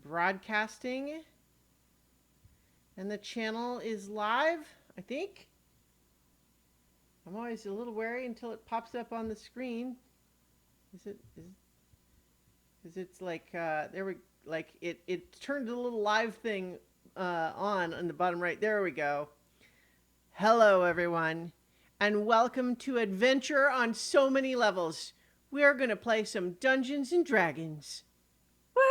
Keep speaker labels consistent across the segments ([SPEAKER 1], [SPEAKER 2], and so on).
[SPEAKER 1] broadcasting, and the channel is live, I think. I'm always a little wary until it pops up on the screen. Is it's like there we like it turned a little live thing on the bottom right. There we go. Hello everyone, and welcome to Adventure on So Many Levels. We are going to play some Dungeons and Dragons.
[SPEAKER 2] Woo!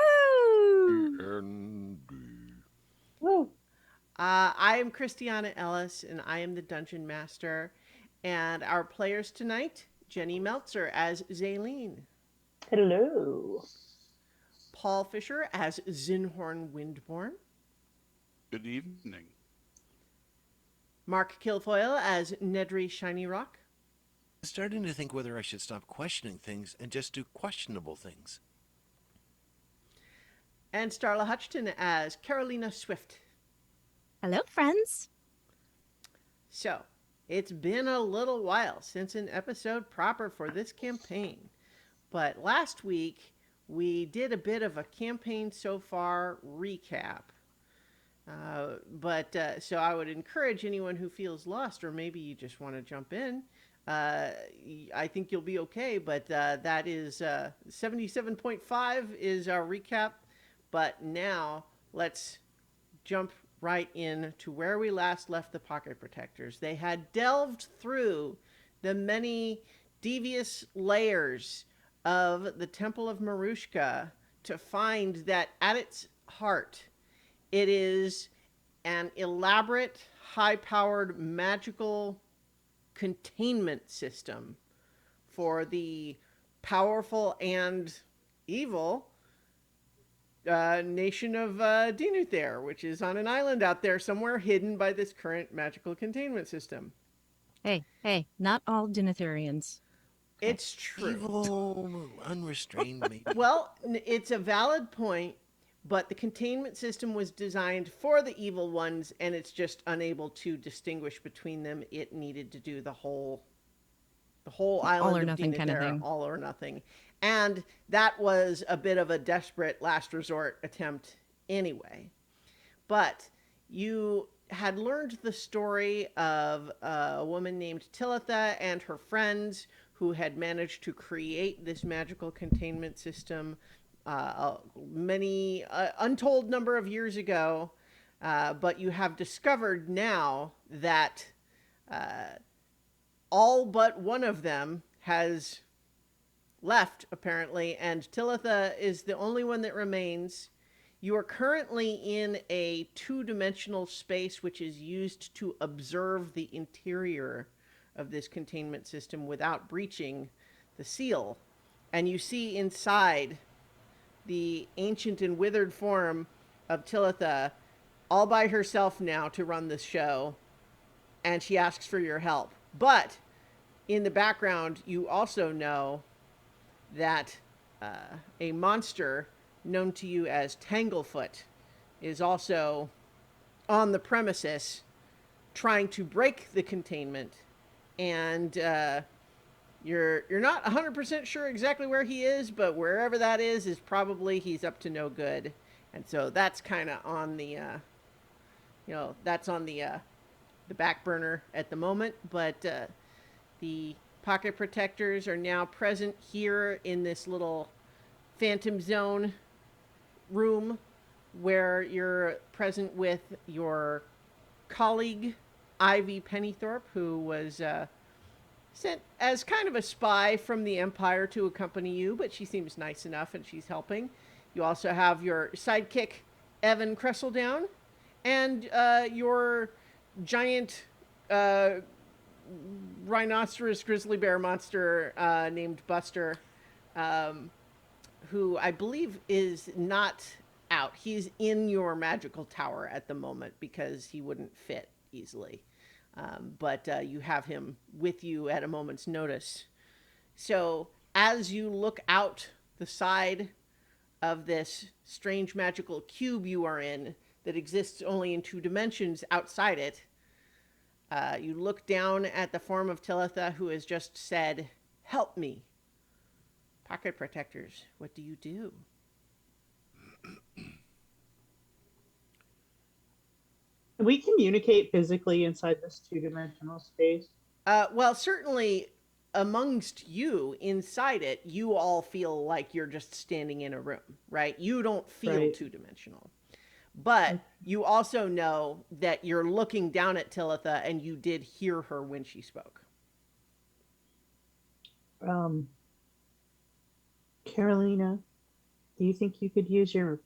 [SPEAKER 3] Woo!
[SPEAKER 1] I am Christiana Ellis, and I am the Dungeon Master. And our players tonight, Jenny Meltzer as Zaylene.
[SPEAKER 3] Hello.
[SPEAKER 1] Paul Fisher as Zinhorn Windborn.
[SPEAKER 2] Good evening.
[SPEAKER 1] Mark Kilfoyle as Nedry Shiny Rock.
[SPEAKER 4] I'm starting to think whether I should stop questioning things and just do questionable things.
[SPEAKER 1] And Starla Hutchton as Carolina Swift.
[SPEAKER 5] Hello, friends.
[SPEAKER 1] So, it's been a little while since an episode proper for this campaign. But last week, we did a bit of a campaign so far recap. So I would encourage anyone who feels lost, or maybe you just want to jump in. I think you'll be okay, but that is 77.5 is our recap. But now let's jump right in to where we last left the Pocket Protectors. They had delved through the many devious layers of the Temple of Marushka to find that at its heart, it is an elaborate, high-powered, magical containment system for the powerful and evil nation of Dinuthere, which is on an island out there somewhere hidden by this current magical containment system.
[SPEAKER 5] Hey, not all Dinetherians.
[SPEAKER 1] It's true.
[SPEAKER 4] Evil, unrestrained, maybe.
[SPEAKER 1] Well, it's a valid point, but the containment system was designed for the evil ones, and it's just unable to distinguish between them. It needed to do the whole island
[SPEAKER 5] All or
[SPEAKER 1] of
[SPEAKER 5] nothing
[SPEAKER 1] Dinuthere,
[SPEAKER 5] kind of thing.
[SPEAKER 1] all or nothing. And that was a bit of a desperate last resort attempt anyway. But you had learned the story of a woman named Talitha and her friends who had managed to create this magical containment system many untold number of years ago. But you have discovered now that all but one of them has left, apparently, and Talitha is the only one that remains. You are currently in a two-dimensional space which is used to observe the interior of this containment system without breaching the seal. And you see inside the ancient and withered form of Talitha all by herself now to run this show, and she asks for your help. But in the background, you also know that a monster known to you as Tanglefoot is also on the premises trying to break the containment, and you're not 100% sure exactly where he is, but wherever that is probably he's up to no good. And so that's kind of on the that's on the back burner at the moment. But the Pocket Protectors are now present here in this little Phantom Zone room where you're present with your colleague, Ivy Pennythorpe, who was sent as kind of a spy from the Empire to accompany you, but she seems nice enough and she's helping. You also have your sidekick, Evan Cresseldown, and your giant rhinoceros grizzly bear monster named Buster, who I believe is not out. He's in your magical tower at the moment because he wouldn't fit easily. But you have him with you at a moment's notice. So as you look out the side of this strange magical cube you are in that exists only in two dimensions outside it, you look down at the form of Talitha, who has just said, "Help me." Pocket Protectors, what do you do?
[SPEAKER 3] we communicate physically inside this two-dimensional space?
[SPEAKER 1] Well, certainly amongst you inside it, you all feel like you're just standing in a room, right? You don't feel
[SPEAKER 3] Right.
[SPEAKER 1] two dimensional. But
[SPEAKER 3] Okay.
[SPEAKER 1] you also know that you're looking down at Talitha and you did hear her when she spoke.
[SPEAKER 3] Um, Carolina, do you think you could use your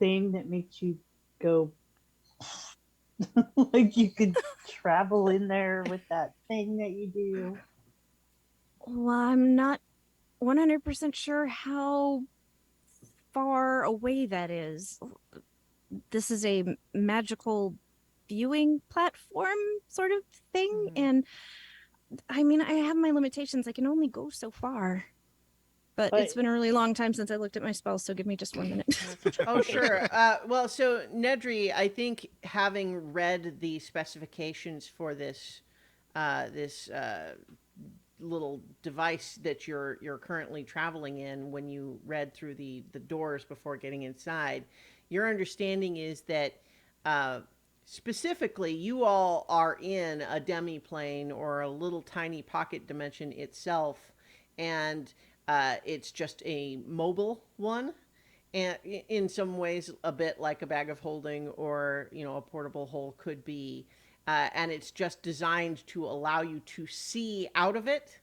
[SPEAKER 3] thing that makes you go like you could travel in there with that thing that you do?
[SPEAKER 5] Well, I'm not 100% sure how far away that is. This is a magical viewing platform sort of thing.
[SPEAKER 1] Mm-hmm.
[SPEAKER 5] And I mean, I have my limitations. I can only go so far. But
[SPEAKER 3] But
[SPEAKER 5] it's been a really long time since I looked at my spells, so give me just 1 minute.
[SPEAKER 1] Oh, sure. Well, so Nedry, I think having read the specifications for this little device that you're currently traveling in, when you read through the doors before getting inside, your understanding is that uh, specifically you all are in a demi-plane or a little tiny pocket dimension itself, and it's just a mobile one, and in some ways a bit like a bag of holding, or a portable hole could be, and it's just designed to allow you to see out of it,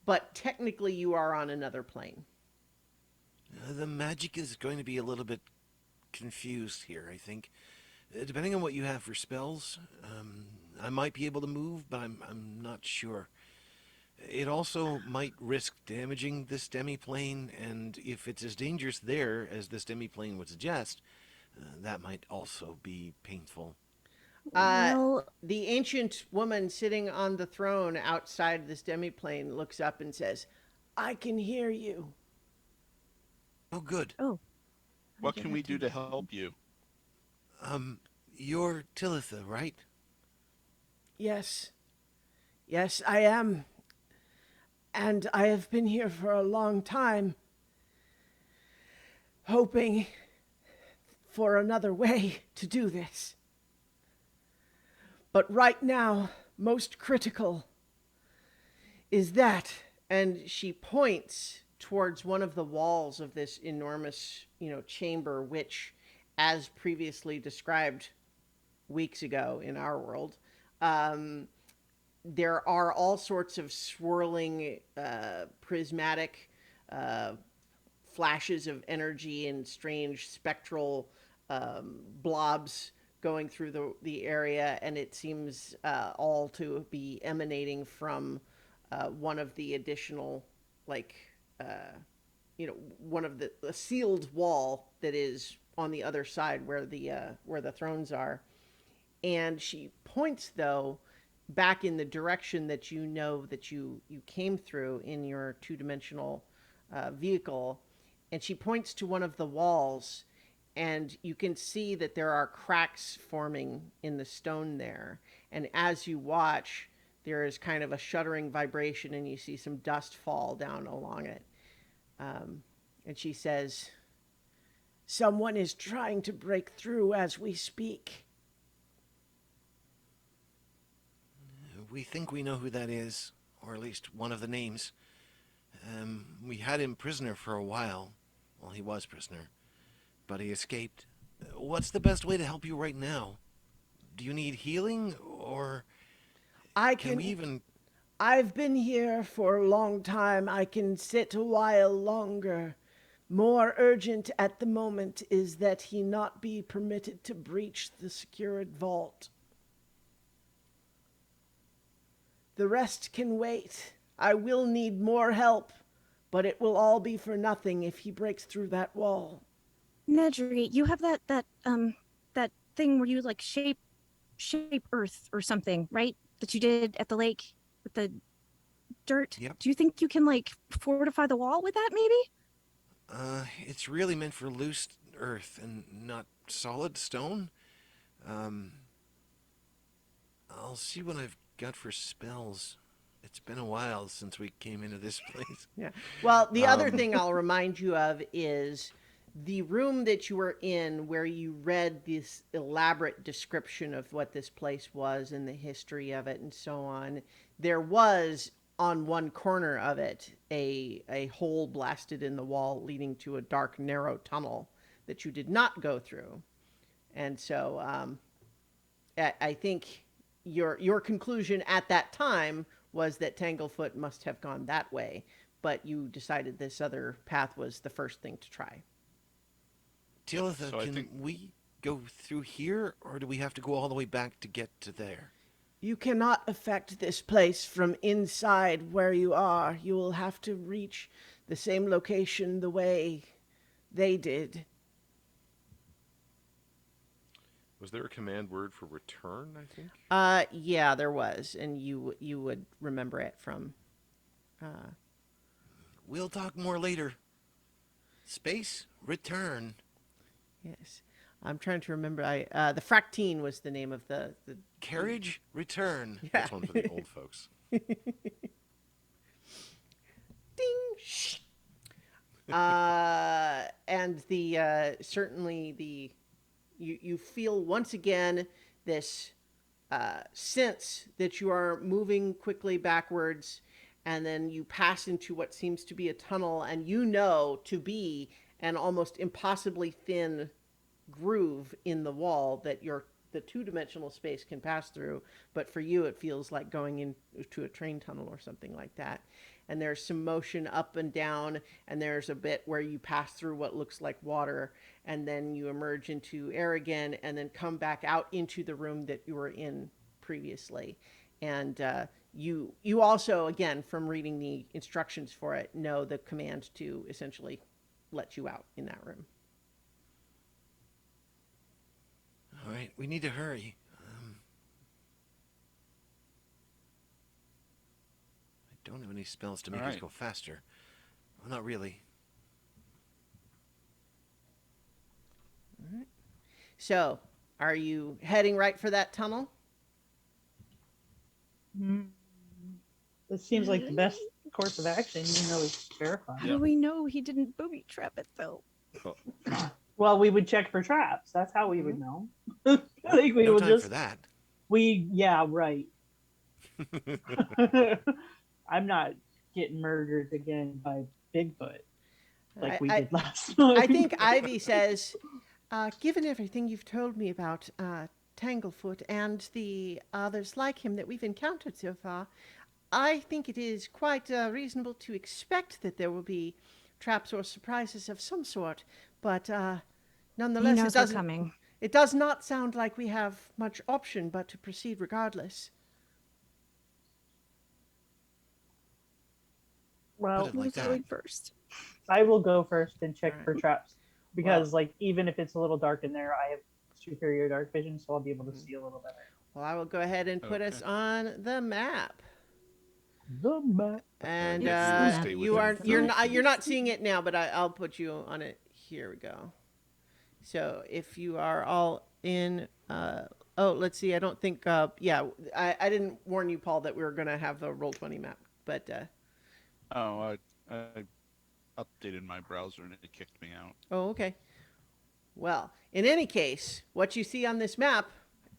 [SPEAKER 1] but technically you are on another plane.
[SPEAKER 4] The magic is going to be a little bit confused here, I think. Depending on what you have for spells, I might be able to move, but I'm not sure. It also might risk damaging this demi-plane, and if it's as dangerous there as this demi-plane would suggest, that might also be painful.
[SPEAKER 1] uh,
[SPEAKER 5] Well,
[SPEAKER 1] the ancient woman sitting on the throne outside this demi-plane looks up and says, "I can hear you."
[SPEAKER 4] Oh, good.
[SPEAKER 5] oh,
[SPEAKER 2] What can we do to help you?
[SPEAKER 4] Um, you're Talitha, right?
[SPEAKER 1] "Yes, yes, I am, and I have been here for a long time, hoping for another way to do this. But right now, most critical is that," and she points towards one of the walls of this enormous, chamber, which, as previously described weeks ago in our world, um, there are all sorts of swirling, prismatic uh, flashes of energy and strange spectral blobs going through the area, and it seems all to be emanating from one of the additional, like, uh, one of the sealed wall that is on the other side where the thrones are. And she points, though, back in the direction that you came through in your two-dimensional vehicle, and she points to one of the walls, and you can see that there are cracks forming in the stone there, and as you watch, there is kind of a shuddering vibration, and you see some dust fall down along it. And she says, "Someone is trying to break through as we speak."
[SPEAKER 4] We think we know who that is, or at least one of the names. We had him prisoner for a while. Well, he was prisoner, but he escaped. What's the best way to help you right now? Do you need healing, or
[SPEAKER 1] I
[SPEAKER 4] can we
[SPEAKER 1] can
[SPEAKER 4] even...
[SPEAKER 1] I've been here for a long time. I can sit a while longer. More urgent at the moment is that he not be permitted to breach the secured vault. The rest can wait. I will need more help, but it will all be for nothing if he breaks through that wall.
[SPEAKER 5] Nedry, you have that thing where you like shape Earth or something, right? That you did at the lake with the dirt.
[SPEAKER 4] Yep.
[SPEAKER 5] Do you think you can like fortify the wall with that, maybe?
[SPEAKER 4] It's really meant for loose earth and not solid stone. Um, I'll see what I've got for spells. It's been a while since we came into this place.
[SPEAKER 1] Yeah. Well, the other
[SPEAKER 4] Um,
[SPEAKER 1] thing I'll remind you of is the room that you were in, where you read this elaborate description of what this place was and the history of it and so on, there was on one corner of it a hole blasted in the wall leading to a dark, narrow tunnel that you did not go through. And so I think your conclusion at that time was that Tanglefoot must have gone that way, but you decided this other path was the first thing to try.
[SPEAKER 4] Talitha,
[SPEAKER 2] So I
[SPEAKER 4] can
[SPEAKER 2] think
[SPEAKER 4] we go through here, or do we have to go all the way back to get to there?
[SPEAKER 1] You cannot affect this place from inside where you are. You will have to reach the same location the way they did.
[SPEAKER 2] was there a command word for return? I think.
[SPEAKER 1] Yeah, there was, and you would remember it from.
[SPEAKER 4] We'll talk more later. Space, return.
[SPEAKER 1] Yes, I'm trying to remember. The Fractine was the name of the
[SPEAKER 4] Carriage, return.
[SPEAKER 1] Yeah.
[SPEAKER 2] That's one for the old folks.
[SPEAKER 1] Ding. Shh. And the certainly the you feel once again this sense that you are moving quickly backwards, and then you pass into what seems to be a tunnel, and you know to be an almost impossibly thin groove in the wall that the two-dimensional space can pass through, but for you it feels like going into a train tunnel or something like that. And there's some motion up and down, and there's a bit where you pass through what looks like water, and then you emerge into air again, and then come back out into the room that you were in previously. And you also, again, from reading the instructions for it, know the command to essentially let you out in that room.
[SPEAKER 4] All right, we need to hurry. I don't have any spells to make
[SPEAKER 2] All
[SPEAKER 4] us
[SPEAKER 2] right.
[SPEAKER 4] go faster. Well, not really.
[SPEAKER 1] So, are you heading right for that tunnel?
[SPEAKER 3] This seems like the best course of action, even though it's terrifying.
[SPEAKER 5] How do we know he didn't booby trap it though?
[SPEAKER 2] Oh,
[SPEAKER 3] Well, we would check for traps. That's how we would know. I think we
[SPEAKER 4] No
[SPEAKER 3] would
[SPEAKER 4] time
[SPEAKER 3] just
[SPEAKER 4] for that.
[SPEAKER 3] yeah, right. I'm not getting murdered again by Bigfoot like we did last time.
[SPEAKER 1] I think Ivy says, given everything you've told me about Tanglefoot and the others like him that we've encountered so far, I think it is quite reasonable to expect that there will be traps or surprises of some sort. But
[SPEAKER 5] He
[SPEAKER 1] nonetheless,
[SPEAKER 5] knows we're coming.
[SPEAKER 1] it does not sound like we have much option but to proceed regardless.
[SPEAKER 3] Well,
[SPEAKER 4] Put it like
[SPEAKER 5] Who's
[SPEAKER 4] that.
[SPEAKER 5] going first?
[SPEAKER 3] I will go first and check
[SPEAKER 1] Alright.
[SPEAKER 3] for traps because, like, even if it's a little dark in there, I have superior dark vision, so I'll be able to see a little better.
[SPEAKER 1] Well, I will go ahead and put us
[SPEAKER 2] Okay.
[SPEAKER 1] on the map.
[SPEAKER 3] The map.
[SPEAKER 1] And
[SPEAKER 5] Yes,
[SPEAKER 2] stay
[SPEAKER 1] you
[SPEAKER 2] within
[SPEAKER 1] aren't
[SPEAKER 2] 30
[SPEAKER 1] you're not
[SPEAKER 2] feet.
[SPEAKER 1] seeing it now, but I'll put you on it. Here we go. So if you are all in, oh, let's see. I don't think. Yeah, I didn't warn you, Paul, that we were gonna have the Roll20 map, but
[SPEAKER 2] Oh, I updated my browser and it kicked me out.
[SPEAKER 1] oh, okay. Well, in any case, what you see on this map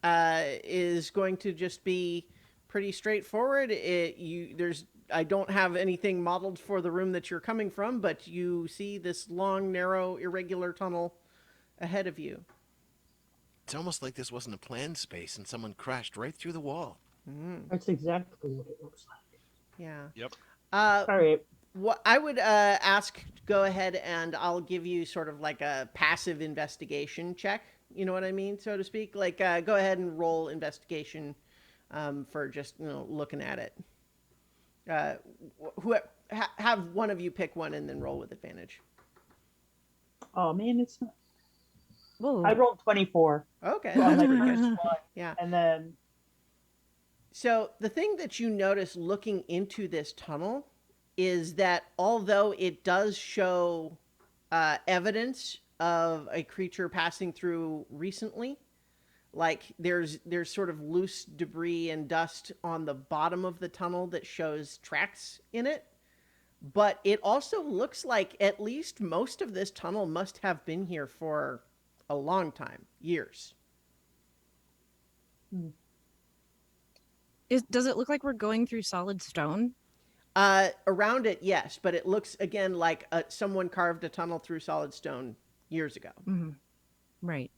[SPEAKER 1] is going to just be pretty straightforward. I don't have anything modeled for the room that you're coming from, but you see this long, narrow, irregular tunnel ahead of you.
[SPEAKER 4] It's almost like this wasn't a planned space and someone crashed right through the wall.
[SPEAKER 3] That's exactly what it looks like.
[SPEAKER 1] Yeah.
[SPEAKER 2] Yep.
[SPEAKER 1] Uh,
[SPEAKER 3] All right.
[SPEAKER 1] what I would ask, go ahead and I'll give you sort of like a passive investigation check. You know what I mean, so to speak. Like, go ahead and roll investigation for just looking at it. Have one of you pick one and then roll with advantage.
[SPEAKER 3] Oh man, it's not.
[SPEAKER 5] Whoa.
[SPEAKER 3] I rolled 24
[SPEAKER 1] Okay,
[SPEAKER 3] on
[SPEAKER 1] that's
[SPEAKER 3] my
[SPEAKER 1] pretty good.
[SPEAKER 3] first one,
[SPEAKER 1] Yeah.
[SPEAKER 3] and then
[SPEAKER 1] So the thing that you notice looking into this tunnel is that although it does show evidence of a creature passing through recently, like there's sort of loose debris and dust on the bottom of the tunnel that shows tracks in it. but it also looks like at least most of this tunnel must have been here for a long time, years.
[SPEAKER 5] Does it look like we're going through solid stone?
[SPEAKER 1] Around it, yes, but it looks again like someone carved a tunnel through solid stone years ago.
[SPEAKER 5] Mm-hmm. Right.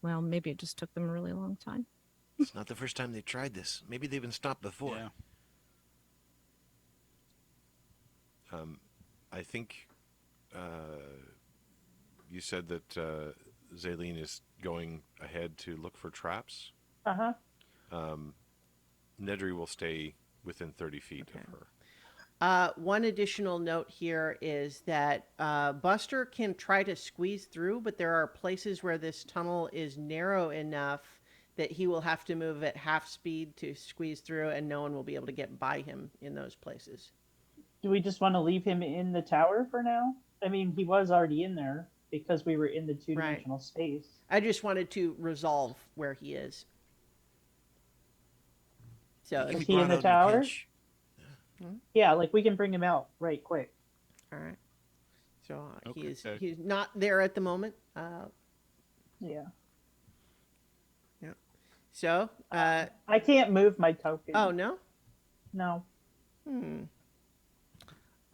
[SPEAKER 5] Well, maybe it just took them a really long time.
[SPEAKER 4] It's not the first time they've tried this. Maybe they've been stopped before.
[SPEAKER 2] Yeah.
[SPEAKER 6] I think you said that Zaleen is going ahead to look for traps.
[SPEAKER 3] Uh huh.
[SPEAKER 6] Nedry will stay within 30 feet
[SPEAKER 1] Okay.
[SPEAKER 6] of her.
[SPEAKER 1] One additional note here is that Buster can try to squeeze through, but there are places where this tunnel is narrow enough that he will have to move at half speed to squeeze through, and no one will be able to get by him in those places.
[SPEAKER 3] Do we just want to leave him in the tower for now? I mean, he was already in there because we were in the two-dimensional space.
[SPEAKER 1] I just wanted to resolve where he is. So,
[SPEAKER 4] He can
[SPEAKER 3] Is
[SPEAKER 4] be
[SPEAKER 3] he
[SPEAKER 4] brought
[SPEAKER 3] in the
[SPEAKER 4] out in a
[SPEAKER 3] tower?
[SPEAKER 4] pinch.
[SPEAKER 3] Yeah, like we can bring him out right quick.
[SPEAKER 1] all right. So
[SPEAKER 2] Okay.
[SPEAKER 1] he's not there at the moment.
[SPEAKER 3] Yeah.
[SPEAKER 1] So,
[SPEAKER 3] I can't move my token.
[SPEAKER 1] oh no.
[SPEAKER 3] No.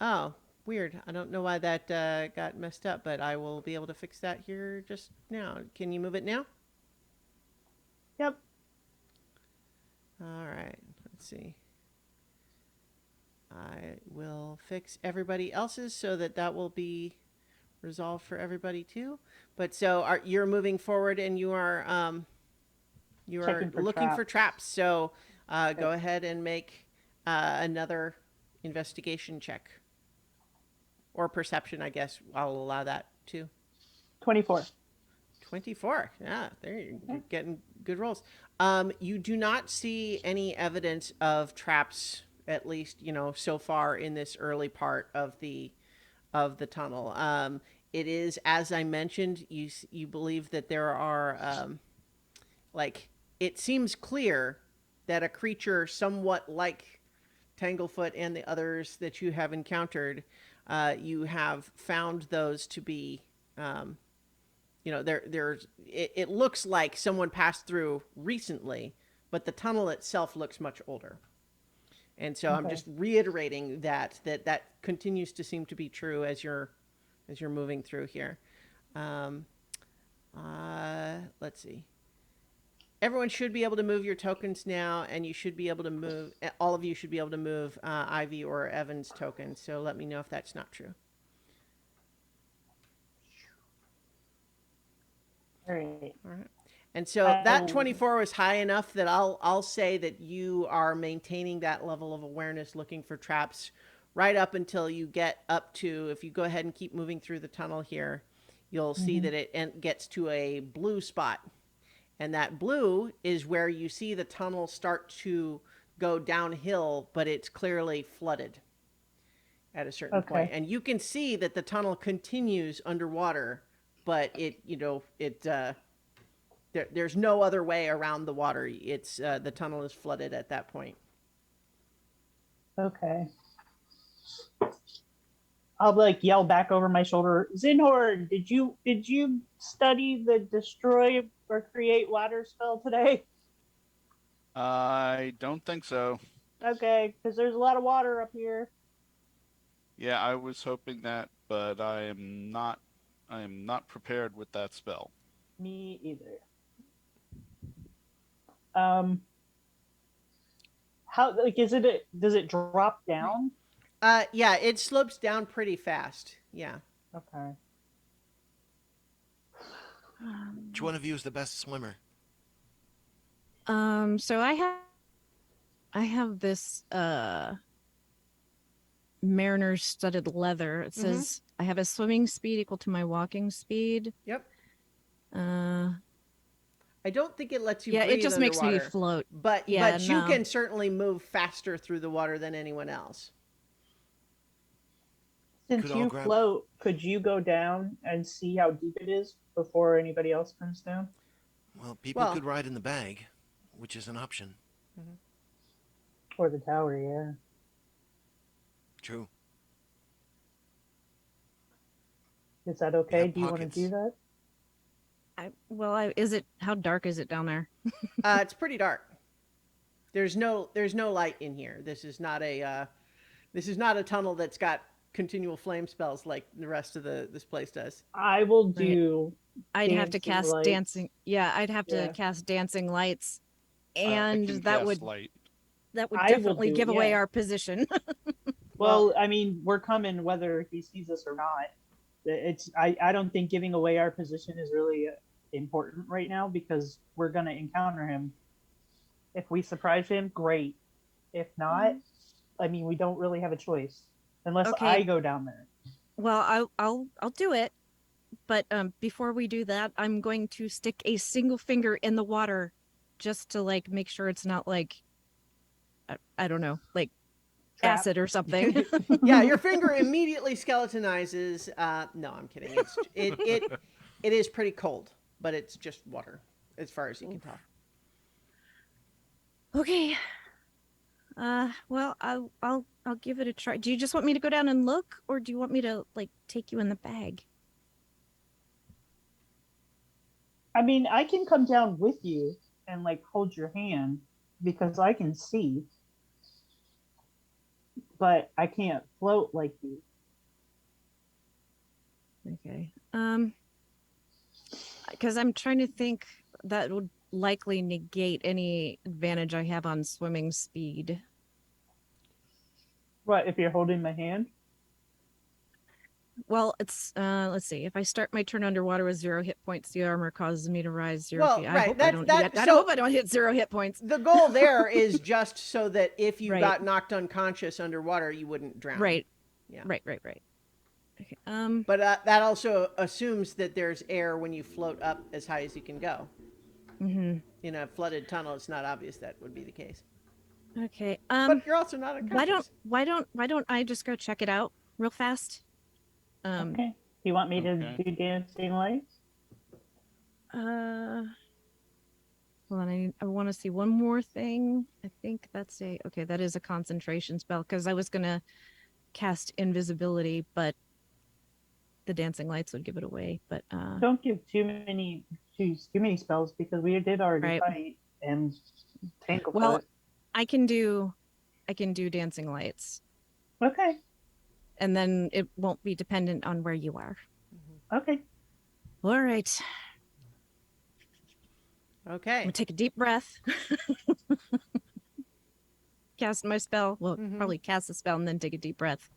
[SPEAKER 1] Oh, weird. I don't know why that got messed up, but I will be able to fix that here just now. Can you move it now?
[SPEAKER 3] Yep.
[SPEAKER 1] All right. Let's see. I will fix everybody else's so that that will be resolved for everybody too. But so you're moving forward and you are
[SPEAKER 3] Checking for
[SPEAKER 1] looking for traps.
[SPEAKER 3] traps.
[SPEAKER 1] So go ahead and make another investigation check. Or perception, I guess. I'll allow that too.
[SPEAKER 3] 24.
[SPEAKER 1] 24. Yeah, there you're getting good rolls. You do not see any evidence of traps, at least, so far in this early part of the tunnel. It is, as I mentioned, you believe that there are it seems clear that a creature somewhat like Tanglefoot and the others that you have encountered, you have found those to be, it looks like someone passed through recently, but the tunnel itself looks much older. And so I'm
[SPEAKER 3] Okay.
[SPEAKER 1] just reiterating that continues to seem to be true as you're moving through here. Let's see. Everyone should be able to move your tokens now, and you should be able to move. All of you should be able to move Ivy or Evan's tokens. So let me know if that's not true.
[SPEAKER 3] All right.
[SPEAKER 1] All right. And so that 24 was high enough that I'll say that you are maintaining that level of awareness, looking for traps, right up until you get up to. If you go ahead and keep moving through the tunnel here, you'll see that it gets to a blue spot. And that blue is where you see the tunnel start to go downhill, but it's clearly flooded at a certain point. And you can see that the tunnel continues underwater, but there's no other way around the water. It's the tunnel is flooded at that point.
[SPEAKER 3] Okay. I'll yell back over my shoulder, Zinhorn, did you study the destroy or create water spell today?
[SPEAKER 2] I don't think so.
[SPEAKER 3] Okay, because there's a lot of water up here.
[SPEAKER 2] Yeah, I was hoping that, but I am not prepared with that spell.
[SPEAKER 3] Me either. How does it drop down?
[SPEAKER 1] Yeah, it slopes down pretty fast. Yeah.
[SPEAKER 3] Okay.
[SPEAKER 4] Which one of you is the best swimmer?
[SPEAKER 5] So I have this mariner's studded leather. It says I have a swimming speed equal to my walking speed.
[SPEAKER 1] Yep.
[SPEAKER 5] I
[SPEAKER 1] don't think it lets you
[SPEAKER 5] yeah,
[SPEAKER 1] breathe
[SPEAKER 5] it just makes me
[SPEAKER 1] underwater,
[SPEAKER 5] float.
[SPEAKER 1] But
[SPEAKER 5] Yeah,
[SPEAKER 1] but you
[SPEAKER 5] no.
[SPEAKER 1] can certainly move faster through the water than anyone else.
[SPEAKER 3] Since
[SPEAKER 4] Could all
[SPEAKER 3] you
[SPEAKER 4] grab-
[SPEAKER 3] float, could you go down and see how deep it is before anybody else comes down?
[SPEAKER 4] Well, people
[SPEAKER 1] Well-
[SPEAKER 4] could ride in the bag, which is an option.
[SPEAKER 3] Or the tower, yeah.
[SPEAKER 4] True.
[SPEAKER 3] Is that
[SPEAKER 4] We
[SPEAKER 3] okay?
[SPEAKER 4] have
[SPEAKER 3] Do you want to do
[SPEAKER 4] pockets.
[SPEAKER 3] that?
[SPEAKER 5] Is it, how dark is it down there?
[SPEAKER 1] It's pretty dark. There's no light in here. This is not a tunnel that's got continual flame spells like the rest of the this place does.
[SPEAKER 3] I will
[SPEAKER 5] Right.
[SPEAKER 3] do
[SPEAKER 5] I'd have to
[SPEAKER 3] dancing
[SPEAKER 5] cast
[SPEAKER 3] lights.
[SPEAKER 5] dancing. Yeah, I'd have to
[SPEAKER 3] Yeah,
[SPEAKER 5] cast dancing lights,
[SPEAKER 2] I
[SPEAKER 5] and
[SPEAKER 2] can cast light.
[SPEAKER 5] that would
[SPEAKER 3] I will
[SPEAKER 5] definitely
[SPEAKER 3] do it.
[SPEAKER 5] give away
[SPEAKER 3] Yeah.
[SPEAKER 5] our position.
[SPEAKER 1] Well,
[SPEAKER 3] Well, I mean, we're coming whether he sees us or not. I don't think giving away our position is really important right now because we're going to encounter him. If we surprise him, great. If not, I mean, we don't really have a choice unless
[SPEAKER 5] Okay,
[SPEAKER 3] I go down there.
[SPEAKER 5] well, I'll do it, but before we do that, I'm going to stick a single finger in the water, just to like make sure it's not like I don't know, like
[SPEAKER 3] Trap.
[SPEAKER 5] acid or something.
[SPEAKER 1] yeah, your finger immediately skeletonizes. No, I'm kidding. It is pretty cold, but it's just water, as far as you can tell.
[SPEAKER 5] Okay. Well, I'll give it a try. Do you just want me to go down and look, or do you want me to like take you in the bag?
[SPEAKER 3] I mean, I can come down with you and like hold your hand because I can see, but I can't float like you.
[SPEAKER 5] Okay. Because I'm trying to think that would likely negate any advantage I have on swimming speed.
[SPEAKER 3] What if you're holding my hand?
[SPEAKER 5] Well, it's let's see. If I start my turn underwater with 0 hit points, the armor causes me to rise 0 feet.
[SPEAKER 1] Well,
[SPEAKER 5] I
[SPEAKER 1] right.
[SPEAKER 5] hope I
[SPEAKER 1] That's
[SPEAKER 5] don't.
[SPEAKER 1] that.
[SPEAKER 5] I
[SPEAKER 1] So
[SPEAKER 5] hope I don't hit 0 hit points.
[SPEAKER 1] the goal there is just so that if you
[SPEAKER 5] Right.
[SPEAKER 1] got knocked unconscious underwater, you wouldn't drown.
[SPEAKER 5] Right.
[SPEAKER 1] Yeah.
[SPEAKER 5] Right. Okay.
[SPEAKER 1] But that also assumes that there's air when you float up as high as you can go.
[SPEAKER 5] Mm-hmm.
[SPEAKER 1] In a flooded tunnel, it's not obvious that would be the case.
[SPEAKER 5] Okay.
[SPEAKER 1] But you're also not unconscious.
[SPEAKER 5] Why don't I just go check it out real fast?
[SPEAKER 3] Okay. Do you want me to
[SPEAKER 2] Okay.
[SPEAKER 3] do dancing lights?
[SPEAKER 5] Hold on, I want to see one more thing. I think that is a concentration spell because I was gonna cast invisibility, but the dancing lights would give it away. But
[SPEAKER 3] Don't give too many spells because we did already
[SPEAKER 5] right.
[SPEAKER 3] fight and Tanglefoot.
[SPEAKER 5] Well, I can do dancing lights,
[SPEAKER 3] Okay.
[SPEAKER 5] and then it won't be dependent on where you are.
[SPEAKER 3] Okay.
[SPEAKER 5] All right. I'm
[SPEAKER 1] Okay.
[SPEAKER 5] gonna take a deep breath. Cast my spell. Well, probably cast the spell and then take a deep breath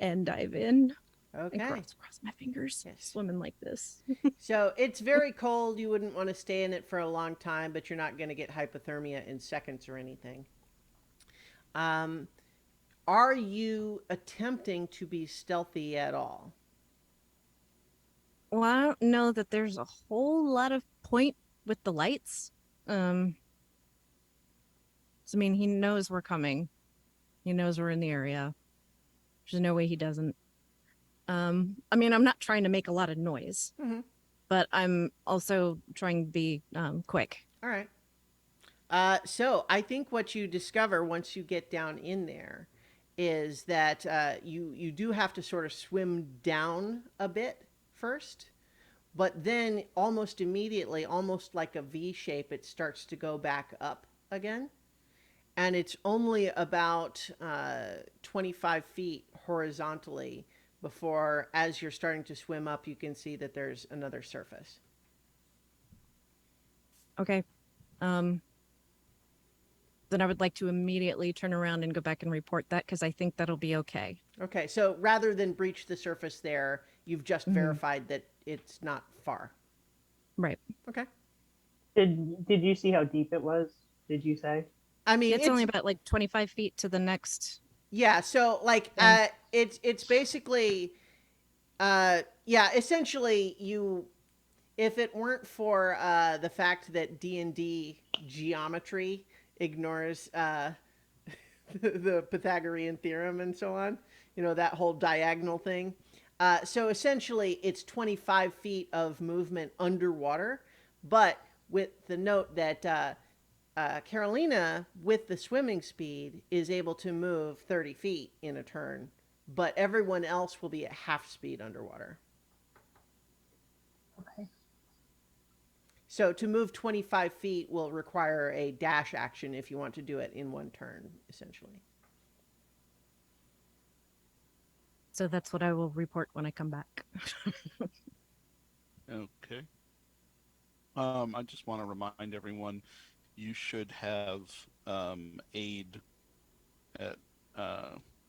[SPEAKER 5] and dive in.
[SPEAKER 1] Okay.
[SPEAKER 5] And cross my fingers.
[SPEAKER 1] Yes.
[SPEAKER 5] Swimming like this.
[SPEAKER 1] So it's very cold. You wouldn't want to stay in it for a long time, but you're not going to get hypothermia in seconds or anything. Are you attempting to be stealthy at all?
[SPEAKER 5] Well, I don't know that there's a whole lot of point with the lights. So, I mean, he knows we're coming. He knows we're in the area. There's no way he doesn't. I mean, I'm not trying to make a lot of noise, but I'm also trying to be quick.
[SPEAKER 1] All right. So I think what you discover once you get down in there is that you do have to sort of swim down a bit first, but then almost immediately, almost like a V shape, it starts to go back up again. And it's only about 25 feet horizontally before, as you're starting to swim up, you can see that there's another surface.
[SPEAKER 5] Okay. Then I would like to immediately turn around and go back and report that because I think that'll be okay.
[SPEAKER 1] Okay, so rather than breach the surface there, you've just verified that it's not far.
[SPEAKER 5] Right.
[SPEAKER 1] Okay.
[SPEAKER 3] Did you see how deep it was? Did you say?
[SPEAKER 1] I mean,
[SPEAKER 5] It's only about like 25 feet to the next.
[SPEAKER 1] Yeah, so like it's basically essentially you, if it weren't for the fact that D&D geometry ignores the Pythagorean theorem and so on, you know, that whole diagonal thing. So essentially it's 25 feet of movement underwater, but with the note that Carolina, with the swimming speed, is able to move 30 feet in a turn, but everyone else will be at half speed underwater. So to move 25 feet will require a dash action if you want to do it in one turn, essentially.
[SPEAKER 5] So that's what I will report when I come back.
[SPEAKER 2] Okay. I just want to remind everyone, you should have aid at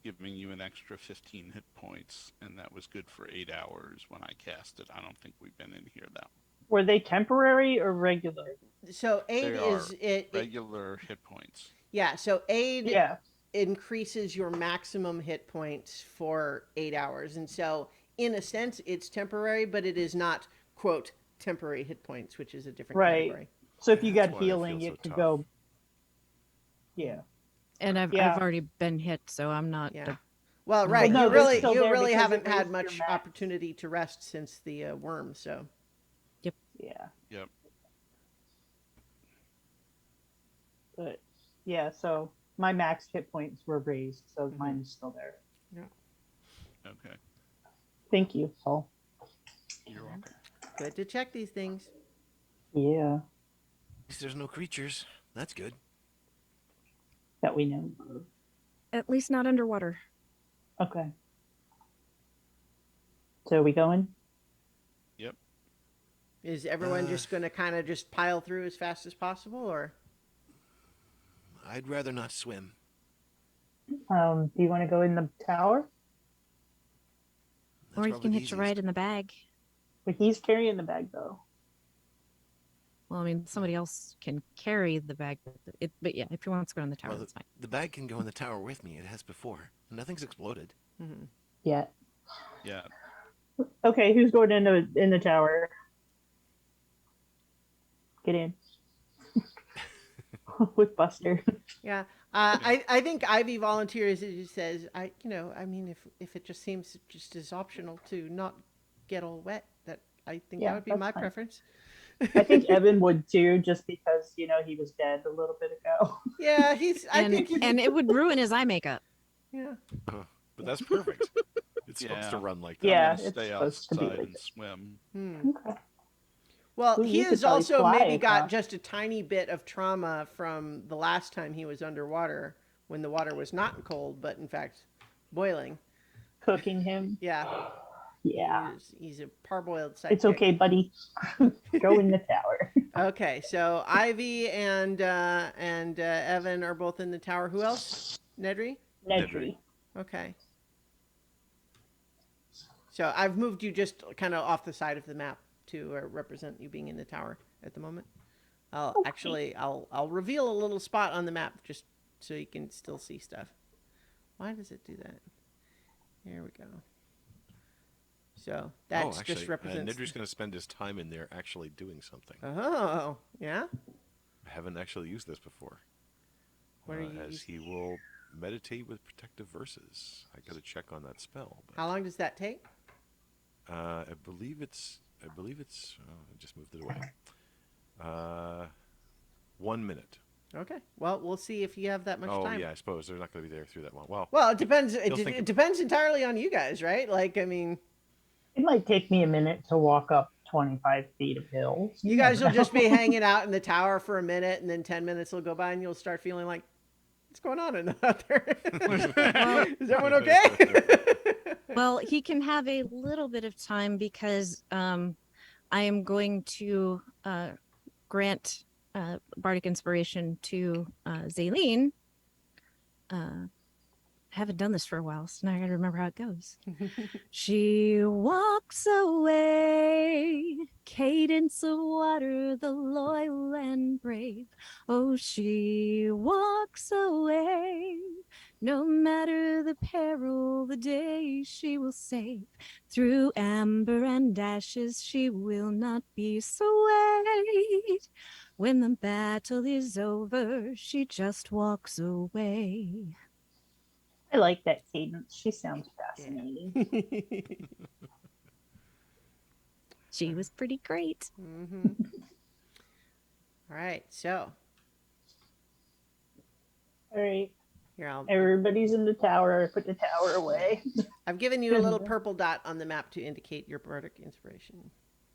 [SPEAKER 2] giving you an extra 15 hit points, and that was good for 8 hours when I cast it. I don't think we've been in here that.
[SPEAKER 3] Were they temporary or regular?
[SPEAKER 1] So aid
[SPEAKER 2] They are
[SPEAKER 1] is it
[SPEAKER 2] regular hit points.
[SPEAKER 1] yeah, so aid
[SPEAKER 3] Yeah.
[SPEAKER 1] increases your maximum hit points for 8 hours. And so in a sense it's temporary, but it is not quote temporary hit points, which is a different
[SPEAKER 3] Right.
[SPEAKER 1] category.
[SPEAKER 3] So if you
[SPEAKER 6] That's
[SPEAKER 3] got
[SPEAKER 6] why I feel
[SPEAKER 3] healing,
[SPEAKER 6] so
[SPEAKER 3] it could
[SPEAKER 6] tough.
[SPEAKER 3] go. Yeah.
[SPEAKER 5] And I've
[SPEAKER 3] Yeah.
[SPEAKER 5] already been hit, so I'm not.
[SPEAKER 1] Yeah. Well, right.
[SPEAKER 3] no,
[SPEAKER 1] you
[SPEAKER 3] they're
[SPEAKER 1] really
[SPEAKER 3] still
[SPEAKER 1] you
[SPEAKER 3] there
[SPEAKER 1] really
[SPEAKER 3] because
[SPEAKER 1] haven't
[SPEAKER 3] it
[SPEAKER 1] had
[SPEAKER 3] raised your
[SPEAKER 1] much
[SPEAKER 3] max.
[SPEAKER 1] opportunity to rest since the worm, so
[SPEAKER 3] Yeah.
[SPEAKER 2] Yep.
[SPEAKER 3] But yeah, so my max hit points were raised, so
[SPEAKER 1] Mhm.
[SPEAKER 3] mine is still there.
[SPEAKER 2] Okay.
[SPEAKER 3] Thank you, Paul.
[SPEAKER 2] You're welcome.
[SPEAKER 1] good to check these things.
[SPEAKER 3] Yeah,
[SPEAKER 4] At least there's no creatures. That's good.
[SPEAKER 3] that we know.
[SPEAKER 5] At least not underwater.
[SPEAKER 3] Okay. So are we going?
[SPEAKER 2] Yep.
[SPEAKER 1] Is everyone just going to kind of just pile through as fast as possible, or
[SPEAKER 4] I'd rather not swim.
[SPEAKER 3] Do you want to go in the tower?
[SPEAKER 4] That's
[SPEAKER 5] Or you
[SPEAKER 4] probably
[SPEAKER 5] can
[SPEAKER 4] the
[SPEAKER 5] hitch a ride
[SPEAKER 4] easiest.
[SPEAKER 5] in the bag.
[SPEAKER 3] But he's carrying the bag though.
[SPEAKER 5] Well, I mean, somebody else can carry the bag. But yeah, if he wants to go in the tower,
[SPEAKER 4] Well,
[SPEAKER 5] that's fine.
[SPEAKER 4] the bag can go in the tower with me. It has before. Nothing's exploded.
[SPEAKER 1] Mhm.
[SPEAKER 3] Yeah.
[SPEAKER 2] Yeah.
[SPEAKER 3] Okay, who's going in the tower? Get in. With Buster.
[SPEAKER 1] yeah? I think Ivy volunteers. It just says I mean if it just seems just as optional to not get all wet, that I think
[SPEAKER 3] Yeah,
[SPEAKER 1] that would be
[SPEAKER 3] that's
[SPEAKER 1] my
[SPEAKER 3] fine.
[SPEAKER 1] preference.
[SPEAKER 3] I think Evan would too, just because he was dead a little bit ago.
[SPEAKER 1] Yeah, I
[SPEAKER 5] And
[SPEAKER 1] think
[SPEAKER 5] and it would ruin his eye makeup.
[SPEAKER 1] yeah.
[SPEAKER 6] But that's perfect. It's supposed to
[SPEAKER 2] Yeah.
[SPEAKER 6] run like that.
[SPEAKER 3] Yeah,
[SPEAKER 2] I'm gonna
[SPEAKER 3] it's
[SPEAKER 2] stay
[SPEAKER 3] supposed to be
[SPEAKER 2] outside
[SPEAKER 3] like
[SPEAKER 2] and
[SPEAKER 3] that.
[SPEAKER 2] swim.
[SPEAKER 1] Hmm.
[SPEAKER 3] Okay.
[SPEAKER 1] Well,
[SPEAKER 3] Ooh,
[SPEAKER 1] he
[SPEAKER 3] you could
[SPEAKER 1] has
[SPEAKER 3] probably
[SPEAKER 1] also
[SPEAKER 3] fly
[SPEAKER 1] maybe got
[SPEAKER 3] across.
[SPEAKER 1] just a tiny bit of trauma from the last time he was underwater when the water was not cold, but in fact boiling.
[SPEAKER 3] Cooking him.
[SPEAKER 1] Yeah,
[SPEAKER 3] Yeah.
[SPEAKER 1] he's a parboiled sidekick.
[SPEAKER 3] It's okay, buddy. Go in the tower.
[SPEAKER 1] Okay, so Ivy and Evan are both in the tower. Who else? Nedry?
[SPEAKER 3] Nedry.
[SPEAKER 1] Okay. So I've moved you just kind of off the side of the map to represent you being in the tower at the moment.
[SPEAKER 3] Okay.
[SPEAKER 1] I'll reveal a little spot on the map just so you can still see stuff. Why does it do that? Here we go. So that's
[SPEAKER 6] actually,
[SPEAKER 1] just represents.
[SPEAKER 6] Nidri's going to spend his time in there actually doing something.
[SPEAKER 1] Oh, yeah.
[SPEAKER 6] I haven't actually used this before.
[SPEAKER 1] What are you
[SPEAKER 6] as
[SPEAKER 1] using?
[SPEAKER 6] he will meditate with protective verses. I got to check on that spell. But,
[SPEAKER 1] How long does that take?
[SPEAKER 6] I believe it's. Oh, I just moved it away. 1 minute.
[SPEAKER 1] Okay. Well, we'll see if you have that much
[SPEAKER 6] Oh
[SPEAKER 1] time.
[SPEAKER 6] yeah, I suppose they're not going to be there through that one. Well,
[SPEAKER 1] Well, it depends.
[SPEAKER 6] You'll think
[SPEAKER 1] It depends entirely on you guys, right? Like, I mean,
[SPEAKER 3] It might take me a minute to walk up 25 feet of hills.
[SPEAKER 1] you guys will
[SPEAKER 3] never
[SPEAKER 1] just
[SPEAKER 3] know.
[SPEAKER 1] be hanging out in the tower for a minute, and then 10 minutes will go by, and you'll start feeling like, what's going on out there? Is everyone okay?
[SPEAKER 5] Well, he can have a little bit of time because I am going to grant bardic inspiration to Zaleen. I haven't done this for a while, so now I gotta remember how it goes. She walks away, cadence of water, the loyal and brave. Oh, she walks away, no matter the peril, the day she will save. Through amber and ashes, she will not be swayed. When the battle is over, she just walks away.
[SPEAKER 3] I like that cadence. She sounds fascinating.
[SPEAKER 5] She was pretty great.
[SPEAKER 1] Mm-hmm. All right, so
[SPEAKER 3] All right.
[SPEAKER 1] here
[SPEAKER 3] Everybody's in the tower. I put the tower away.
[SPEAKER 1] I've given you a little purple dot on the map to indicate your bardic inspiration.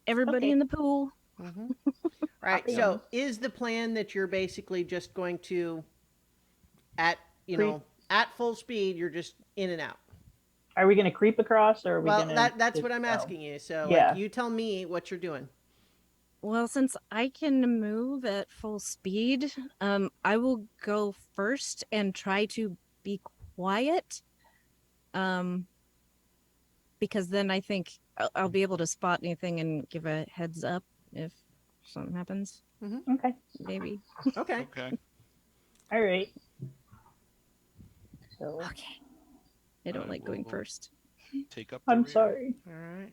[SPEAKER 5] Everybody
[SPEAKER 3] Okay.
[SPEAKER 5] in the pool.
[SPEAKER 1] Mm-hmm. All right.
[SPEAKER 3] Copy
[SPEAKER 1] So
[SPEAKER 3] 'em.
[SPEAKER 1] is the plan that you're basically just going to at
[SPEAKER 3] Creep.
[SPEAKER 1] at full speed, you're just in and out?
[SPEAKER 3] Are we going to creep across, or are we
[SPEAKER 1] Well,
[SPEAKER 3] going to
[SPEAKER 1] that's
[SPEAKER 3] just
[SPEAKER 1] what I'm
[SPEAKER 3] go?
[SPEAKER 1] asking you. So like
[SPEAKER 3] Yeah.
[SPEAKER 1] you tell me what you're doing.
[SPEAKER 5] Well, since I can move at full speed, I will go first and try to be quiet. Um, because then I think I'll be able to spot anything and give a heads up if something happens.
[SPEAKER 3] Okay.
[SPEAKER 5] Maybe.
[SPEAKER 1] Okay.
[SPEAKER 2] Okay.
[SPEAKER 3] All right. So
[SPEAKER 5] Okay. I don't
[SPEAKER 2] I
[SPEAKER 5] like going
[SPEAKER 2] will
[SPEAKER 5] first.
[SPEAKER 2] take up the
[SPEAKER 3] I'm
[SPEAKER 2] rear.
[SPEAKER 3] sorry.
[SPEAKER 1] All right.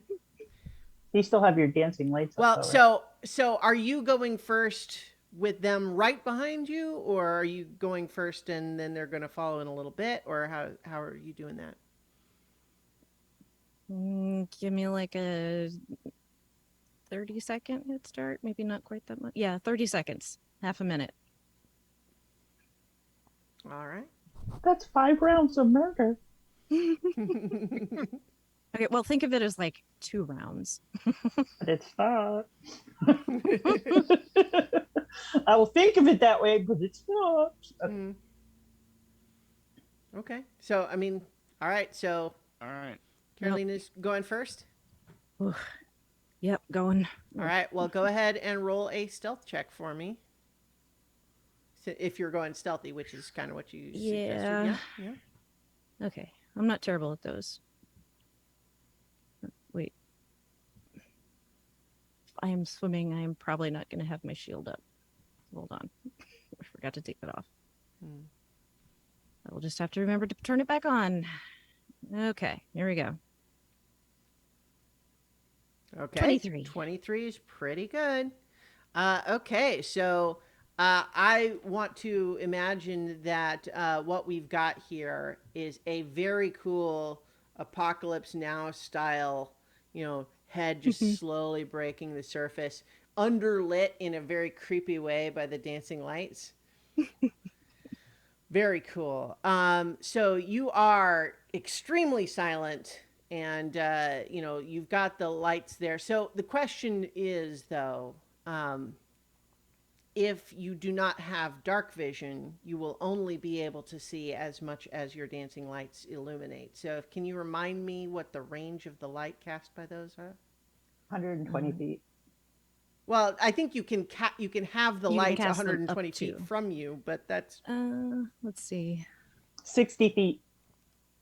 [SPEAKER 3] You still have your dancing lights up,
[SPEAKER 1] Well,
[SPEAKER 3] though, right?
[SPEAKER 1] so are you going first with them right behind you, or are you going first and then they're going to follow in a little bit, or how are you doing that?
[SPEAKER 5] Give me like a 30-second head start. Maybe not quite that much. Yeah, 30 seconds. Half a minute.
[SPEAKER 1] All right.
[SPEAKER 3] That's 5 rounds of murder.
[SPEAKER 5] Okay, well, think of it as like 2 rounds.
[SPEAKER 3] But it's not. I will think of it that way, but it's not.
[SPEAKER 1] Mm. Okay. So I mean, all right. So
[SPEAKER 2] All right.
[SPEAKER 1] Carolina's going first.
[SPEAKER 5] Oof. Yep, going.
[SPEAKER 1] All right. Well, go ahead and roll a stealth check for me. So if you're going stealthy, which is kind of what you suggested.
[SPEAKER 5] Yeah.
[SPEAKER 1] Yeah.
[SPEAKER 5] Okay, I'm not terrible at those. Wait. If I am swimming, I am probably not going to have my shield up. Hold on. I forgot to take that off.
[SPEAKER 1] Hmm.
[SPEAKER 5] I will just have to remember to turn it back on. Okay, here we go.
[SPEAKER 1] Okay.
[SPEAKER 5] 23.
[SPEAKER 1] 23 is pretty good. Okay, so I want to imagine that what we've got here is a very cool Apocalypse Now style, head just slowly breaking the surface, underlit in a very creepy way by the dancing lights. Very cool. So you are extremely silent, and you've got the lights there. So the question is, though, if you do not have dark vision, you will only be able to see as much as your dancing lights illuminate. So, can you remind me what the range of the light cast by those are?
[SPEAKER 3] 120 feet.
[SPEAKER 1] Well, I think you can have the
[SPEAKER 5] You can
[SPEAKER 1] lights
[SPEAKER 5] cast them
[SPEAKER 1] 120
[SPEAKER 5] up
[SPEAKER 1] feet
[SPEAKER 5] to.
[SPEAKER 1] from you, but that's
[SPEAKER 5] Let's see.
[SPEAKER 3] 60 feet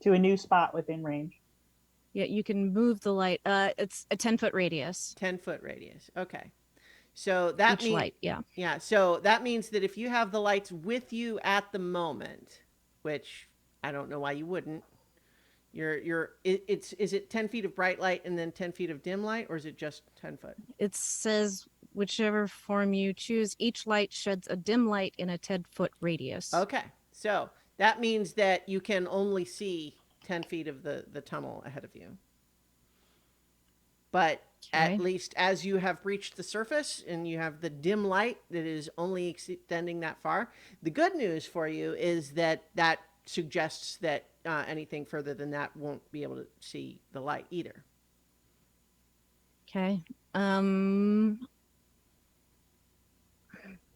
[SPEAKER 3] to a new spot within range.
[SPEAKER 5] Yeah, you can move the light. It's a 10-foot radius.
[SPEAKER 1] 10-foot radius. Okay. So that
[SPEAKER 5] Each
[SPEAKER 1] means
[SPEAKER 5] light, yeah.
[SPEAKER 1] yeah, so that means that if you have the lights with you at the moment, which I don't know why you wouldn't, is it 10 feet of bright light and then 10 feet of dim light, or is it just 10 foot?
[SPEAKER 5] It says whichever form you choose, each light sheds a dim light in a 10-foot radius.
[SPEAKER 1] Okay. So that means that you can only see 10 feet of the tunnel ahead of you. But
[SPEAKER 5] Okay.
[SPEAKER 1] at least as you have reached the surface and you have the dim light that is only extending that far, the good news for you is that that suggests that anything further than that won't be able to see the light either.
[SPEAKER 5] Okay.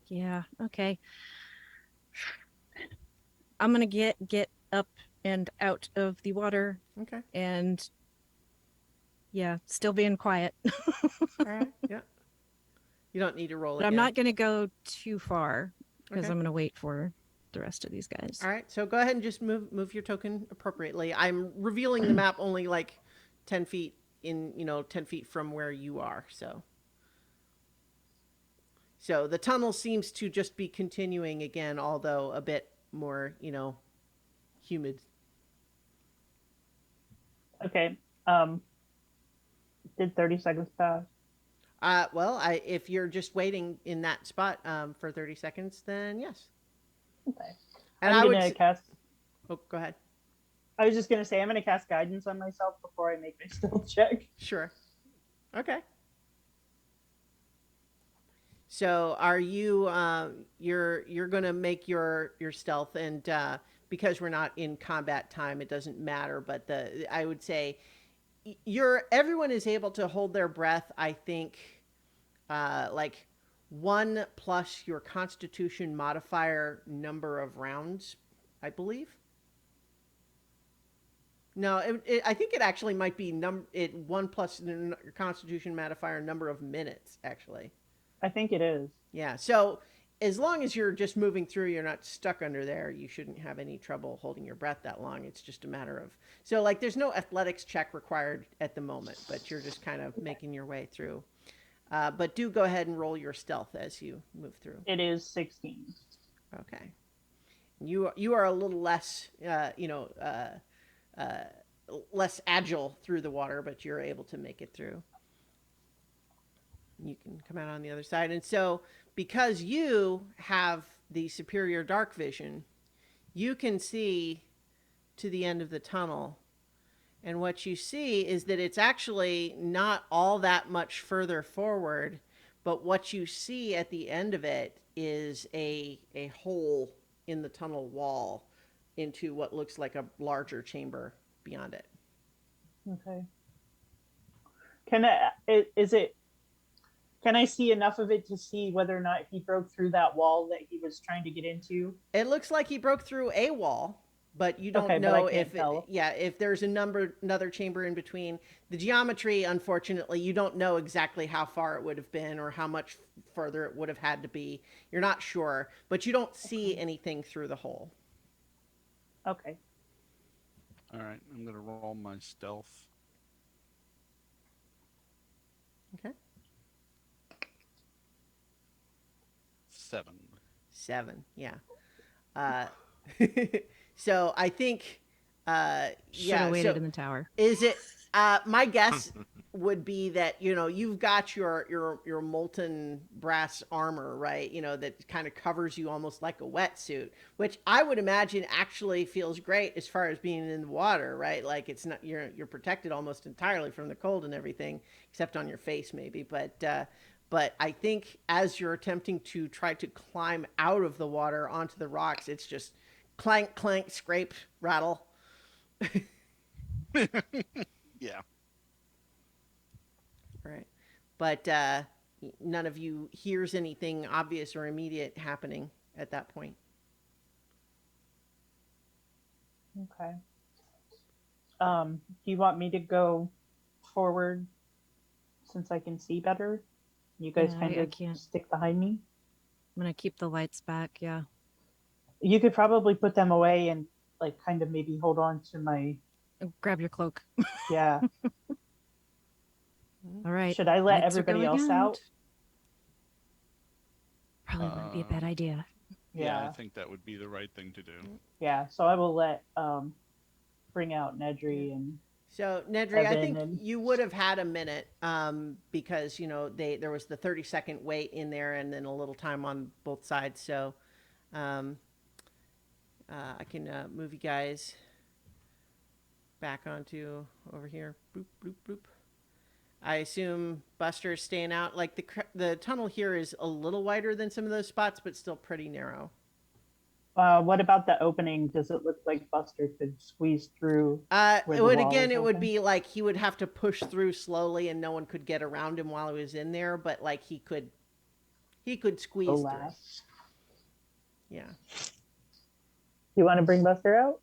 [SPEAKER 5] Yeah, okay. I'm gonna get up and out of the water
[SPEAKER 1] Okay.
[SPEAKER 5] and yeah, still being quiet.
[SPEAKER 1] All right. Yeah. You don't need to roll
[SPEAKER 5] But
[SPEAKER 1] again.
[SPEAKER 5] I'm not gonna go too far because
[SPEAKER 1] Okay.
[SPEAKER 5] I'm gonna wait for the rest of these guys.
[SPEAKER 1] All right. So go ahead and just move your token appropriately. I'm revealing the map only like 10 feet 10 feet from where you are. So the tunnel seems to just be continuing again, although a bit more, humid.
[SPEAKER 3] Okay. Did 30 seconds pass?
[SPEAKER 1] Well, if you're just waiting in that spot for 30 seconds, then yes.
[SPEAKER 3] Okay.
[SPEAKER 1] And
[SPEAKER 3] I'm
[SPEAKER 1] I would
[SPEAKER 3] gonna cast.
[SPEAKER 1] Oh, go ahead.
[SPEAKER 3] I was just gonna say I'm gonna cast guidance on myself before I make my stealth check.
[SPEAKER 1] Sure. Okay. So are you you're gonna make your stealth, and because we're not in combat time, it doesn't matter. But I would say everyone is able to hold their breath, I think, like 1 plus your Constitution modifier number of rounds, I believe. No, I think it actually might be 1 plus your Constitution modifier number of minutes. Actually,
[SPEAKER 3] I think it is.
[SPEAKER 1] yeah. So as long as you're just moving through, you're not stuck under there. You shouldn't have any trouble holding your breath that long. It's just a matter of like there's no athletics check required at the moment, but you're just kind of making your way through. But do go ahead and roll your stealth as you move through.
[SPEAKER 3] It is 16.
[SPEAKER 1] Okay. You are a little less, less agile through the water, but you're able to make it through. You can come out on the other side. And so, because you have the superior dark vision, you can see to the end of the tunnel. And what you see is that it's actually not all that much further forward, but what you see at the end of it is a hole in the tunnel wall into what looks like a larger chamber beyond it.
[SPEAKER 3] Okay. Can I see enough of it to see whether or not he broke through that wall that he was trying to get into?
[SPEAKER 1] It looks like he broke through a wall, but you don't
[SPEAKER 3] Okay, but I
[SPEAKER 1] know
[SPEAKER 3] can't
[SPEAKER 1] if
[SPEAKER 3] tell.
[SPEAKER 1] if there's another chamber in between. The geometry, unfortunately, you don't know exactly how far it would have been or how much further it would have had to be. You're not sure, but you don't see anything through the hole.
[SPEAKER 3] Okay.
[SPEAKER 2] All right, I'm gonna roll my stealth.
[SPEAKER 1] Okay.
[SPEAKER 2] 7.
[SPEAKER 1] 7, yeah. So I think,
[SPEAKER 5] Should have waited
[SPEAKER 1] so
[SPEAKER 5] in the tower.
[SPEAKER 1] is it? My guess would be that you've got your molten brass armor, right? That kind of covers you almost like a wetsuit, which I would imagine actually feels great as far as being in the water, right? Like it's not you're protected almost entirely from the cold and everything, except on your face maybe, but I think as you're attempting to try to climb out of the water onto the rocks, it's just clank, clank, scrape, rattle.
[SPEAKER 2] Yeah.
[SPEAKER 1] Right. But none of you hears anything obvious or immediate happening at that point.
[SPEAKER 3] Okay. Do you want me to go forward since I can see better? You guys
[SPEAKER 5] Yeah,
[SPEAKER 3] kind
[SPEAKER 5] I
[SPEAKER 3] of
[SPEAKER 5] can't.
[SPEAKER 3] stick behind me.
[SPEAKER 5] I'm gonna keep the lights back. Yeah.
[SPEAKER 3] You could probably put them away and like kind of maybe hold on to my
[SPEAKER 5] Grab your cloak.
[SPEAKER 3] yeah.
[SPEAKER 5] All right.
[SPEAKER 3] Should I let
[SPEAKER 5] lights are
[SPEAKER 3] everybody
[SPEAKER 5] going
[SPEAKER 3] else out?
[SPEAKER 5] Probably wouldn't be a bad idea.
[SPEAKER 2] Yeah, I
[SPEAKER 3] Yeah.
[SPEAKER 2] think that would be the right thing to do.
[SPEAKER 3] Yeah. So I will let bring out Nedry and
[SPEAKER 1] So, Nedry, I
[SPEAKER 3] Evan
[SPEAKER 1] think
[SPEAKER 3] and-
[SPEAKER 1] you would have had a minute because, there was the 30-second wait in there and then a little time on both sides. So I can move you guys back onto over here. Boop, boop, boop. I assume Buster is staying out. Like the tunnel here is a little wider than some of those spots, but still pretty narrow.
[SPEAKER 3] what about the opening? Does it look like Buster could squeeze through? Where
[SPEAKER 1] It
[SPEAKER 3] the
[SPEAKER 1] would
[SPEAKER 3] wall
[SPEAKER 1] again.
[SPEAKER 3] is
[SPEAKER 1] It would
[SPEAKER 3] open?
[SPEAKER 1] be like he would have to push through slowly, and no one could get around him while he was in there. But like he could squeeze
[SPEAKER 3] Go
[SPEAKER 1] through.
[SPEAKER 3] last.
[SPEAKER 1] Yeah.
[SPEAKER 3] You want to bring Buster out?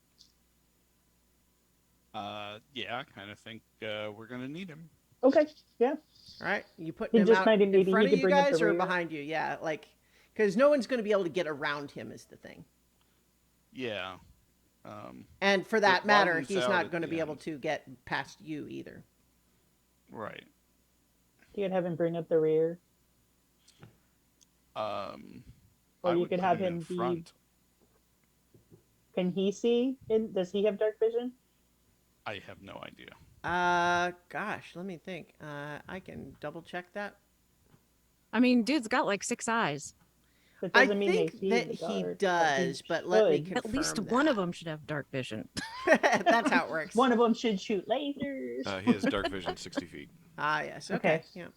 [SPEAKER 2] Yeah, I kind of think we're gonna need him.
[SPEAKER 3] Okay. Yeah.
[SPEAKER 1] All right. You put
[SPEAKER 3] He
[SPEAKER 1] him
[SPEAKER 3] just
[SPEAKER 1] out
[SPEAKER 3] might-
[SPEAKER 1] in
[SPEAKER 3] maybe
[SPEAKER 1] front
[SPEAKER 3] he
[SPEAKER 1] of
[SPEAKER 3] could
[SPEAKER 1] you
[SPEAKER 3] bring up
[SPEAKER 1] guys
[SPEAKER 3] the
[SPEAKER 1] or
[SPEAKER 3] rear.
[SPEAKER 1] behind you. Yeah, like because no one's going to be able to get around him is the thing.
[SPEAKER 2] Yeah.
[SPEAKER 1] And for that
[SPEAKER 2] While
[SPEAKER 1] matter,
[SPEAKER 2] he's
[SPEAKER 1] he's
[SPEAKER 2] out
[SPEAKER 1] not
[SPEAKER 2] at
[SPEAKER 1] going to
[SPEAKER 2] the
[SPEAKER 1] be able
[SPEAKER 2] end.
[SPEAKER 1] to get past you either.
[SPEAKER 2] Right.
[SPEAKER 3] You could have him bring up the rear.
[SPEAKER 2] Or
[SPEAKER 3] Or you could have
[SPEAKER 2] in
[SPEAKER 3] him be-
[SPEAKER 2] front.
[SPEAKER 3] Can he see? Does he have dark vision?
[SPEAKER 2] I have no idea.
[SPEAKER 1] Gosh, let me think. I can double check that.
[SPEAKER 5] I mean, dude's got like 6 eyes.
[SPEAKER 3] That
[SPEAKER 1] I
[SPEAKER 3] doesn't mean they
[SPEAKER 1] think
[SPEAKER 3] see
[SPEAKER 1] that
[SPEAKER 3] in the
[SPEAKER 1] he
[SPEAKER 3] dark,
[SPEAKER 1] does,
[SPEAKER 3] he
[SPEAKER 1] but let me
[SPEAKER 3] should.
[SPEAKER 1] confirm
[SPEAKER 5] At least one of them should have dark vision.
[SPEAKER 1] That's how it works.
[SPEAKER 3] One of them should shoot lasers.
[SPEAKER 6] He has dark vision 60 feet.
[SPEAKER 1] Ah, yes. Okay.
[SPEAKER 3] Okay.
[SPEAKER 1] Yeah.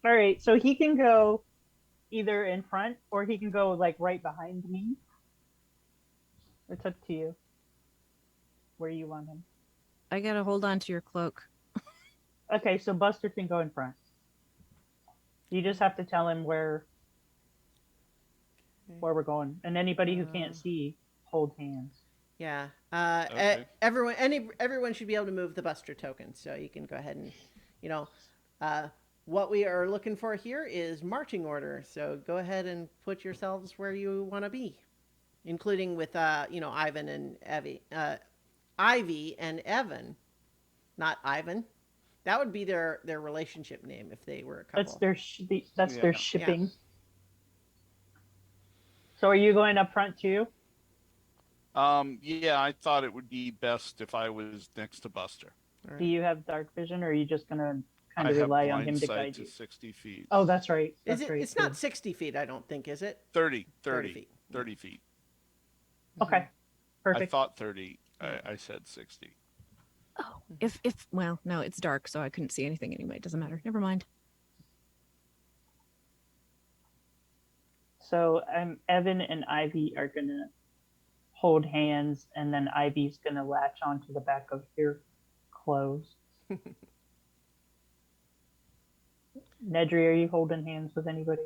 [SPEAKER 3] All right, so he can go either in front or he can go like right behind me. It's up to you. Where you want him.
[SPEAKER 5] I gotta hold on to your cloak.
[SPEAKER 3] Okay, so Buster can go in front. You just have to tell him where we're going, and anybody who can't see, hold hands.
[SPEAKER 1] Yeah.
[SPEAKER 2] Okay.
[SPEAKER 1] Everyone should be able to move the Buster token, so you can go ahead and, you know, uh, what we are looking for here is marching order. So go ahead and put yourselves where you want to be, including with Ivan and Ivy and Evan, not Ivan. That would be their relationship name if they were a
[SPEAKER 3] That's
[SPEAKER 1] couple.
[SPEAKER 3] their that's their
[SPEAKER 2] Yeah.
[SPEAKER 3] shipping. So are you going up front too?
[SPEAKER 2] Yeah, I thought it would be best if I was next to Buster.
[SPEAKER 1] All
[SPEAKER 3] Do
[SPEAKER 1] right.
[SPEAKER 3] you have dark vision, or are you just gonna kind
[SPEAKER 2] I
[SPEAKER 3] of
[SPEAKER 2] have
[SPEAKER 3] rely on
[SPEAKER 2] blind
[SPEAKER 3] him to
[SPEAKER 2] sight
[SPEAKER 3] guide
[SPEAKER 2] to
[SPEAKER 3] you?
[SPEAKER 2] 60 feet.
[SPEAKER 3] Oh, that's right.
[SPEAKER 1] Is
[SPEAKER 3] That's
[SPEAKER 1] it?
[SPEAKER 3] right.
[SPEAKER 1] It's not 60 feet, I don't think, is it?
[SPEAKER 2] 30,
[SPEAKER 1] 30 feet.
[SPEAKER 2] 30 feet.
[SPEAKER 3] Okay,
[SPEAKER 2] I
[SPEAKER 3] perfect.
[SPEAKER 2] thought 30. I said 60.
[SPEAKER 5] Oh, if well, no, it's dark, so I couldn't see anything anyway. It doesn't matter. Never mind.
[SPEAKER 3] So Evan and Ivy are gonna hold hands, and then Ivy's gonna latch onto the back of your clothes. Nedry, are you holding hands with anybody?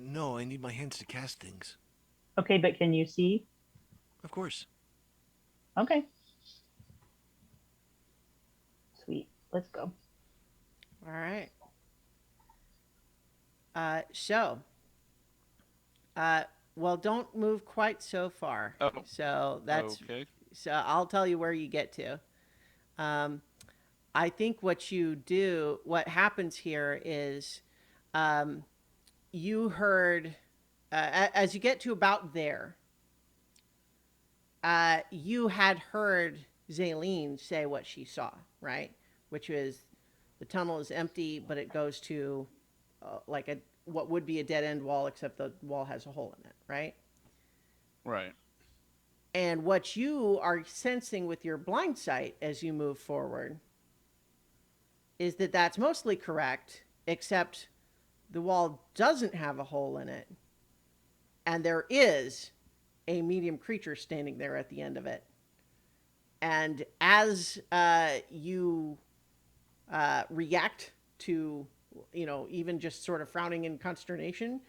[SPEAKER 4] No, I need my hands to cast things.
[SPEAKER 3] Okay, but can you see?
[SPEAKER 4] Of course.
[SPEAKER 3] Okay. Sweet. Let's go.
[SPEAKER 1] All right. So, well, don't move quite so far.
[SPEAKER 2] Oh,
[SPEAKER 1] So that's
[SPEAKER 2] okay.
[SPEAKER 1] so I'll tell you where you get to. I think what happens here is, you heard, as you get to about there, you had heard Zaylene say what she saw, right? Which is the tunnel is empty, but it goes to like what would be a dead end wall, except the wall has a hole in it, right?
[SPEAKER 2] Right.
[SPEAKER 1] And what you are sensing with your blind sight as you move forward is that that's mostly correct, except the wall doesn't have a hole in it, and there is a medium creature standing there at the end of it. And as you react to, even just sort of frowning in consternation,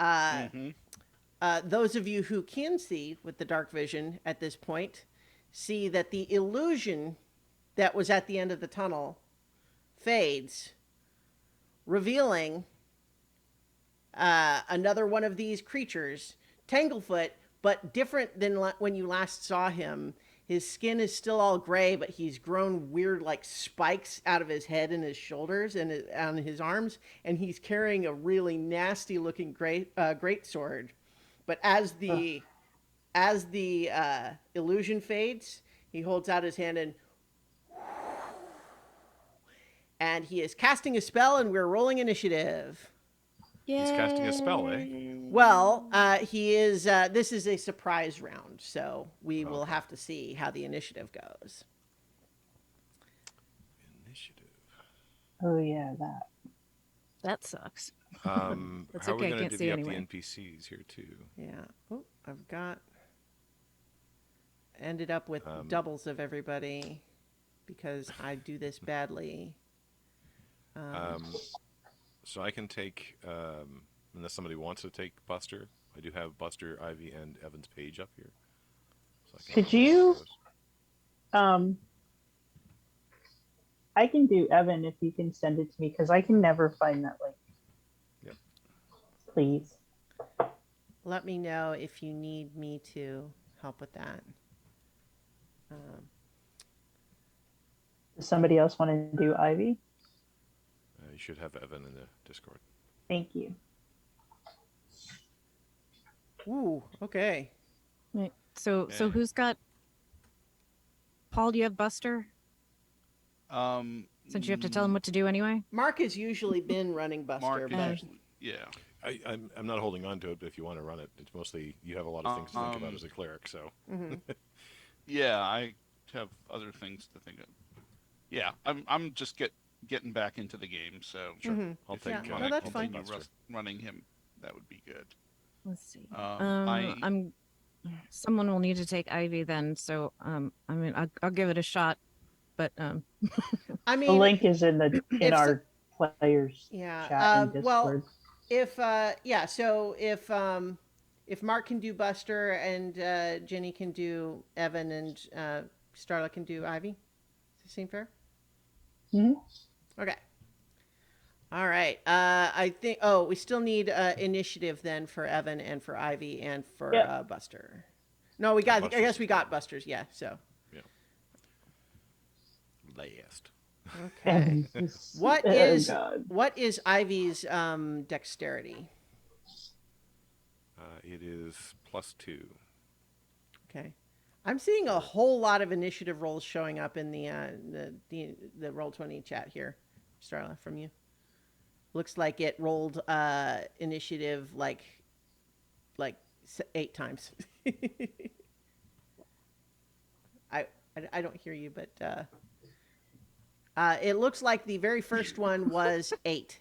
[SPEAKER 2] Mm-hmm.
[SPEAKER 1] those of you who can see with the dark vision at this point see that the illusion that was at the end of the tunnel fades, revealing another one of these creatures, Tanglefoot, but different than when you last saw him. His skin is still all gray, but he's grown weird, like spikes out of his head and his shoulders and on his arms, and he's carrying a really nasty-looking great sword. But as the illusion fades, he holds out his hand and he is casting a spell, and we're rolling initiative.
[SPEAKER 6] He's casting a spell, eh?
[SPEAKER 1] Well, he is. This is a surprise round, so we will
[SPEAKER 6] Okay.
[SPEAKER 1] have to see how the initiative goes.
[SPEAKER 6] Initiative.
[SPEAKER 3] Oh yeah, that.
[SPEAKER 5] That sucks. That's
[SPEAKER 6] How are we
[SPEAKER 5] okay, I
[SPEAKER 6] going
[SPEAKER 5] can't
[SPEAKER 6] to
[SPEAKER 5] see
[SPEAKER 6] divvy
[SPEAKER 5] anyway.
[SPEAKER 6] up the NPCs here too?
[SPEAKER 1] Yeah. Oh, I've got. Ended up with doubles of everybody because I do this badly.
[SPEAKER 6] So I can take, unless somebody wants to take Buster. I do have Buster, Ivy, and Evan's page up here. So I can
[SPEAKER 3] Could you-
[SPEAKER 6] those.
[SPEAKER 3] I can do Evan if you can send it to me because I can never find that link.
[SPEAKER 6] Yep.
[SPEAKER 3] Please.
[SPEAKER 1] Let me know if you need me to help with that.
[SPEAKER 3] Does somebody else want to do Ivy?
[SPEAKER 6] You should have Evan in the Discord.
[SPEAKER 3] Thank you.
[SPEAKER 1] Ooh. Okay.
[SPEAKER 5] Right. So
[SPEAKER 2] Okay.
[SPEAKER 5] who's got Paul, do you have Buster? Since you have to tell him what to do anyway?
[SPEAKER 1] Mark has usually been running Buster,
[SPEAKER 2] Mark
[SPEAKER 1] but
[SPEAKER 2] usually, yeah.
[SPEAKER 6] I'm not holding on to it, but if you want to run it, it's mostly you have a lot of things to think about as a cleric. So
[SPEAKER 2] Yeah, I have other things to think of. Yeah, I'm just getting back into the game, so
[SPEAKER 1] Mhm.
[SPEAKER 6] I'll
[SPEAKER 2] if
[SPEAKER 6] take.
[SPEAKER 2] you
[SPEAKER 1] Yeah,
[SPEAKER 2] wanna
[SPEAKER 1] no, that's
[SPEAKER 2] continue
[SPEAKER 1] fine.
[SPEAKER 2] running him, that would be good.
[SPEAKER 5] Let's see.
[SPEAKER 2] I
[SPEAKER 5] I'm. Someone will need to take Ivy then. So I mean, I'll give it a shot. But
[SPEAKER 1] I
[SPEAKER 3] The
[SPEAKER 1] mean,
[SPEAKER 3] link is in
[SPEAKER 1] if
[SPEAKER 3] our players
[SPEAKER 1] Yeah.
[SPEAKER 3] chat and
[SPEAKER 1] Well,
[SPEAKER 3] Discord.
[SPEAKER 1] if yeah, so if Mark can do Buster and Jenny can do Evan and Starla can do Ivy, does it seem fair?
[SPEAKER 3] Mhm.
[SPEAKER 1] Okay. All right. I think. Oh, we still need initiative then for Evan and for Ivy and for
[SPEAKER 3] Yep.
[SPEAKER 1] Buster. No, we got. I
[SPEAKER 6] Buster's
[SPEAKER 1] guess we
[SPEAKER 6] is
[SPEAKER 1] got
[SPEAKER 6] gone.
[SPEAKER 1] Buster's. Yeah. So.
[SPEAKER 6] Yeah. Last.
[SPEAKER 1] Okay. What
[SPEAKER 3] Oh
[SPEAKER 1] is
[SPEAKER 3] god.
[SPEAKER 1] what is Ivy's dexterity?
[SPEAKER 6] It is +2.
[SPEAKER 1] Okay. I'm seeing a whole lot of initiative rolls showing up in the Roll20 chat here, Starla, from you. Looks like it rolled initiative like 8 times. I, I don't hear you, but it looks like the very first one was 8.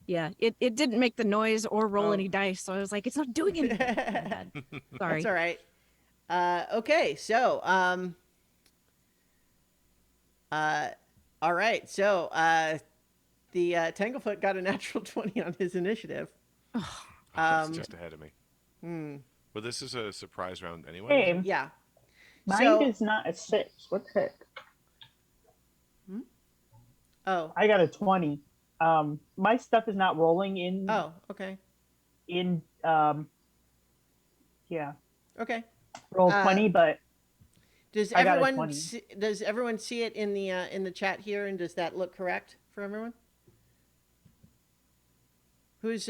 [SPEAKER 5] Yeah, it didn't make the noise or roll
[SPEAKER 1] Oh.
[SPEAKER 5] any dice, so I was like, it's not doing anything. My bad. Sorry.
[SPEAKER 1] That's all right. Okay, so all right, so the Tanglefoot got a natural 20 on his initiative.
[SPEAKER 6] Oh, that's
[SPEAKER 1] Um,
[SPEAKER 6] just ahead of me.
[SPEAKER 1] hmm,
[SPEAKER 6] But this is a surprise round anyway.
[SPEAKER 3] Hey,
[SPEAKER 1] yeah.
[SPEAKER 3] mine
[SPEAKER 1] So,
[SPEAKER 3] is not a 6. What the heck?
[SPEAKER 1] oh,
[SPEAKER 3] I got a 20. My stuff is not rolling
[SPEAKER 1] oh, okay,
[SPEAKER 3] in yeah,
[SPEAKER 1] okay.
[SPEAKER 3] roll
[SPEAKER 1] Uh,
[SPEAKER 3] 20, but
[SPEAKER 1] Does
[SPEAKER 3] I got a
[SPEAKER 1] everyone
[SPEAKER 3] 20.
[SPEAKER 1] does everyone see it in the chat here, and does that look correct for everyone? Who's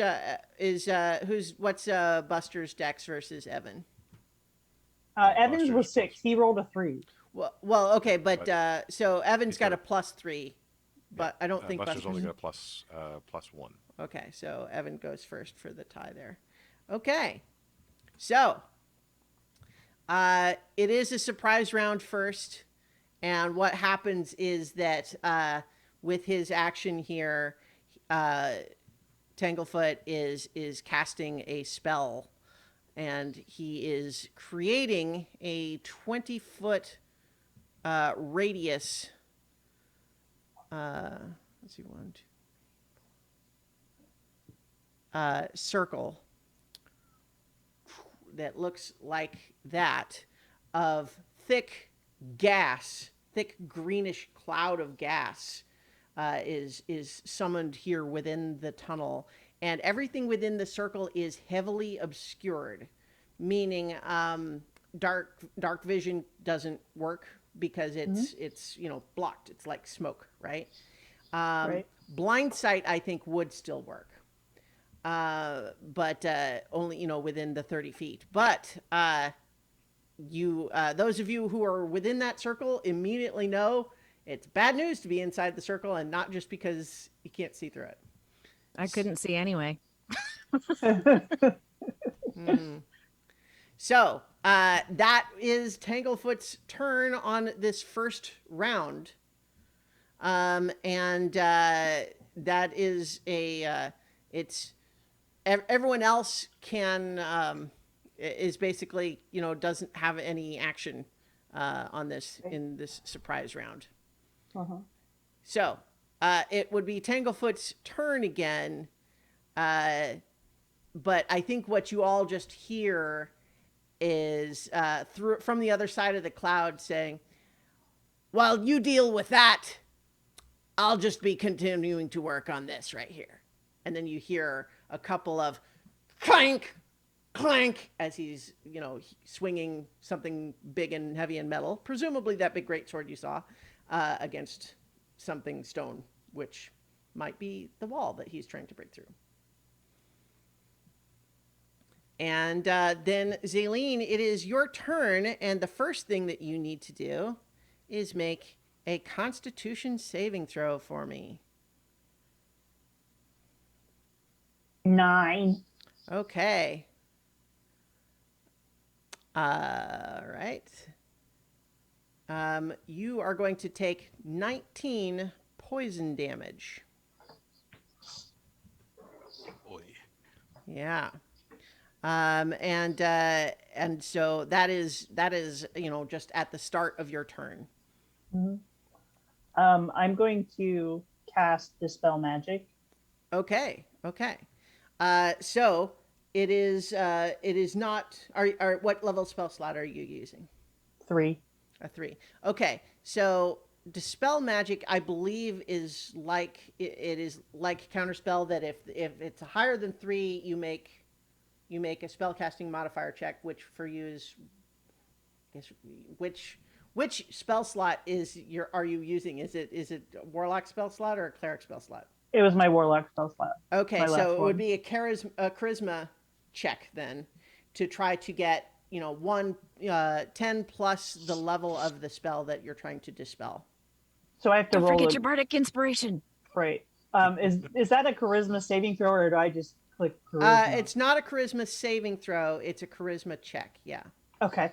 [SPEAKER 1] what's Buster's Dex versus Evan?
[SPEAKER 3] Evans
[SPEAKER 6] Buster's
[SPEAKER 3] was 6. He rolled a 3.
[SPEAKER 1] Well, okay, but so Evan's
[SPEAKER 6] he's
[SPEAKER 1] got
[SPEAKER 6] got
[SPEAKER 1] a +3, but I don't think
[SPEAKER 6] Buster's only
[SPEAKER 1] Buster's.
[SPEAKER 6] got a +1.
[SPEAKER 1] Okay, so Evan goes first for the tie there. Okay, so it is a surprise round first, and what happens is that with his action here, uh, Tanglefoot is casting a spell, and he is creating a 20-foot radius. Let's see, one, two, circle that looks like that of thick gas, thick greenish cloud of gas is summoned here within the tunnel, and everything within the circle is heavily obscured, meaning dark vision doesn't work because it's blocked. It's like smoke, right?
[SPEAKER 3] Right.
[SPEAKER 1] Blind sight, I think, would still work, but only within the 30 feet. But those of you who are within that circle immediately know it's bad news to be inside the circle, and not just because you can't see through it.
[SPEAKER 5] I couldn't see anyway.
[SPEAKER 1] So that is Tanglefoot's turn on this first round, and that is it's everyone else can is basically doesn't have any action on this in this surprise round.
[SPEAKER 3] Uh-huh.
[SPEAKER 1] So it would be Tanglefoot's turn again, but I think what you all just hear is from the other side of the cloud saying, "While you deal with that, I'll just be continuing to work on this right here." And then you hear a couple of clank, clank as he's swinging something big and heavy and metal, presumably that big greatsword you saw, against something stone, which might be the wall that he's trying to break through. And then, Zaylene, it is your turn, and the first thing that you need to do is make a Constitution saving throw for me.
[SPEAKER 3] 9.
[SPEAKER 1] Okay. All right. You are going to take 19 poison damage.
[SPEAKER 6] Boy.
[SPEAKER 1] Yeah. And so that is just at the start of your turn.
[SPEAKER 3] I'm going to cast Dispel Magic.
[SPEAKER 1] Okay, okay. So it is not. Are what level spell slot are you using?
[SPEAKER 3] 3.
[SPEAKER 1] A 3. Okay, so dispel magic, I believe, is like it is like counterspell that if it's higher than 3, you make a spellcasting modifier check, which for you is, I guess, which spell slot is your are you using? Is it a warlock spell slot or a cleric spell slot?
[SPEAKER 3] It was my Warlock spell slot.
[SPEAKER 1] Okay,
[SPEAKER 3] My
[SPEAKER 1] so
[SPEAKER 3] last
[SPEAKER 1] it would
[SPEAKER 3] one.
[SPEAKER 1] be a charisma check then to try to get, 10 plus the level of the spell that you're trying to dispel.
[SPEAKER 3] So I have to
[SPEAKER 5] Don't
[SPEAKER 3] roll
[SPEAKER 5] forget
[SPEAKER 3] a
[SPEAKER 5] your bardic inspiration.
[SPEAKER 3] right. Is that a charisma saving throw, or do I just click charisma?
[SPEAKER 1] It's not a charisma saving throw, it's a charisma check. Yeah.
[SPEAKER 3] Okay.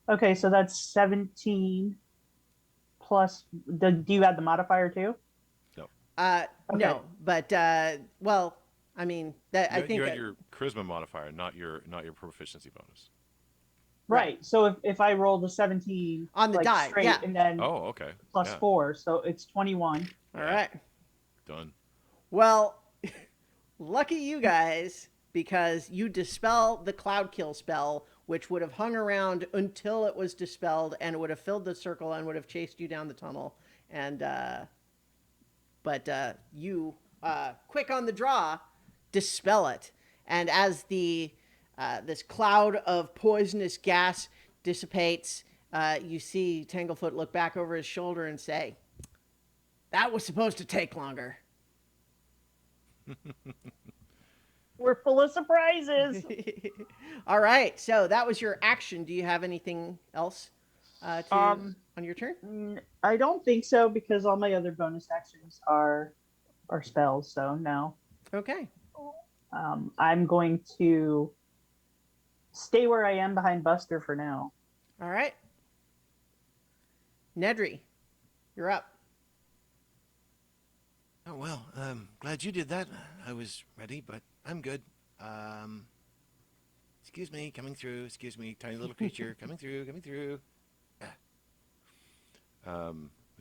[SPEAKER 3] Okay, so that's 17 plus. Do you add the modifier too?
[SPEAKER 6] No.
[SPEAKER 3] Okay.
[SPEAKER 1] No, but well, I mean that I think
[SPEAKER 6] You add your charisma modifier, not your proficiency bonus.
[SPEAKER 3] Right. So if I roll the 17
[SPEAKER 1] on the
[SPEAKER 3] like
[SPEAKER 1] die.
[SPEAKER 3] straight
[SPEAKER 1] Yeah.
[SPEAKER 3] and then
[SPEAKER 6] Oh, okay.
[SPEAKER 3] plus
[SPEAKER 6] Yeah.
[SPEAKER 3] 4, so it's 21.
[SPEAKER 1] All
[SPEAKER 6] Yeah.
[SPEAKER 1] right.
[SPEAKER 6] Done.
[SPEAKER 1] Well, lucky you guys because you dispel the cloud kill spell, which would have hung around until it was dispelled and would have filled the circle and would have chased you down the tunnel. And but you quick on the draw dispel it, and as the this cloud of poisonous gas dissipates, you see Tanglefoot look back over his shoulder and say, "That was supposed to take longer."
[SPEAKER 3] We're full of surprises.
[SPEAKER 1] All right, so that was your action. Do you have anything else on your turn?
[SPEAKER 3] I don't think so because all my other bonus actions are spells. So no.
[SPEAKER 1] Okay.
[SPEAKER 3] I'm going to stay where I am behind Buster for now.
[SPEAKER 1] All right. Nedry, you're up.
[SPEAKER 4] Oh, well, glad you did that. I was ready, but I'm good. Excuse me, coming through. Excuse me, tiny little creature, coming through, coming through.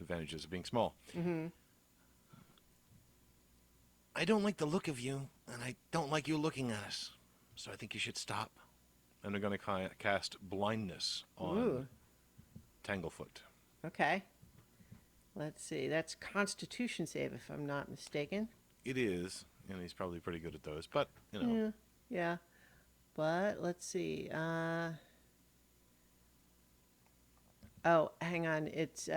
[SPEAKER 6] Advantages of being small.
[SPEAKER 1] Mm-hmm.
[SPEAKER 4] I don't like the look of you, and I don't like you looking at us. So I think you should stop.
[SPEAKER 6] And I'm going to cast blindness on
[SPEAKER 1] Ooh.
[SPEAKER 6] Tanglefoot.
[SPEAKER 1] Okay. Let's see. That's Constitution save, if I'm not mistaken.
[SPEAKER 6] It is, and he's probably pretty good at those. But you know,
[SPEAKER 1] Yeah. But let's see. Oh, hang on. It's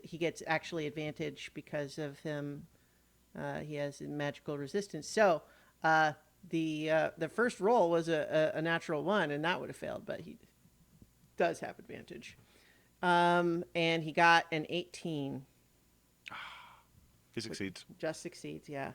[SPEAKER 1] he gets actually advantage because of him. He has magical resistance. So the first roll was a natural 1, and that would have failed, but he does have advantage. And he got an 18.
[SPEAKER 6] he succeeds.
[SPEAKER 1] Just succeeds, yeah.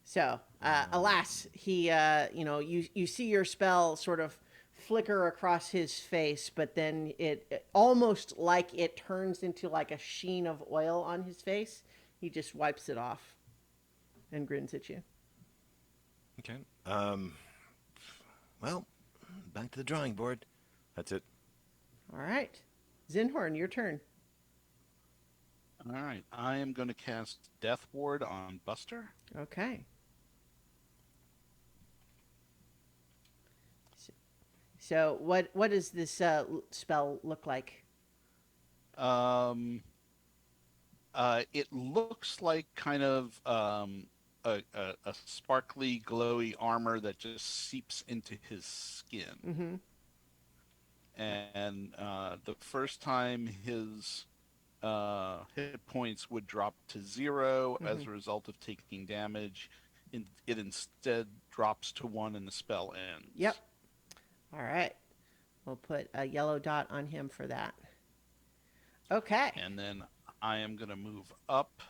[SPEAKER 1] So, alas, he, you see your spell sort of flicker across his face, but then it almost like it turns into like a sheen of oil on his face. He just wipes it off and grins at you.
[SPEAKER 6] Okay,
[SPEAKER 4] Well, back to the drawing board.
[SPEAKER 6] that's it.
[SPEAKER 1] All right. Zinhorn, your turn.
[SPEAKER 2] All right, I am going to cast Death Ward on Buster.
[SPEAKER 1] Okay. So what does this spell look like?
[SPEAKER 2] It looks like kind of a sparkly, glowy armor that just seeps into his skin.
[SPEAKER 1] Mm-hmm.
[SPEAKER 2] And the first time his hit points would drop to 0 as a result of taking damage, it instead drops to 1 and the spell ends.
[SPEAKER 1] Yep. All right. We'll put a yellow dot on him for that. Okay.
[SPEAKER 2] And then I am going to move up,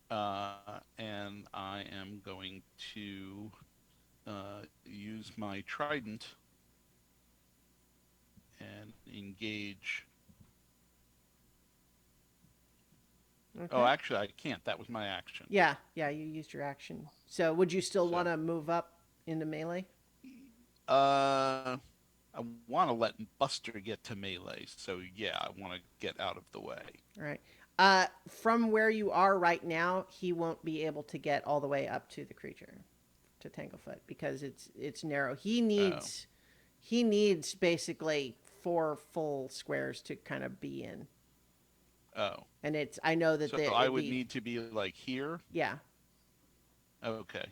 [SPEAKER 2] and I am going to use my trident and engage.
[SPEAKER 1] Okay.
[SPEAKER 2] Oh, actually, I can't. That was my action.
[SPEAKER 1] Yeah, you used your action. So would you still
[SPEAKER 2] So-
[SPEAKER 1] want to move up into melee?
[SPEAKER 2] I want to let Buster get to melee. So yeah, I want to get out of the way.
[SPEAKER 1] All right. From where you are right now, he won't be able to get all the way up to the creature, to Tanglefoot, because it's narrow.
[SPEAKER 2] Oh,
[SPEAKER 1] He needs basically 4 full squares to kind of be in.
[SPEAKER 2] oh.
[SPEAKER 1] And it's I know that
[SPEAKER 2] So I would need to be like here.
[SPEAKER 1] yeah.
[SPEAKER 2] Okay.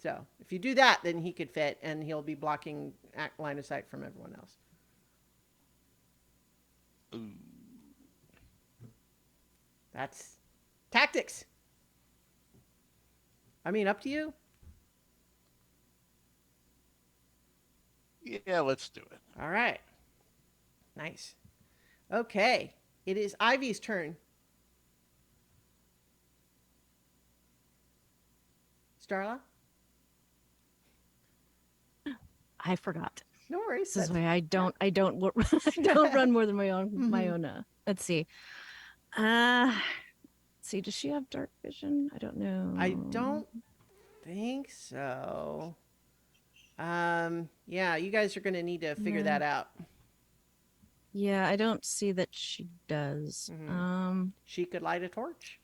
[SPEAKER 1] So if you do that, then he could fit, and he'll be blocking line of sight from everyone else.
[SPEAKER 2] Ooh.
[SPEAKER 1] That's tactics. I mean, up to you.
[SPEAKER 2] Yeah, let's do it.
[SPEAKER 1] All right. Nice. Okay. It is Ivy's turn. Starla?
[SPEAKER 5] I forgot.
[SPEAKER 1] No worries.
[SPEAKER 5] This is why I don't I don't run more than my own let's see. Let's see, does she have dark vision? I don't know.
[SPEAKER 1] I don't think so. Yeah, you guys are going to need to figure
[SPEAKER 5] Yeah.
[SPEAKER 1] that out.
[SPEAKER 5] Yeah, I don't see that she does.
[SPEAKER 1] She could light a torch.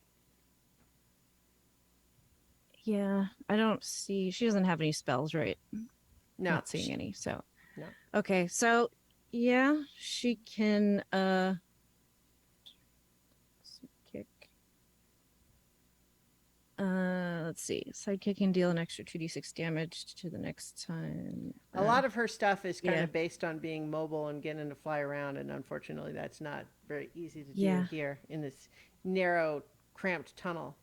[SPEAKER 5] Yeah, I don't see. She doesn't have any spells, right?
[SPEAKER 1] No.
[SPEAKER 5] Not seeing any. So,
[SPEAKER 1] No.
[SPEAKER 5] okay. So, yeah, she can kick. Let's see. Sidekick can deal an extra 2d6 damage to the next time.
[SPEAKER 1] A lot of her stuff is kind
[SPEAKER 5] yeah.
[SPEAKER 1] of based on being mobile and getting to fly around, and unfortunately, that's not very easy to do
[SPEAKER 5] Yeah.
[SPEAKER 1] here in this narrow, cramped tunnel.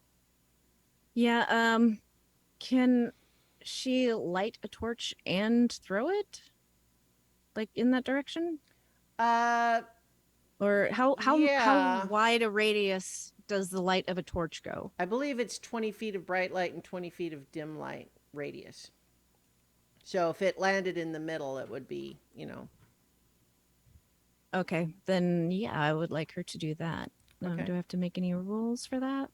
[SPEAKER 5] Yeah. Can she light a torch and throw it, like in that direction? Or how
[SPEAKER 1] Yeah.
[SPEAKER 5] wide a radius does the light of a torch go?
[SPEAKER 1] I believe it's 20 feet of bright light and 20 feet of dim light radius. So if it landed in the middle, it would be,
[SPEAKER 5] Okay, then yeah, I would like her to do that.
[SPEAKER 1] Okay.
[SPEAKER 5] Do I have to make any rules for that?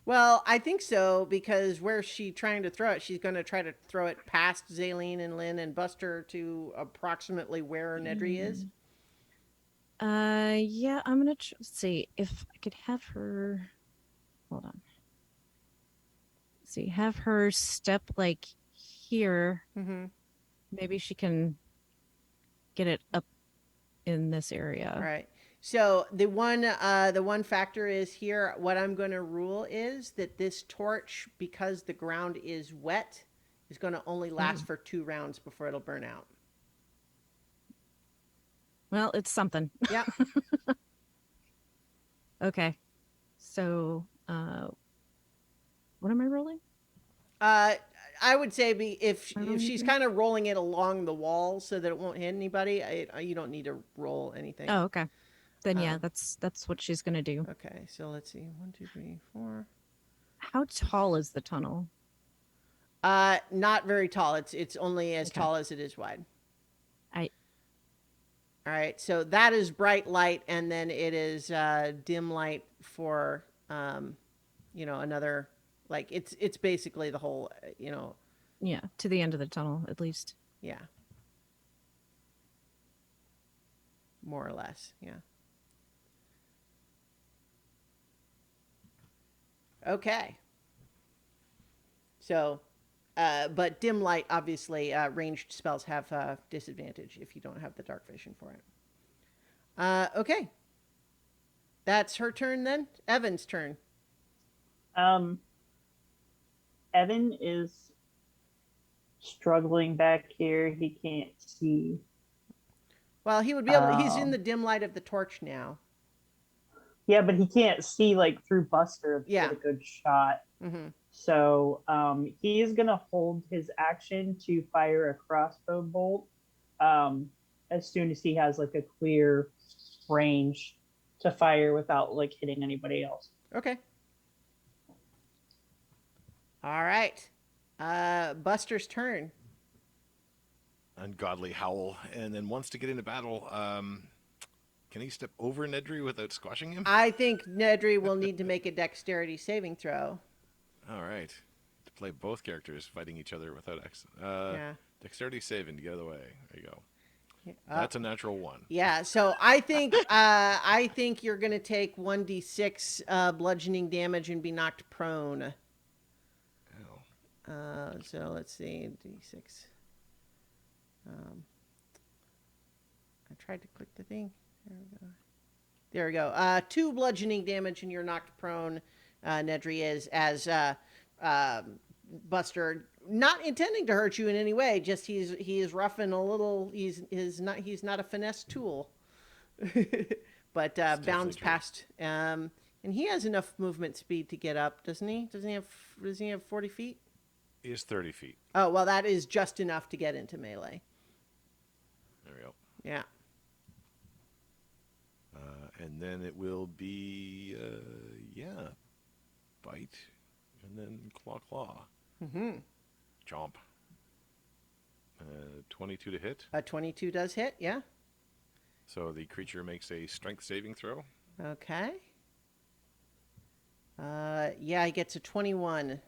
[SPEAKER 1] Well, I think so, because where's she trying to throw it? She's going to try to throw it past Zaleen and Lynn and Buster to approximately where Nedry is.
[SPEAKER 5] Yeah, I'm gonna let's see if I could have her. Hold on. Let's see, have her step like here.
[SPEAKER 1] Mm-hmm.
[SPEAKER 5] Maybe she can get it up in this area.
[SPEAKER 1] All right. So the one factor is here. What I'm going to rule is that this torch, because the ground is wet, is going to only last for 2 rounds before it'll burn out.
[SPEAKER 5] Well, it's something.
[SPEAKER 1] Yeah.
[SPEAKER 5] Okay. So, what am I rolling?
[SPEAKER 1] I would say if she's kind of rolling it along the wall so that it won't hit anybody, you don't need to roll anything.
[SPEAKER 5] Oh, okay. Then yeah, that's what she's gonna do.
[SPEAKER 1] Okay, so let's see. 1, 2, 3, 4.
[SPEAKER 5] How tall is the tunnel?
[SPEAKER 1] Not very tall. It's only as
[SPEAKER 5] Okay.
[SPEAKER 1] tall as it is wide.
[SPEAKER 5] I
[SPEAKER 1] All right, so that is bright light, and then it is dim light for another, like it's basically the whole
[SPEAKER 5] yeah, to the end of the tunnel at least.
[SPEAKER 1] yeah, more or less, yeah. Okay. So, but dim light, obviously, ranged spells have disadvantage if you don't have the dark vision for it. Okay. That's her turn then. Evan's turn.
[SPEAKER 3] Evan is struggling back here. He can't see.
[SPEAKER 1] Well, he would be able. He's in the dim light of the torch now.
[SPEAKER 3] Yeah, but he can't see like through Buster to
[SPEAKER 1] Yeah.
[SPEAKER 3] get a good shot.
[SPEAKER 1] Mm-hmm.
[SPEAKER 3] So he is gonna hold his action to fire a crossbow bolt as soon as he has like a clear range to fire without like hitting anybody else.
[SPEAKER 1] Okay. All right. Buster's turn.
[SPEAKER 6] Ungodly howl, and then wants to get into battle. Can he step over Nedry without squashing him?
[SPEAKER 1] I think Nedry will need to make a dexterity saving throw.
[SPEAKER 6] All right. To play both characters fighting each other without
[SPEAKER 1] Yeah.
[SPEAKER 6] dexterity saving to get out of the way. There you go. That's a natural 1.
[SPEAKER 1] Yeah, so I think you're gonna take 1d6 bludgeoning damage and be knocked prone. So let's see, d6. I tried to click the thing. There we go. There we go. 2 bludgeoning damage and you're knocked prone. Nedry is as Buster, not intending to hurt you in any way. Just he is rough and a little. He's not a finesse tool. But bounds
[SPEAKER 6] true.
[SPEAKER 1] past. And he has enough movement speed to get up, doesn't he? Does he have 40 feet?
[SPEAKER 6] Is 30 feet.
[SPEAKER 1] Oh well, that is just enough to get into melee.
[SPEAKER 6] There we go.
[SPEAKER 1] Yeah.
[SPEAKER 6] And then it will be, bite, and then claw.
[SPEAKER 1] Mm-hmm.
[SPEAKER 6] Chomp. 22 to hit.
[SPEAKER 1] 22 does hit. Yeah.
[SPEAKER 6] So the creature makes a strength saving throw.
[SPEAKER 1] Okay. Yeah, he gets a 21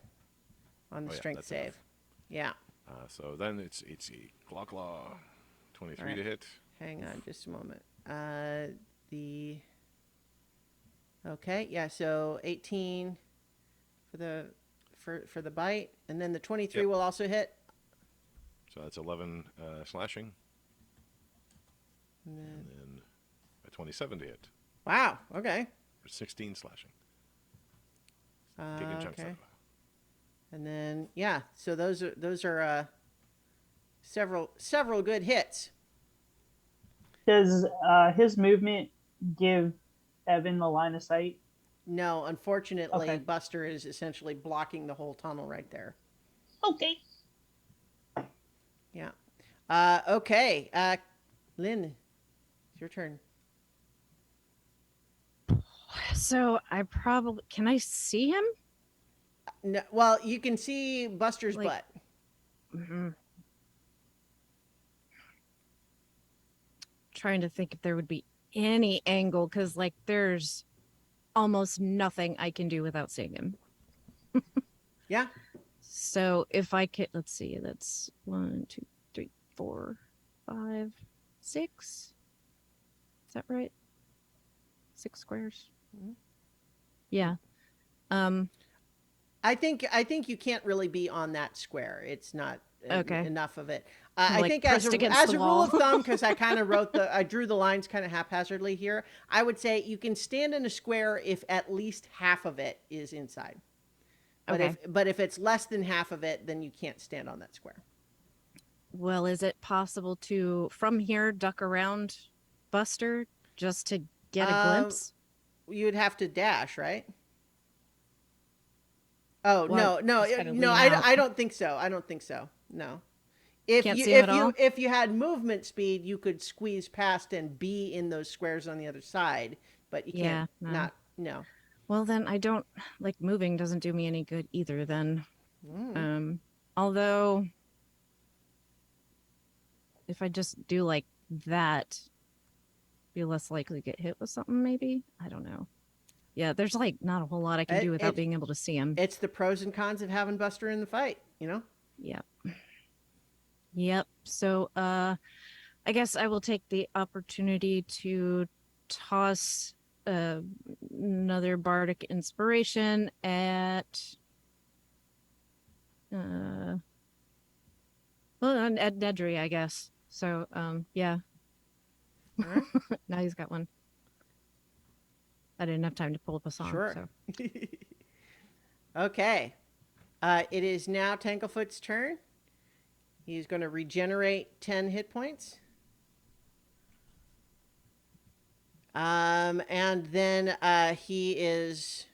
[SPEAKER 1] on the strength
[SPEAKER 6] that's
[SPEAKER 1] save.
[SPEAKER 6] enough.
[SPEAKER 1] Yeah.
[SPEAKER 6] So then it's a claw. 23
[SPEAKER 1] All right.
[SPEAKER 6] to hit.
[SPEAKER 1] Hang on just a moment. Okay, yeah, so 18 for the bite, and then the 23
[SPEAKER 6] Yep.
[SPEAKER 1] will also hit.
[SPEAKER 6] So that's 11 slashing.
[SPEAKER 1] And then,
[SPEAKER 6] And then a 27 to hit.
[SPEAKER 1] wow, okay.
[SPEAKER 6] For 16 slashing. Taking chunks
[SPEAKER 1] Okay.
[SPEAKER 6] out.
[SPEAKER 1] And then yeah, so those are several good hits.
[SPEAKER 3] Does his movement give Evan the line of sight?
[SPEAKER 1] No, unfortunately,
[SPEAKER 3] Okay.
[SPEAKER 1] Buster is essentially blocking the whole tunnel right there.
[SPEAKER 3] Okay.
[SPEAKER 1] Yeah. Okay. Lynn, it's your turn.
[SPEAKER 5] So I probably can I see him?
[SPEAKER 1] No, well, you can see Buster's
[SPEAKER 5] Like-
[SPEAKER 1] butt.
[SPEAKER 5] Mm-hmm. Trying to think if there would be any angle because like there's almost nothing I can do without seeing him.
[SPEAKER 1] Yeah.
[SPEAKER 5] So if I could, let's see, that's 1, 2, 3, 4, 5, 6. Is that right? 6 squares.
[SPEAKER 1] Mhm.
[SPEAKER 5] Yeah.
[SPEAKER 1] I think you can't really be on that square. It's not
[SPEAKER 5] Okay.
[SPEAKER 1] enough of it.
[SPEAKER 5] I'm,
[SPEAKER 1] I
[SPEAKER 5] like,
[SPEAKER 1] think as
[SPEAKER 5] pressed
[SPEAKER 1] a
[SPEAKER 5] against the
[SPEAKER 1] rule
[SPEAKER 5] wall.
[SPEAKER 1] of thumb, because I kind of I drew the lines kind of haphazardly here. I would say you can stand in a square if at least half of it is inside. But
[SPEAKER 5] Okay.
[SPEAKER 1] if it's less than half of it, then you can't stand on that square.
[SPEAKER 5] Well, is it possible to from here duck around Buster just to get a glimpse?
[SPEAKER 1] You'd have to dash, right? Oh
[SPEAKER 5] Well,
[SPEAKER 1] no,
[SPEAKER 5] just kinda
[SPEAKER 1] no!
[SPEAKER 5] lean out.
[SPEAKER 1] I don't think so. I don't think so. No. If
[SPEAKER 5] Can't
[SPEAKER 1] you
[SPEAKER 5] see him at all?
[SPEAKER 1] if you had movement speed, you could squeeze past and be in those squares on the other side. But you can't.
[SPEAKER 5] Yeah, no.
[SPEAKER 1] Not no.
[SPEAKER 5] Well, then I don't like moving doesn't do me any good either then. Although if I just do like that, be less likely to get hit with something maybe. I don't know. Yeah, there's like not a whole lot I can do without being able to see him.
[SPEAKER 1] It's the pros and cons of having Buster in the fight. You know.
[SPEAKER 5] Yep. Yep. So I guess I will take the opportunity to toss another bardic inspiration at at Nedry, I guess. So yeah.
[SPEAKER 1] All right.
[SPEAKER 5] Now he's got one. I didn't have time to pull up a song.
[SPEAKER 1] Sure.
[SPEAKER 5] So.
[SPEAKER 1] Okay. It is now Tanglefoot's turn. He's going to regenerate 10 hit points. And then he is.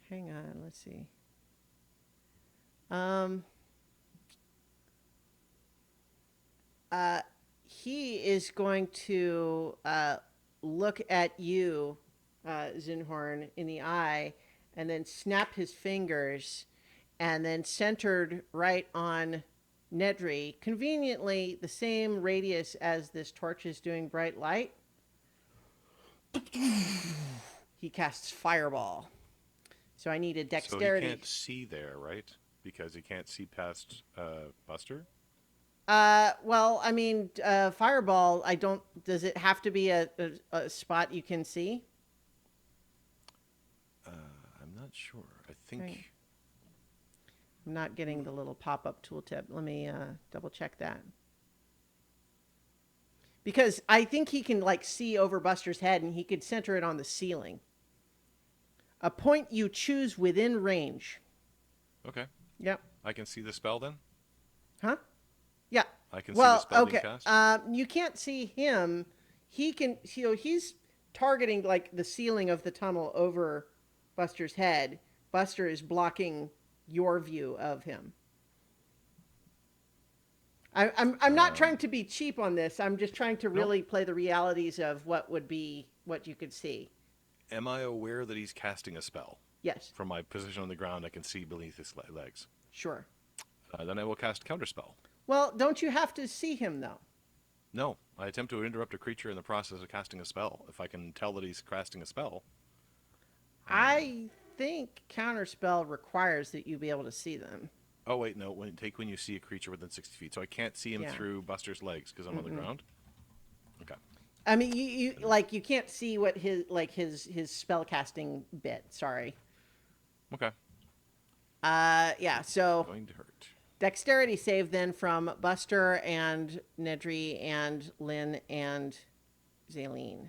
[SPEAKER 1] Hang on, let's see. He is going to look at you, Zinhorn, in the eye, and then snap his fingers, and then centered right on Nedry, conveniently the same radius as this torch is doing bright light. He casts Fireball. So I need a
[SPEAKER 6] So
[SPEAKER 1] dexterity.
[SPEAKER 6] he can't see there, right? Because he can't see past Buster?
[SPEAKER 1] Well, I mean, fireball. I don't. Does it have to be a spot you can see?
[SPEAKER 6] I'm not sure. I think.
[SPEAKER 1] Right. I'm not getting the little pop-up tooltip. Let me double check that. Because I think he can like see over Buster's head, and he could center it on the ceiling. A point you choose within range.
[SPEAKER 6] Okay.
[SPEAKER 1] Yep.
[SPEAKER 6] I can see the spell then?
[SPEAKER 1] Huh? Yeah.
[SPEAKER 6] I can see the
[SPEAKER 1] Well,
[SPEAKER 6] spell being
[SPEAKER 1] okay.
[SPEAKER 6] cast?
[SPEAKER 1] You can't see him. He can. He's targeting like the ceiling of the tunnel over Buster's head. Buster is blocking your view of him. I'm not trying to be cheap on this. I'm just trying to
[SPEAKER 6] Nope.
[SPEAKER 1] really play the realities of what would be what you could see.
[SPEAKER 6] Am I aware that he's casting a spell?
[SPEAKER 1] Yes.
[SPEAKER 6] From my position on the ground, I can see beneath his legs.
[SPEAKER 1] Sure.
[SPEAKER 6] Then I will cast Counterspell.
[SPEAKER 1] Well, don't you have to see him though?
[SPEAKER 6] No, I attempt to interrupt a creature in the process of casting a spell. If I can tell that he's casting a spell.
[SPEAKER 1] I think counterspell requires that you be able to see them.
[SPEAKER 6] Oh, wait, no. When you see a creature within 60 feet. So I can't see him
[SPEAKER 1] Yeah.
[SPEAKER 6] through Buster's legs because I'm on the ground? Okay.
[SPEAKER 1] I mean, you can't see what his spell casting bit. Sorry.
[SPEAKER 6] Okay.
[SPEAKER 1] Yeah. So
[SPEAKER 6] Going to hurt.
[SPEAKER 1] dexterity save then from Buster and Nedry and Lynn and Zaleen.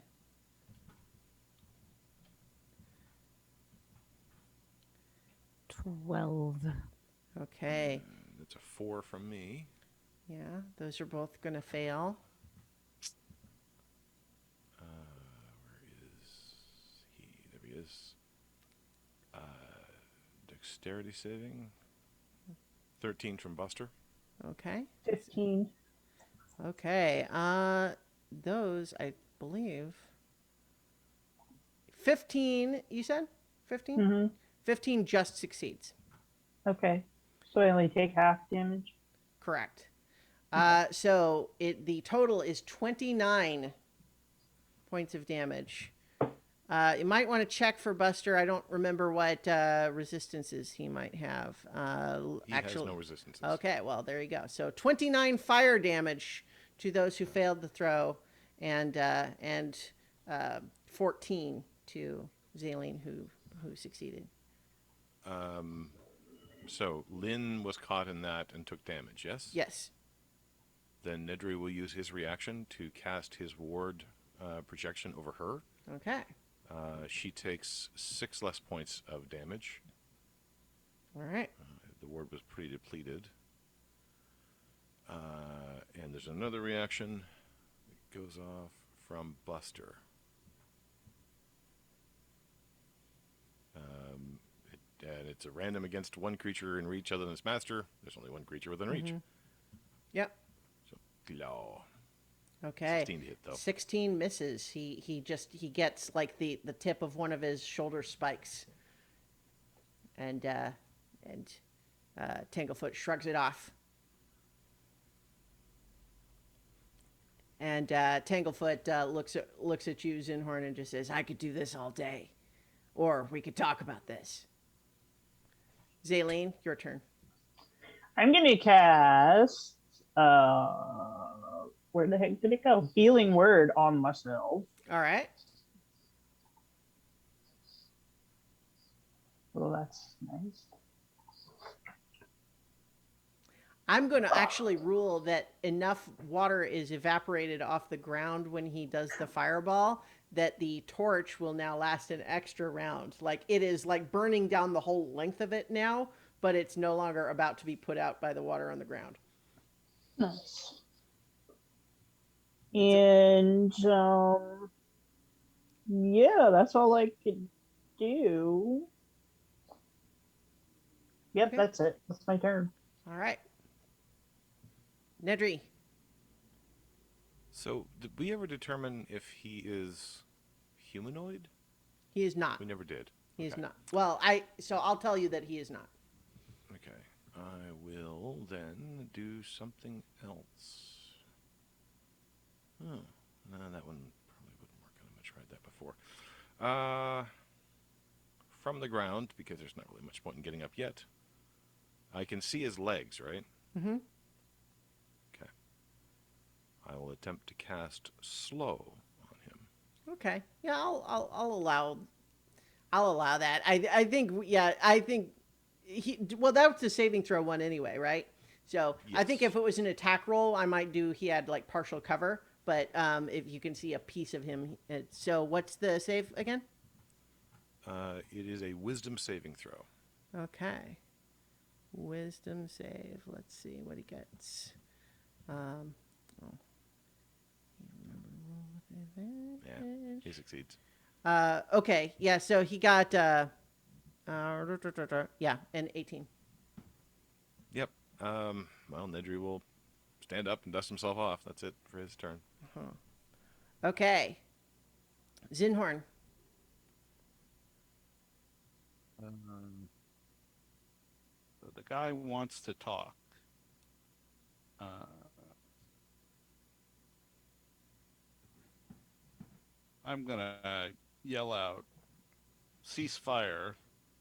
[SPEAKER 1] Okay.
[SPEAKER 6] It's a 4 from me.
[SPEAKER 1] Yeah, those are both gonna fail.
[SPEAKER 6] Where is he? There he is. Dexterity saving. 13 from Buster.
[SPEAKER 1] Okay.
[SPEAKER 3] 15.
[SPEAKER 1] Okay. Those I believe. 15. You said 15.
[SPEAKER 3] Mm-hmm.
[SPEAKER 1] 15 just succeeds.
[SPEAKER 3] Okay. So I only take half damage.
[SPEAKER 1] Correct. So the total is 29 points of damage. You might want to check for Buster. I don't remember what resistances he might have.
[SPEAKER 6] He has no resistances.
[SPEAKER 1] Okay, well, there you go. So 29 fire damage to those who failed the throw, and 14 to Zaleen who succeeded.
[SPEAKER 6] So Lynn was caught in that and took damage, yes?
[SPEAKER 1] Yes.
[SPEAKER 6] Then Nedry will use his reaction to cast his ward projection over her.
[SPEAKER 1] Okay.
[SPEAKER 6] She takes 6 less points of damage.
[SPEAKER 1] All right.
[SPEAKER 6] The ward was pretty depleted. And there's another reaction that goes off from Buster. And it's a random against one creature in reach other than its master. There's only one creature within reach.
[SPEAKER 1] Yep.
[SPEAKER 6] So, claw.
[SPEAKER 1] Okay.
[SPEAKER 6] 16 to hit, though.
[SPEAKER 1] 16 misses. He gets like the tip of one of his shoulder spikes. And Tanglefoot shrugs it off. And Tanglefoot looks at you, Zinhorn, and just says, "I could do this all day, or we could talk about this." Zaleen, your turn.
[SPEAKER 3] I'm gonna cast where the heck did it go? Healing word on myself.
[SPEAKER 1] All right.
[SPEAKER 3] Well, that's nice.
[SPEAKER 1] I'm going to actually rule that enough water is evaporated off the ground when he does the fireball that the torch will now last an extra round. Like it is like burning down the whole length of it now, but it's no longer about to be put out by the water on the ground.
[SPEAKER 3] Nice. And yeah, that's all I could do. Yep,
[SPEAKER 1] Okay.
[SPEAKER 3] that's it. That's my turn.
[SPEAKER 1] All right. Nedry.
[SPEAKER 6] So, did we ever determine if he is humanoid?
[SPEAKER 1] He is not.
[SPEAKER 6] We never did.
[SPEAKER 1] He is
[SPEAKER 6] Okay.
[SPEAKER 1] not. Well, so I'll tell you that he is not.
[SPEAKER 6] Okay. I will then do something else. Oh, no, that one probably wouldn't work. I haven't tried that before. From the ground, because there's not really much point in getting up yet, I can see his legs, right?
[SPEAKER 1] Mm-hmm.
[SPEAKER 6] Okay. I will attempt to cast slow on him.
[SPEAKER 1] Okay. Yeah, I'll allow that. I think well, that was the saving throw one anyway, right? So I think
[SPEAKER 6] Yes.
[SPEAKER 1] if it was an attack roll, I might do. He had like partial cover, but if you can see a piece of him, so what's the save again?
[SPEAKER 6] It is a wisdom saving throw.
[SPEAKER 1] Okay, wisdom save. Let's see what he gets. Um, oh, remember to roll with
[SPEAKER 6] Yeah,
[SPEAKER 1] advantage.
[SPEAKER 6] he succeeds.
[SPEAKER 1] Okay, yeah. So he got yeah, an 18.
[SPEAKER 6] Yep. Well, Nedry will stand up and dust himself off. That's it for his turn.
[SPEAKER 1] Okay, Zinhorn.
[SPEAKER 2] So the guy wants to talk. Uh, I'm gonna yell out ceasefire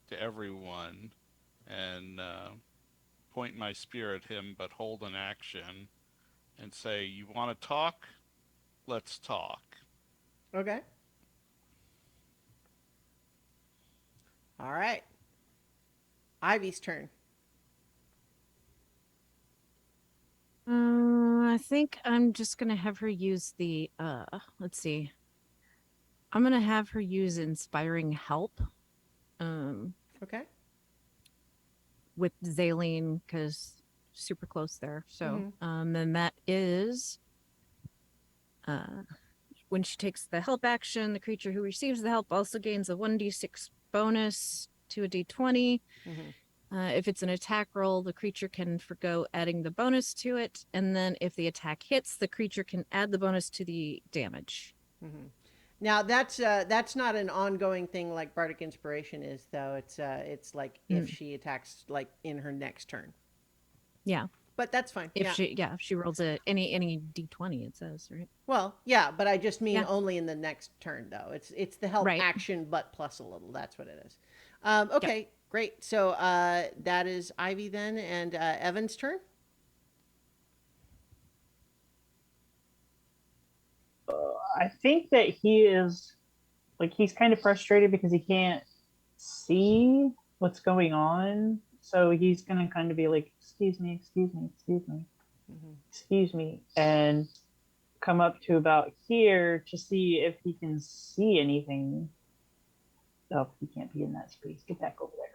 [SPEAKER 2] to everyone and point my spear at him, but hold an action and say, "You want to talk? Let's talk."
[SPEAKER 1] Okay. All right. Ivy's turn.
[SPEAKER 5] I think I'm just gonna have her use the let's see. I'm gonna have her use inspiring help
[SPEAKER 1] Okay.
[SPEAKER 5] with Zaline because super close there. So
[SPEAKER 1] Mhm.
[SPEAKER 5] then that is when she takes the help action, the creature who receives the help also gains a 1d6 bonus to a d20.
[SPEAKER 1] Mhm.
[SPEAKER 5] If it's an attack roll, the creature can forgo adding the bonus to it, and then if the attack hits, the creature can add the bonus to the damage.
[SPEAKER 1] Mhm. Now that's not an ongoing thing like Bardic Inspiration is, though. It's like if
[SPEAKER 5] Mm,
[SPEAKER 1] she attacks like in her next turn.
[SPEAKER 5] yeah,
[SPEAKER 1] But that's fine.
[SPEAKER 5] if
[SPEAKER 1] Yeah.
[SPEAKER 5] she rolls any d20, it says, right?
[SPEAKER 1] Well, yeah, but I just mean
[SPEAKER 5] Yeah,
[SPEAKER 1] only in the next turn, though. It's the help
[SPEAKER 5] right.
[SPEAKER 1] action, but plus a little. That's what it is.
[SPEAKER 5] Yep.
[SPEAKER 1] Okay, great. So that is Ivy then, and Evan's turn.
[SPEAKER 3] I think that he is like he's kind of frustrated because he can't see what's going on. So he's gonna kind of be like, "Excuse me, excuse me, excuse me,
[SPEAKER 1] Mm-hmm.
[SPEAKER 3] excuse me," and come up to about here to see if he can see anything. Oh, he can't be in that space. Get back over there.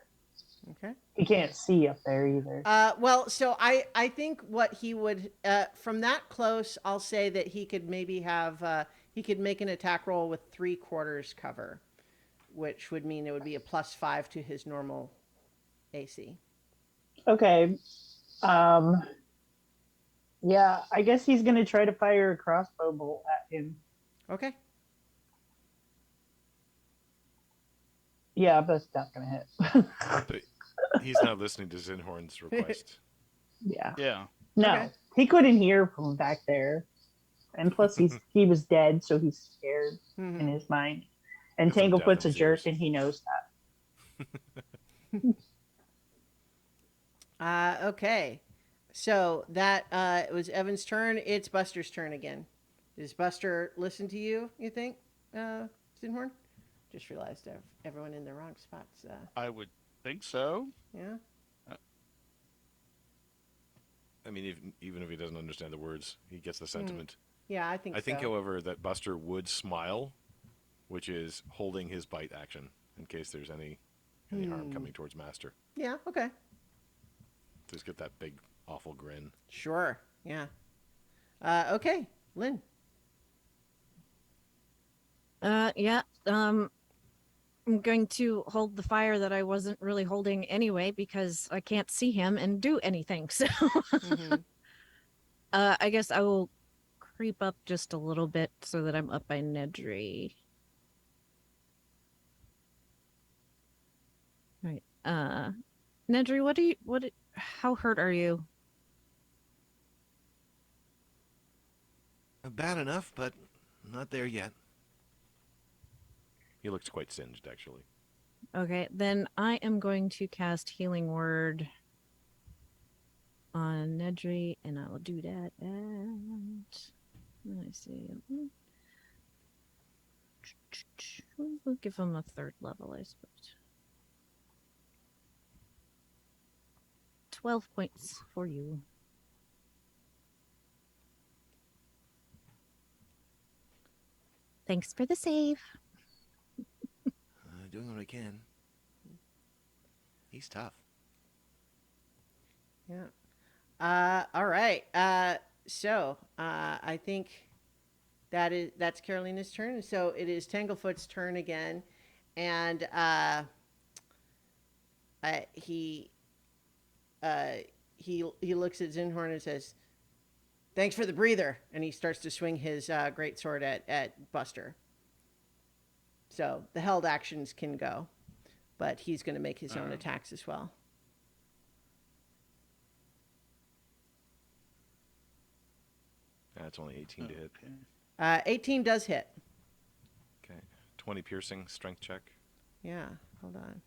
[SPEAKER 1] Okay.
[SPEAKER 3] He can't see up there either.
[SPEAKER 1] Well, so I think what he would from that close, I'll say that he could maybe have he could make an attack roll with 3/4 cover, which would mean it would be a +5 to his normal AC.
[SPEAKER 3] Okay. Um. Yeah, I guess he's gonna try to fire a crossbow bolt at him.
[SPEAKER 1] Okay.
[SPEAKER 3] Yeah, but it's not gonna hit.
[SPEAKER 6] So he's not listening to Zinhorn's request.
[SPEAKER 3] Yeah.
[SPEAKER 2] Yeah.
[SPEAKER 3] No,
[SPEAKER 1] Okay.
[SPEAKER 3] he couldn't hear from back there, and plus he was dead, so he's scared in
[SPEAKER 1] Mm-hmm.
[SPEAKER 3] his mind. And
[SPEAKER 6] Got some death
[SPEAKER 3] Tanglefoot's
[SPEAKER 6] in
[SPEAKER 3] a jerk,
[SPEAKER 6] fears.
[SPEAKER 3] and he knows that.
[SPEAKER 1] Okay. So that it was Evan's turn. It's Buster's turn again. Does Buster listen to you? You think, Zinhorn? Just realized everyone in the wrong spots.
[SPEAKER 2] I would think so.
[SPEAKER 1] Yeah.
[SPEAKER 6] I mean, even if he doesn't understand the words, he gets the sentiment.
[SPEAKER 1] Yeah, I think
[SPEAKER 6] I think,
[SPEAKER 1] so.
[SPEAKER 6] however, that Buster would smile, which is holding his bite action in case there's any harm coming towards Master.
[SPEAKER 1] Yeah. Okay.
[SPEAKER 6] Just get that big, awful grin.
[SPEAKER 1] Sure. Yeah. Okay, Lynn.
[SPEAKER 5] Yeah. I'm going to hold the fire that I wasn't really holding anyway because I can't see him and do anything. So
[SPEAKER 1] Mm-hmm.
[SPEAKER 5] I guess I will creep up just a little bit so that I'm up by Nedry. Right. Nedry, how hurt are you?
[SPEAKER 4] Bad enough, but not there yet.
[SPEAKER 6] He looks quite singed, actually.
[SPEAKER 5] Okay, then I am going to cast Healing Word on Nedry, and I will do that at I see. We'll give him a third level, I suppose. 12 points for you. Thanks for the save.
[SPEAKER 4] Doing what I can. He's tough.
[SPEAKER 1] Yeah. All right. I think that's Carolina's turn. So it is Tanglefoot's turn again, and he he looks at Zinhorn and says, "Thanks for the breather," and he starts to swing his great sword at Buster. So the held actions can go, but he's going to make his own attacks as well.
[SPEAKER 6] That's only 18 to hit.
[SPEAKER 2] Okay.
[SPEAKER 1] 18 does hit.
[SPEAKER 6] Okay. 20 piercing, strength check.
[SPEAKER 1] Yeah, hold on.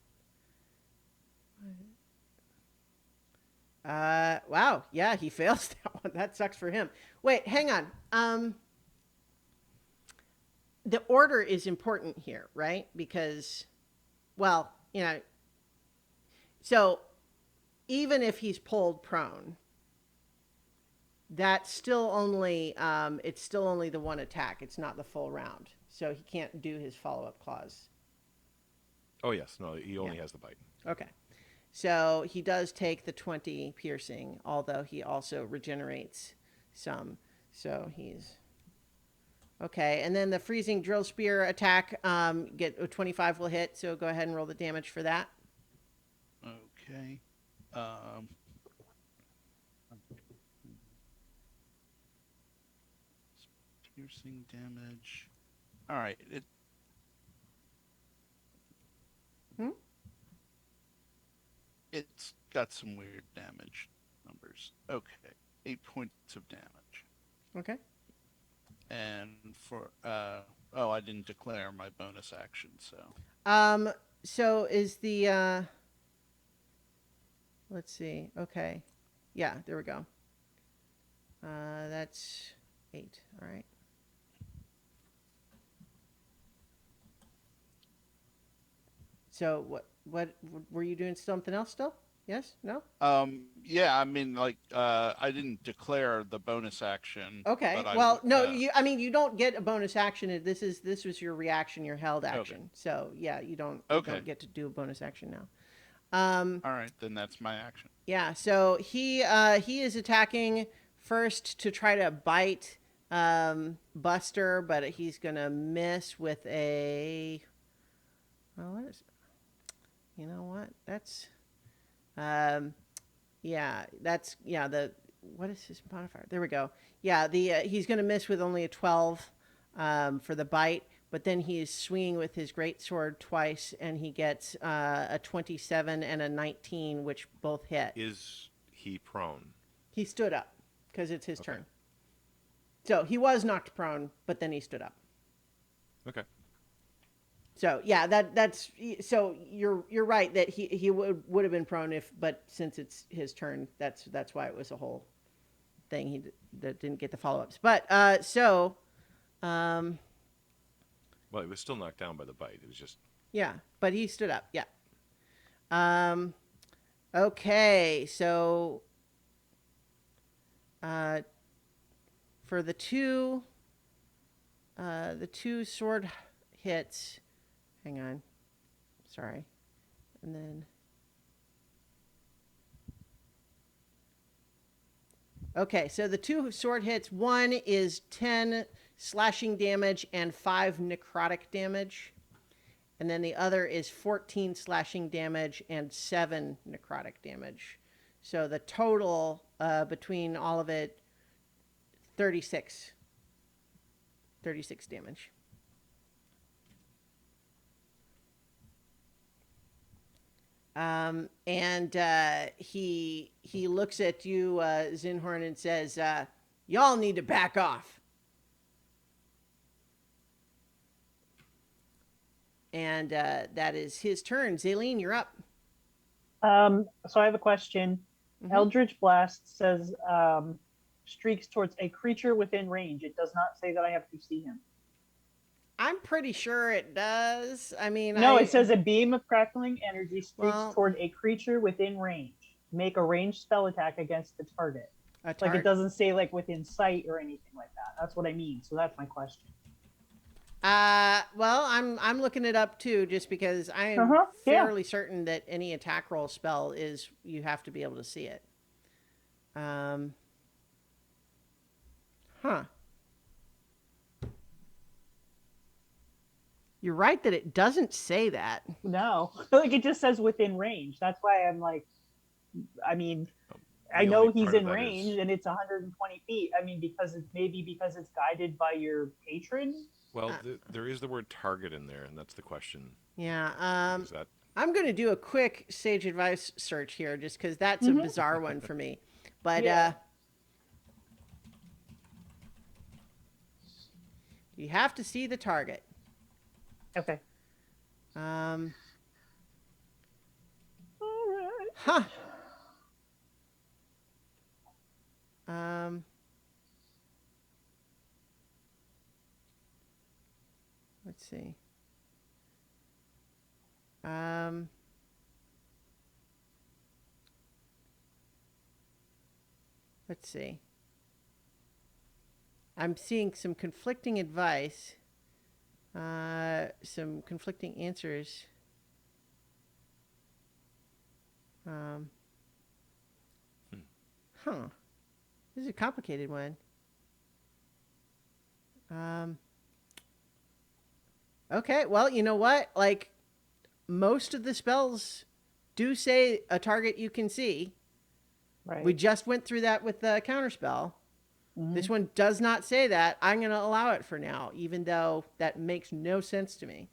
[SPEAKER 1] Wow. Yeah, he fails that one. That sucks for him. Wait, hang on. The order is important here, right? Because, well, so even if he's pulled prone, that's still only, it's still only the one attack. It's not the full round. So he can't do his follow-up clause.
[SPEAKER 6] Oh, yes. No, he only has the bite.
[SPEAKER 1] Okay. So he does take the 20 piercing, although he also regenerates some. So he's okay. And then the freezing drill spear attack, get a 25 will hit. So go ahead and roll the damage for that.
[SPEAKER 2] Okay. Piercing damage. All right. It's got some weird damage numbers. Okay. 8 points of damage.
[SPEAKER 1] Okay.
[SPEAKER 2] And for I didn't declare my bonus action, so
[SPEAKER 1] So is the let's see. Okay. Yeah, there we go. That's 8. All right. So what were you doing something else still? Yes? No?
[SPEAKER 2] yeah, I mean, like, I didn't declare the bonus action.
[SPEAKER 1] Okay.
[SPEAKER 2] But
[SPEAKER 1] Well, no, you don't get a bonus action. This was your reaction, your held
[SPEAKER 2] Okay.
[SPEAKER 1] action. So, yeah, you don't
[SPEAKER 2] Okay.
[SPEAKER 1] get to do a bonus action now.
[SPEAKER 2] All right, then that's my action.
[SPEAKER 1] Yeah, so he is attacking first to try to bite Buster, but he's going to miss with a what is You know what? That's the what is his modifier? There we go. Yeah, he's going to miss with only a 12 for the bite, but then he is swinging with his great sword twice, and he gets a 27 and a 19, which both hit.
[SPEAKER 6] Is he prone?
[SPEAKER 1] He stood up because it's his
[SPEAKER 6] Okay.
[SPEAKER 1] turn. So he was knocked prone, but then he stood up.
[SPEAKER 6] Okay.
[SPEAKER 1] So yeah, that's so you're right that he would have been prone but since it's his turn, that's why it was a whole thing. That didn't get the follow-ups. But
[SPEAKER 6] Well, he was still knocked down by the bite. It was just
[SPEAKER 1] yeah, but he stood up. Yeah. Okay, so for the two sword hits. Hang on. Sorry. And then okay, so the two sword hits, one is 10 slashing damage and 5 necrotic damage. And then the other is 14 slashing damage and 7 necrotic damage. So the total between all of it, 36 damage. He looks at you, Zinhorn, and says, "Y'all need to back off." And that is his turn. Zaleen, you're up.
[SPEAKER 3] So I have a question.
[SPEAKER 1] Mhm.
[SPEAKER 3] Eldritch Blast says streaks towards a creature within range. It does not say that I have to see him.
[SPEAKER 1] I'm pretty sure it does. I mean,
[SPEAKER 3] No, it says a beam of crackling energy streaks
[SPEAKER 1] Well-
[SPEAKER 3] toward a creature within range. Make a ranged spell attack against the target. Like it doesn't say like within sight or anything like that. That's what I mean. So that's my question.
[SPEAKER 1] Well, I'm looking it up too, just because I am
[SPEAKER 3] Yeah.
[SPEAKER 1] fairly certain that any attack roll spell is you have to be able to see it. Huh. You're right that it doesn't say that.
[SPEAKER 3] No, like it just says within range. That's why I'm like, I mean, I
[SPEAKER 6] The
[SPEAKER 3] know
[SPEAKER 6] only
[SPEAKER 3] he's
[SPEAKER 6] part of
[SPEAKER 3] in
[SPEAKER 6] that
[SPEAKER 3] range
[SPEAKER 6] is-
[SPEAKER 3] and it's 120 feet. I mean, because it's because it's guided by your patron.
[SPEAKER 6] Well, there is the word target in there, and that's the question.
[SPEAKER 1] Yeah.
[SPEAKER 6] Is that
[SPEAKER 1] I'm going to do a quick sage advice search here, just because that's a bizarre one for me. But
[SPEAKER 3] Yeah.
[SPEAKER 1] you have to see the target.
[SPEAKER 3] Okay.
[SPEAKER 1] Um,
[SPEAKER 3] All right.
[SPEAKER 1] huh. Um, let's see. Let's see. I'm seeing some conflicting advice, some conflicting answers. Huh. This is a complicated one. Okay, well, you know what? Like, most of the spells do say a target you can see.
[SPEAKER 3] Right.
[SPEAKER 1] We just went through that with the counterspell. This one does not say that. I'm going to allow it for now, even though that makes no sense to me.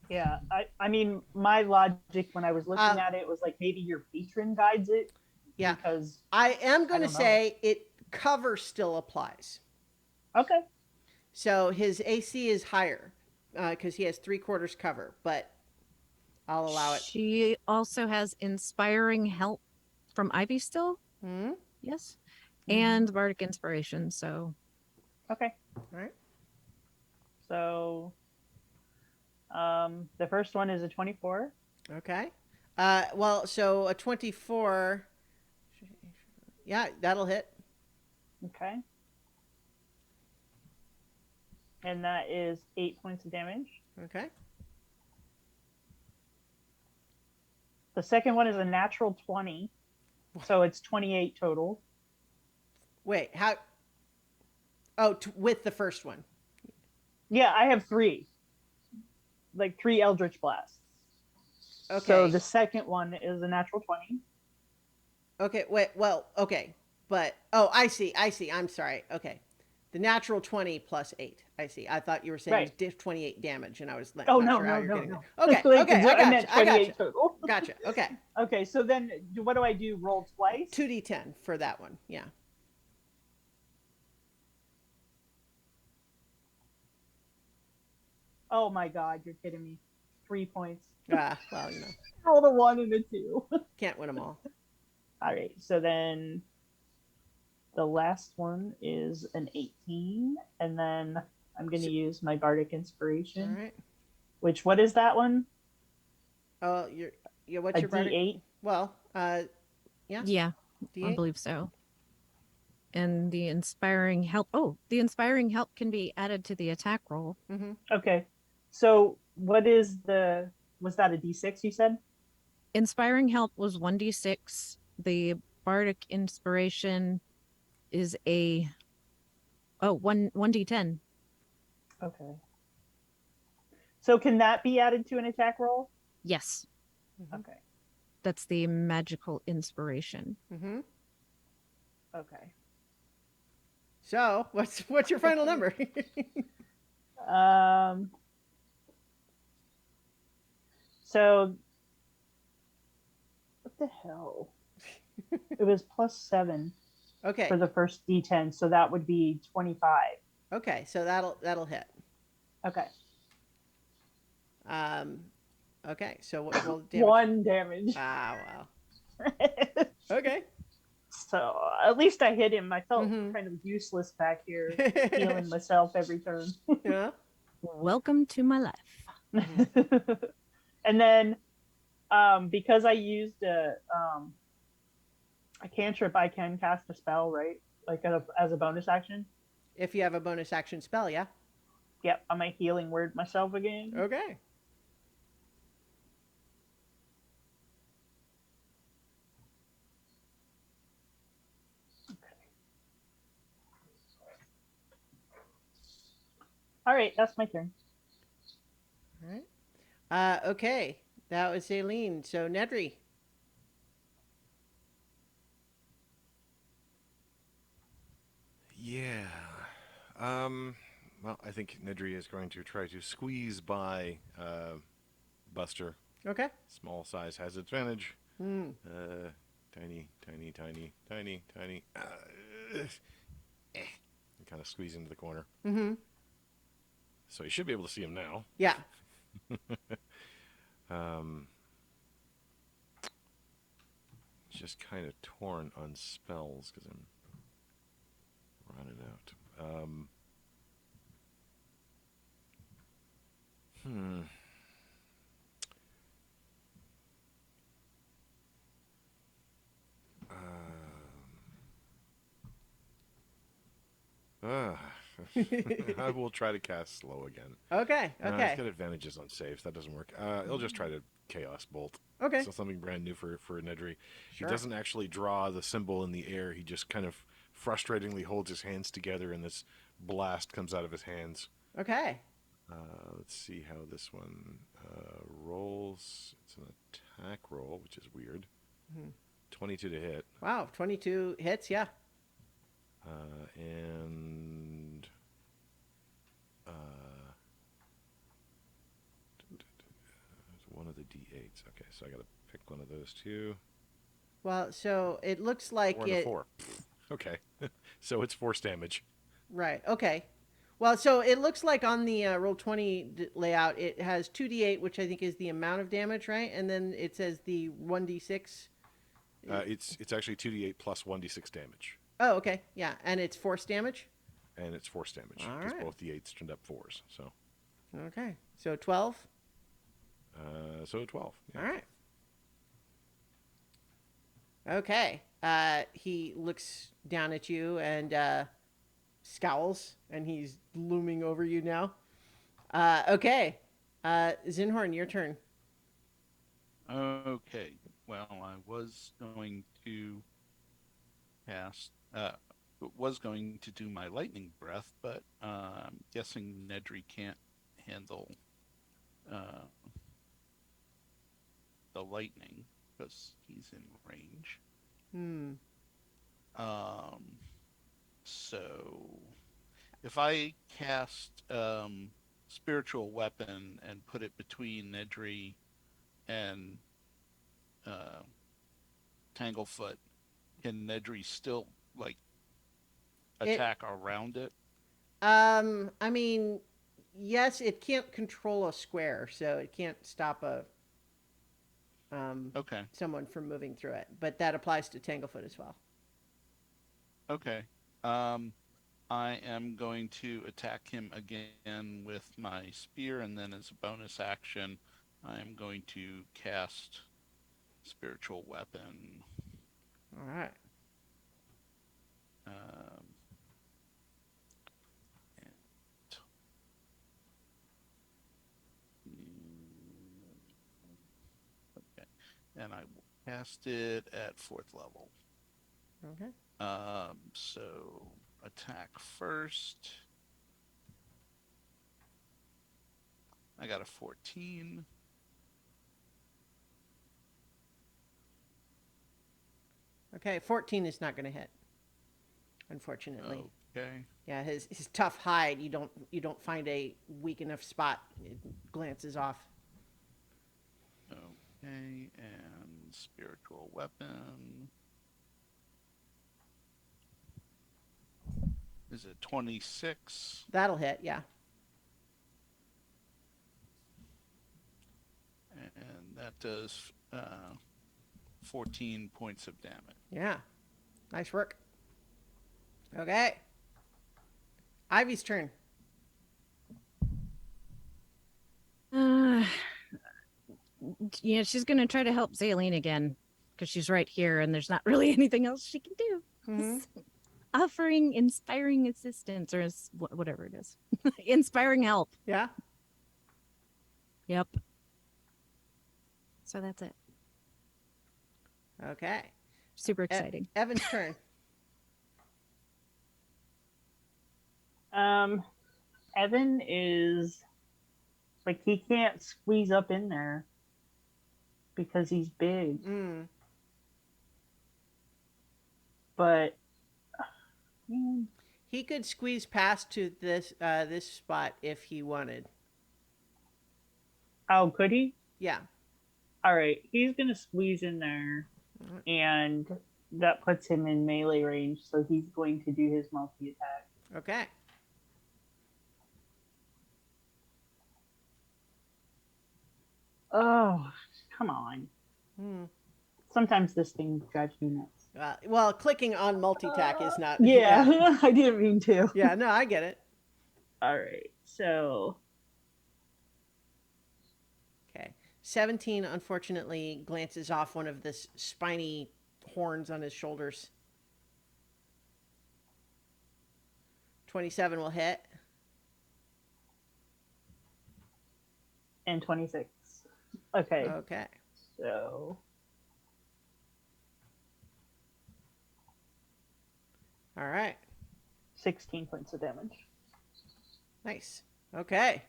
[SPEAKER 3] Yeah. I mean, my logic when I was looking at it was like maybe your patron guides it.
[SPEAKER 1] Yeah.
[SPEAKER 3] Because
[SPEAKER 1] I am going to
[SPEAKER 3] don't know.
[SPEAKER 1] say it cover still applies.
[SPEAKER 3] okay.
[SPEAKER 1] So his AC is higher because he has 3/4 cover, but I'll allow it.
[SPEAKER 5] She also has inspiring help from Ivy still.
[SPEAKER 1] Hmm?
[SPEAKER 5] Yes. And bardic inspiration. So
[SPEAKER 3] Okay.
[SPEAKER 1] All right.
[SPEAKER 3] So the first one is a 24.
[SPEAKER 1] Okay. Well, so a 24. Yeah, that'll hit.
[SPEAKER 3] Okay. And that is 8 points of damage.
[SPEAKER 1] Okay.
[SPEAKER 3] The second one is a natural 20. So it's 28 total.
[SPEAKER 1] Wait, how? Oh, with the first one.
[SPEAKER 3] Yeah, I have 3. Like 3 Eldritch Blasts.
[SPEAKER 1] Okay.
[SPEAKER 3] So the second one is a natural 20.
[SPEAKER 1] Okay, wait, well, okay. But, oh, I see. I'm sorry. Okay. The natural 20 plus 8. I see. I thought you were saying
[SPEAKER 3] Right.
[SPEAKER 1] 28 damage, and I was
[SPEAKER 3] Oh,
[SPEAKER 1] not
[SPEAKER 3] no,
[SPEAKER 1] sure how
[SPEAKER 3] no,
[SPEAKER 1] you're
[SPEAKER 3] no,
[SPEAKER 1] getting
[SPEAKER 3] no.
[SPEAKER 1] that. Okay,
[SPEAKER 3] Like,
[SPEAKER 1] okay, I
[SPEAKER 3] meant
[SPEAKER 1] gotcha.
[SPEAKER 3] 28 total.
[SPEAKER 1] Gotcha, okay.
[SPEAKER 3] Okay, so then what do I do? Roll twice?
[SPEAKER 1] 2d10 for that one, yeah.
[SPEAKER 3] Oh my god, you're kidding me. 3 points.
[SPEAKER 1] Well, you know,
[SPEAKER 3] Roll a 1 and a 2.
[SPEAKER 1] can't win them all.
[SPEAKER 3] All right, so then the last one is an 18, and then I'm going to use my bardic inspiration.
[SPEAKER 1] All right.
[SPEAKER 3] Which, what is that one?
[SPEAKER 1] Oh, what's
[SPEAKER 3] A
[SPEAKER 1] your bardic?
[SPEAKER 3] D8?
[SPEAKER 1] Well, yeah.
[SPEAKER 5] yeah, I
[SPEAKER 1] D8?
[SPEAKER 5] believe so. And the inspiring help. Oh, the inspiring help can be added to the attack roll.
[SPEAKER 1] Mm-hmm.
[SPEAKER 3] Okay, so what is was that a D6 you said?
[SPEAKER 5] Inspiring help was 1d6. The bardic inspiration is a 1d10.
[SPEAKER 3] Okay. So can that be added to an attack roll?
[SPEAKER 5] Yes,
[SPEAKER 3] Okay.
[SPEAKER 5] that's the magical inspiration.
[SPEAKER 1] Mm-hmm.
[SPEAKER 3] Okay.
[SPEAKER 1] So, what's your final number?
[SPEAKER 3] So what the hell? It was +7
[SPEAKER 1] Okay.
[SPEAKER 3] for the first D10, so that would be 25.
[SPEAKER 1] Okay, so that'll hit.
[SPEAKER 3] Okay.
[SPEAKER 1] Okay, so what will damage?
[SPEAKER 3] 1 damage.
[SPEAKER 1] Ah, wow. Okay.
[SPEAKER 3] So at least I hit him. I felt
[SPEAKER 1] Mhm.
[SPEAKER 3] kind of useless back here, healing myself every turn.
[SPEAKER 1] Yeah.
[SPEAKER 5] Welcome to my life.
[SPEAKER 3] And then because I used a cantrip, I can cast a spell, right? Like as a bonus action.
[SPEAKER 1] If you have a bonus action spell, yeah.
[SPEAKER 3] Yep, I'm a healing word myself again.
[SPEAKER 1] Okay.
[SPEAKER 3] All right, that's my turn.
[SPEAKER 1] All right. Okay. That was Aileen. So Nedry.
[SPEAKER 6] Yeah. Well, I think Nedry is going to try to squeeze by Buster.
[SPEAKER 1] Okay.
[SPEAKER 6] Small size has advantage.
[SPEAKER 1] Hmm.
[SPEAKER 6] Tiny, tiny, tiny, tiny, tiny. Kind of squeeze into the corner.
[SPEAKER 1] Mm-hmm.
[SPEAKER 6] So you should be able to see him now.
[SPEAKER 1] Yeah.
[SPEAKER 6] Just kind of torn on spells because I'm running out. Hmm. Uh, I will try to cast slow again.
[SPEAKER 1] Okay.
[SPEAKER 6] He's
[SPEAKER 1] Okay.
[SPEAKER 6] got advantages on saves. That doesn't work. He'll just try to Chaos Bolt.
[SPEAKER 1] Okay.
[SPEAKER 6] So something brand new for Nedry.
[SPEAKER 1] Sure.
[SPEAKER 6] He doesn't actually draw the symbol in the air. He just kind of frustratingly holds his hands together, and this blast comes out of his hands.
[SPEAKER 1] Okay.
[SPEAKER 6] Let's see how this one rolls. It's an attack roll, which is weird. 22 to hit.
[SPEAKER 1] Wow. 22 hits. Yeah.
[SPEAKER 6] And one of the d8s. Okay, so I got to pick one of those two.
[SPEAKER 1] Well, so it looks like
[SPEAKER 6] 4 and a 4. Okay, so it's force damage.
[SPEAKER 1] Right. Okay. Well, so it looks like on the roll 20 layout, it has 2d8, which I think is the amount of damage, right? And then it says the 1d6.
[SPEAKER 6] It's actually 2d8 plus 1d6 damage.
[SPEAKER 1] Oh, okay. Yeah, and it's force damage.
[SPEAKER 6] And it's force damage
[SPEAKER 1] All
[SPEAKER 6] because
[SPEAKER 1] right.
[SPEAKER 6] both d8s turned up 4s. So,
[SPEAKER 1] Okay. So 12.
[SPEAKER 6] so 12. Yeah.
[SPEAKER 1] All right. Okay. He looks down at you and scowls, and he's looming over you now. Okay. Zinhorn, your turn.
[SPEAKER 2] Okay. Well, I was going to cast. Was going to do my lightning breath, but I'm guessing Nedry can't handle uh, the lightning because he's in range.
[SPEAKER 1] Hmm.
[SPEAKER 2] Um, so if I cast spiritual weapon and put it between Nedry and uh, Tanglefoot, can Nedry still like
[SPEAKER 1] It.
[SPEAKER 2] attack around it?
[SPEAKER 1] I mean, yes, it can't control a square, so it can't stop a
[SPEAKER 2] Okay,
[SPEAKER 1] someone from moving through it. But that applies to Tanglefoot as well.
[SPEAKER 2] okay. Um, I am going to attack him again with my spear, and then as a bonus action, I am going to cast spiritual weapon.
[SPEAKER 1] All right.
[SPEAKER 2] Um, and, okay, and I will cast it at 4th level.
[SPEAKER 1] Okay.
[SPEAKER 2] So attack first. I got a 14.
[SPEAKER 1] Okay. 14 is not going to hit, unfortunately.
[SPEAKER 2] Okay.
[SPEAKER 1] Yeah, his tough hide. You don't find a weak enough spot. It glances off.
[SPEAKER 2] Okay, and spiritual weapon. Is it 26?
[SPEAKER 1] That'll hit. Yeah.
[SPEAKER 2] And that does 14 points of damage.
[SPEAKER 1] Yeah. Nice work. Okay. Ivy's turn.
[SPEAKER 5] Uh, she's gonna try to help Zaleen again because she's right here, and there's not really anything else she can do.
[SPEAKER 1] Mm-hmm.
[SPEAKER 5] Offering inspiring assistance or whatever it is, inspiring help.
[SPEAKER 1] Yeah.
[SPEAKER 5] Yep. So that's it.
[SPEAKER 1] Okay.
[SPEAKER 5] Super exciting.
[SPEAKER 1] Evan's turn.
[SPEAKER 3] Evan is like he can't squeeze up in there because he's big.
[SPEAKER 1] Mm.
[SPEAKER 3] But
[SPEAKER 1] He could squeeze past to this spot if he wanted.
[SPEAKER 3] oh, could he?
[SPEAKER 1] Yeah.
[SPEAKER 3] All right, he's gonna squeeze in there, and that puts him in melee range. So he's going to do his multi attack.
[SPEAKER 1] Okay.
[SPEAKER 3] Oh, come on!
[SPEAKER 1] Hmm.
[SPEAKER 3] Sometimes this thing drives me nuts.
[SPEAKER 1] Well, clicking on multi-tack is not.
[SPEAKER 3] Yeah, I didn't mean to.
[SPEAKER 1] Yeah, no, I get it.
[SPEAKER 3] All right, so
[SPEAKER 1] Okay. 17, unfortunately, glances off one of the spiny horns on his shoulders. 27 will hit.
[SPEAKER 3] and 26. Okay,
[SPEAKER 1] Okay.
[SPEAKER 3] so
[SPEAKER 1] All right.
[SPEAKER 3] 16 points of damage.
[SPEAKER 1] Nice. Okay.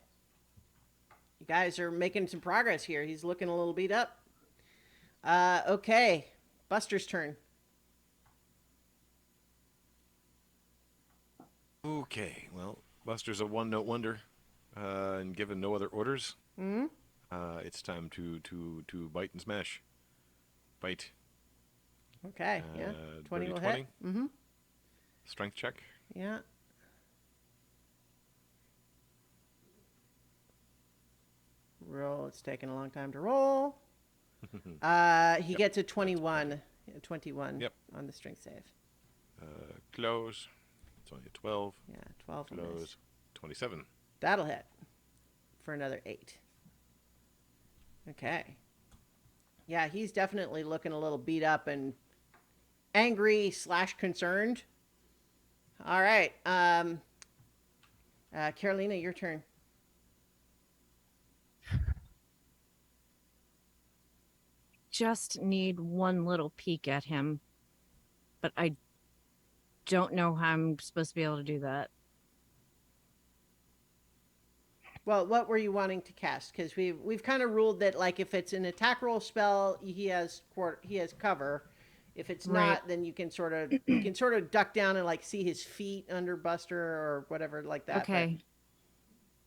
[SPEAKER 1] You guys are making some progress here. He's looking a little beat up. Okay. Buster's turn.
[SPEAKER 6] Okay, well, Buster's a one-note wonder, and given no other orders,
[SPEAKER 1] Hmm.
[SPEAKER 6] it's time to bite and smash. Bite.
[SPEAKER 1] Okay. Yeah. 20
[SPEAKER 6] dirty
[SPEAKER 1] will
[SPEAKER 6] 20.
[SPEAKER 1] hit. Mm-hmm.
[SPEAKER 6] Strength check.
[SPEAKER 1] Yeah. Roll. It's taking a long time to roll. He gets a 21. 21
[SPEAKER 6] Yep.
[SPEAKER 1] on the strength save.
[SPEAKER 6] Close. It's only a 12.
[SPEAKER 1] Yeah, 12 will miss.
[SPEAKER 6] Close. 27.
[SPEAKER 1] That'll hit for another 8. Okay. Yeah, he's definitely looking a little beat up and angry / concerned. All right. Carolina, your turn.
[SPEAKER 5] Just need one little peek at him, but I don't know how I'm supposed to be able to do that.
[SPEAKER 1] Well, what were you wanting to cast? Because we've kind of ruled that like if it's an attack roll spell, he has cover. If it's
[SPEAKER 5] Right.
[SPEAKER 1] not, then you can sort of duck down and like see his feet under Buster or whatever like that.
[SPEAKER 5] Okay.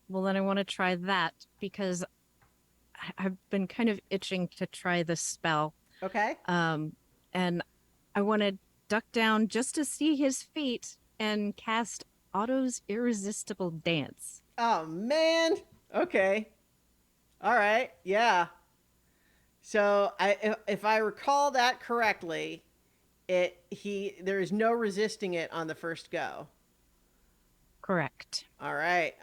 [SPEAKER 5] Well, then I want to try that because I've been kind of itching to try this spell.
[SPEAKER 1] But, okay.
[SPEAKER 5] And I want to duck down just to see his feet and cast Otto's Irresistible Dance.
[SPEAKER 1] Oh man. Okay. All right. Yeah. So if I recall that correctly, there is no resisting it on the first go.
[SPEAKER 5] Correct.
[SPEAKER 1] All right.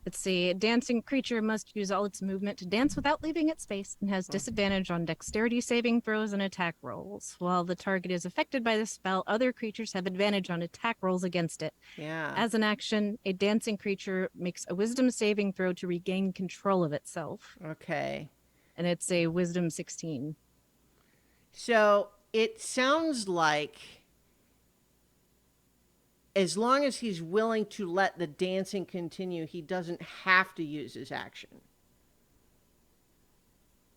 [SPEAKER 5] Let's see. A dancing creature must use all its movement to dance without leaving its space and has disadvantage on dexterity saving throws and attack rolls. While the target is affected by the spell, other creatures have advantage on attack rolls against it.
[SPEAKER 1] Yeah.
[SPEAKER 5] As an action, a dancing creature makes a wisdom saving throw to regain control of itself.
[SPEAKER 1] Okay.
[SPEAKER 5] And it's a wisdom 16.
[SPEAKER 1] So it sounds like as long as he's willing to let the dancing continue, he doesn't have to use his action.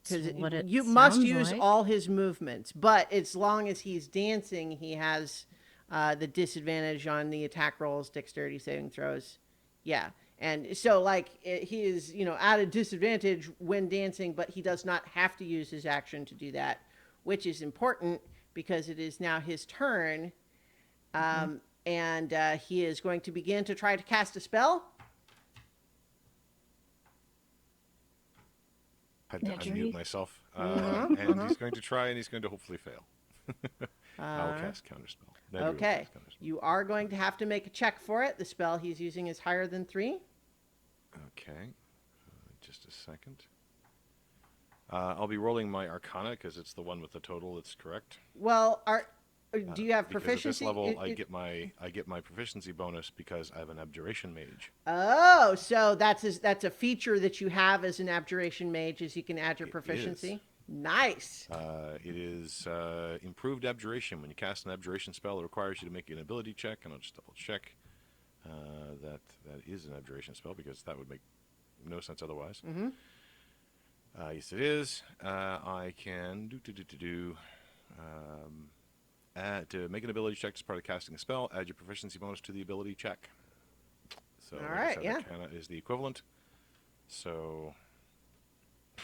[SPEAKER 1] Because you must use all his movements, but as long as he's dancing, he has the disadvantage on the attack rolls, dexterity saving throws. Yeah. And so, like, he is, at a disadvantage when dancing, but he does not have to use his action to do that, which is important because it is now his turn. And he is going to begin to try to cast a spell.
[SPEAKER 6] Had to
[SPEAKER 5] Naturally.
[SPEAKER 6] unmute myself. And he's going to try and he's going to hopefully fail. I'll
[SPEAKER 1] Uh,
[SPEAKER 6] cast Counterspell. Nedry will
[SPEAKER 1] okay.
[SPEAKER 6] cast Counterspell.
[SPEAKER 1] You are going to have to make a check for it. The spell he's using is higher than 3.
[SPEAKER 6] Okay. Just a second. I'll be rolling my Arcana because it's the one with the total that's correct.
[SPEAKER 1] Well, do you have
[SPEAKER 6] Because
[SPEAKER 1] proficiency?
[SPEAKER 6] at this level, I get my proficiency bonus because I have an Abjuration Mage.
[SPEAKER 1] Oh, so that's a feature that you have as an Abjuration Mage, is you can add your
[SPEAKER 6] It
[SPEAKER 1] proficiency.
[SPEAKER 6] is.
[SPEAKER 1] Nice.
[SPEAKER 6] It is improved Abjuration. When you cast an Abjuration spell, it requires you to make an ability check, and I'll just double check that is an Abjuration spell because that would make no sense otherwise.
[SPEAKER 1] Mm-hmm.
[SPEAKER 6] Yes, it is. I can to make an ability check as part of casting a spell, add your proficiency bonus to the ability check. So,
[SPEAKER 1] All
[SPEAKER 6] like I
[SPEAKER 1] right,
[SPEAKER 6] said,
[SPEAKER 1] yeah.
[SPEAKER 6] Arcana is the equivalent. So,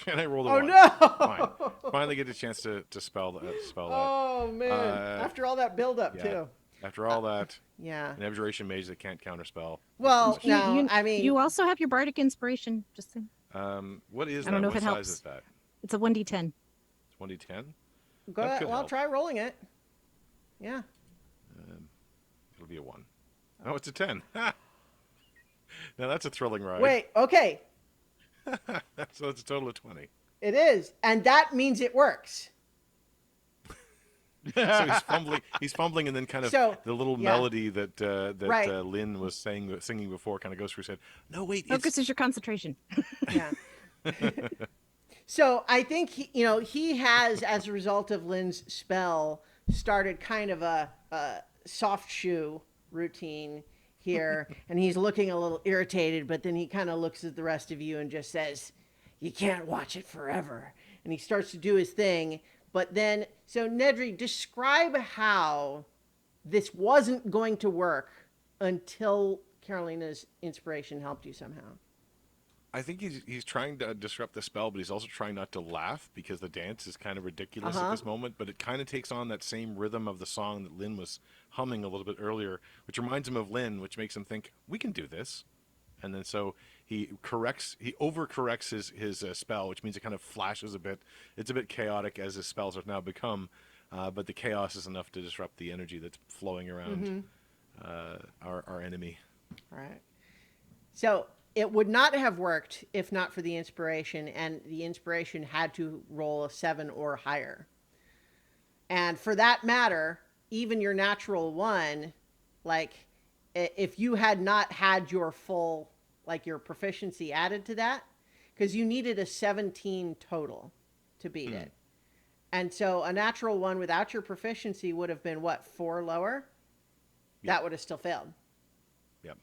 [SPEAKER 6] and I rolled a
[SPEAKER 1] Oh
[SPEAKER 6] 1.
[SPEAKER 1] no!
[SPEAKER 6] Fine. Finally get a chance to spell that.
[SPEAKER 1] Oh man! After all that build-up
[SPEAKER 6] yeah.
[SPEAKER 1] too.
[SPEAKER 6] After all that,
[SPEAKER 1] Yeah.
[SPEAKER 6] an Abjuration Mage that can't counterspell.
[SPEAKER 1] Well,
[SPEAKER 5] You,
[SPEAKER 1] no,
[SPEAKER 5] you,
[SPEAKER 1] I mean,
[SPEAKER 5] you also have your bardic inspiration. Just saying.
[SPEAKER 6] What is
[SPEAKER 5] I
[SPEAKER 6] that?
[SPEAKER 5] don't know if
[SPEAKER 6] What
[SPEAKER 5] it
[SPEAKER 6] size
[SPEAKER 5] helps.
[SPEAKER 6] is that?
[SPEAKER 5] It's a 1d10.
[SPEAKER 6] 2010?
[SPEAKER 1] go
[SPEAKER 6] that
[SPEAKER 1] ahead.
[SPEAKER 6] could
[SPEAKER 1] Well,
[SPEAKER 6] help.
[SPEAKER 1] try rolling it. Yeah.
[SPEAKER 6] It'll be a 1. Oh, it's a 10. now that's a thrilling ride.
[SPEAKER 1] Wait. Okay.
[SPEAKER 6] So it's a total of 20.
[SPEAKER 1] It is, and that means it works.
[SPEAKER 6] So he's fumbling, and then kind of
[SPEAKER 1] So,
[SPEAKER 6] the little
[SPEAKER 1] yeah.
[SPEAKER 6] melody that
[SPEAKER 1] Right.
[SPEAKER 6] Lynn was singing before kind of goes through his head. No, wait,
[SPEAKER 5] Focus is your concentration.
[SPEAKER 1] Yeah. So I think he has, as a result of Lynn's spell, started kind of a soft shoe routine here, and he's looking a little irritated. But then he kind of looks at the rest of you and just says, "You can't watch it forever." And he starts to do his thing. But then, so Nedry, describe how this wasn't going to work until Carolina's inspiration helped you somehow.
[SPEAKER 6] I think he's trying to disrupt the spell, but he's also trying not to laugh because the dance is kind of ridiculous at this moment. But it kind of takes on that same rhythm of the song that Lynn was humming a little bit earlier, which reminds him of Lynn, which makes him think we can do this. And then so he overcorrects his spell, which means it kind of flashes a bit. It's a bit chaotic as his spells have now become, but the chaos is enough to disrupt the energy that's flowing around our enemy.
[SPEAKER 1] All right. So it would not have worked if not for the inspiration, and the inspiration had to roll a 7 or higher. And for that matter, even your natural 1, like if you had not had your full, like your proficiency added to that, because you needed a 17 total to beat it. And so a natural 1 without your proficiency would have been what, 4 lower?
[SPEAKER 6] Yep.
[SPEAKER 1] That would have still failed.
[SPEAKER 6] Yep.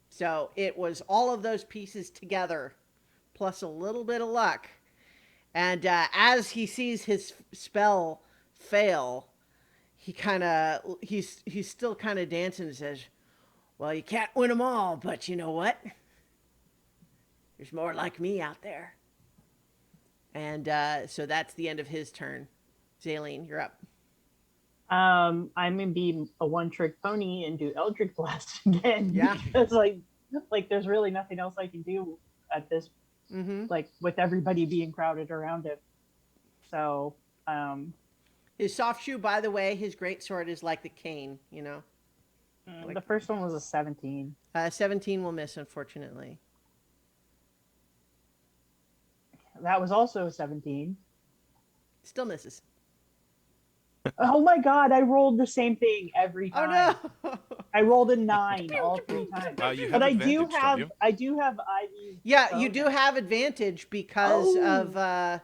[SPEAKER 1] So it was all of those pieces together, plus a little bit of luck. And as he sees his spell fail, he's still kind of dancing and says, "Well, you can't win them all, but you know what? There's more like me out there." And so that's the end of his turn. Zaleen, you're up.
[SPEAKER 3] I'm gonna be a one-trick pony and do Eldritch Blast again.
[SPEAKER 1] Yeah.
[SPEAKER 3] Because like there's really nothing else I can do at this, like with everybody being crowded around it. So,
[SPEAKER 1] His soft shoe, by the way, his greatsword is like the cane,
[SPEAKER 3] the first one was a 17.
[SPEAKER 1] 17 will miss, unfortunately.
[SPEAKER 3] That was also a 17.
[SPEAKER 1] Still misses.
[SPEAKER 3] Oh my god, I rolled the same thing every time.
[SPEAKER 1] Oh no!
[SPEAKER 3] I rolled a 9 all 3 times.
[SPEAKER 6] You have
[SPEAKER 3] But
[SPEAKER 6] advantage, don't you?
[SPEAKER 3] I do have Ivy's.
[SPEAKER 1] Yeah, you do have advantage because
[SPEAKER 3] Oh.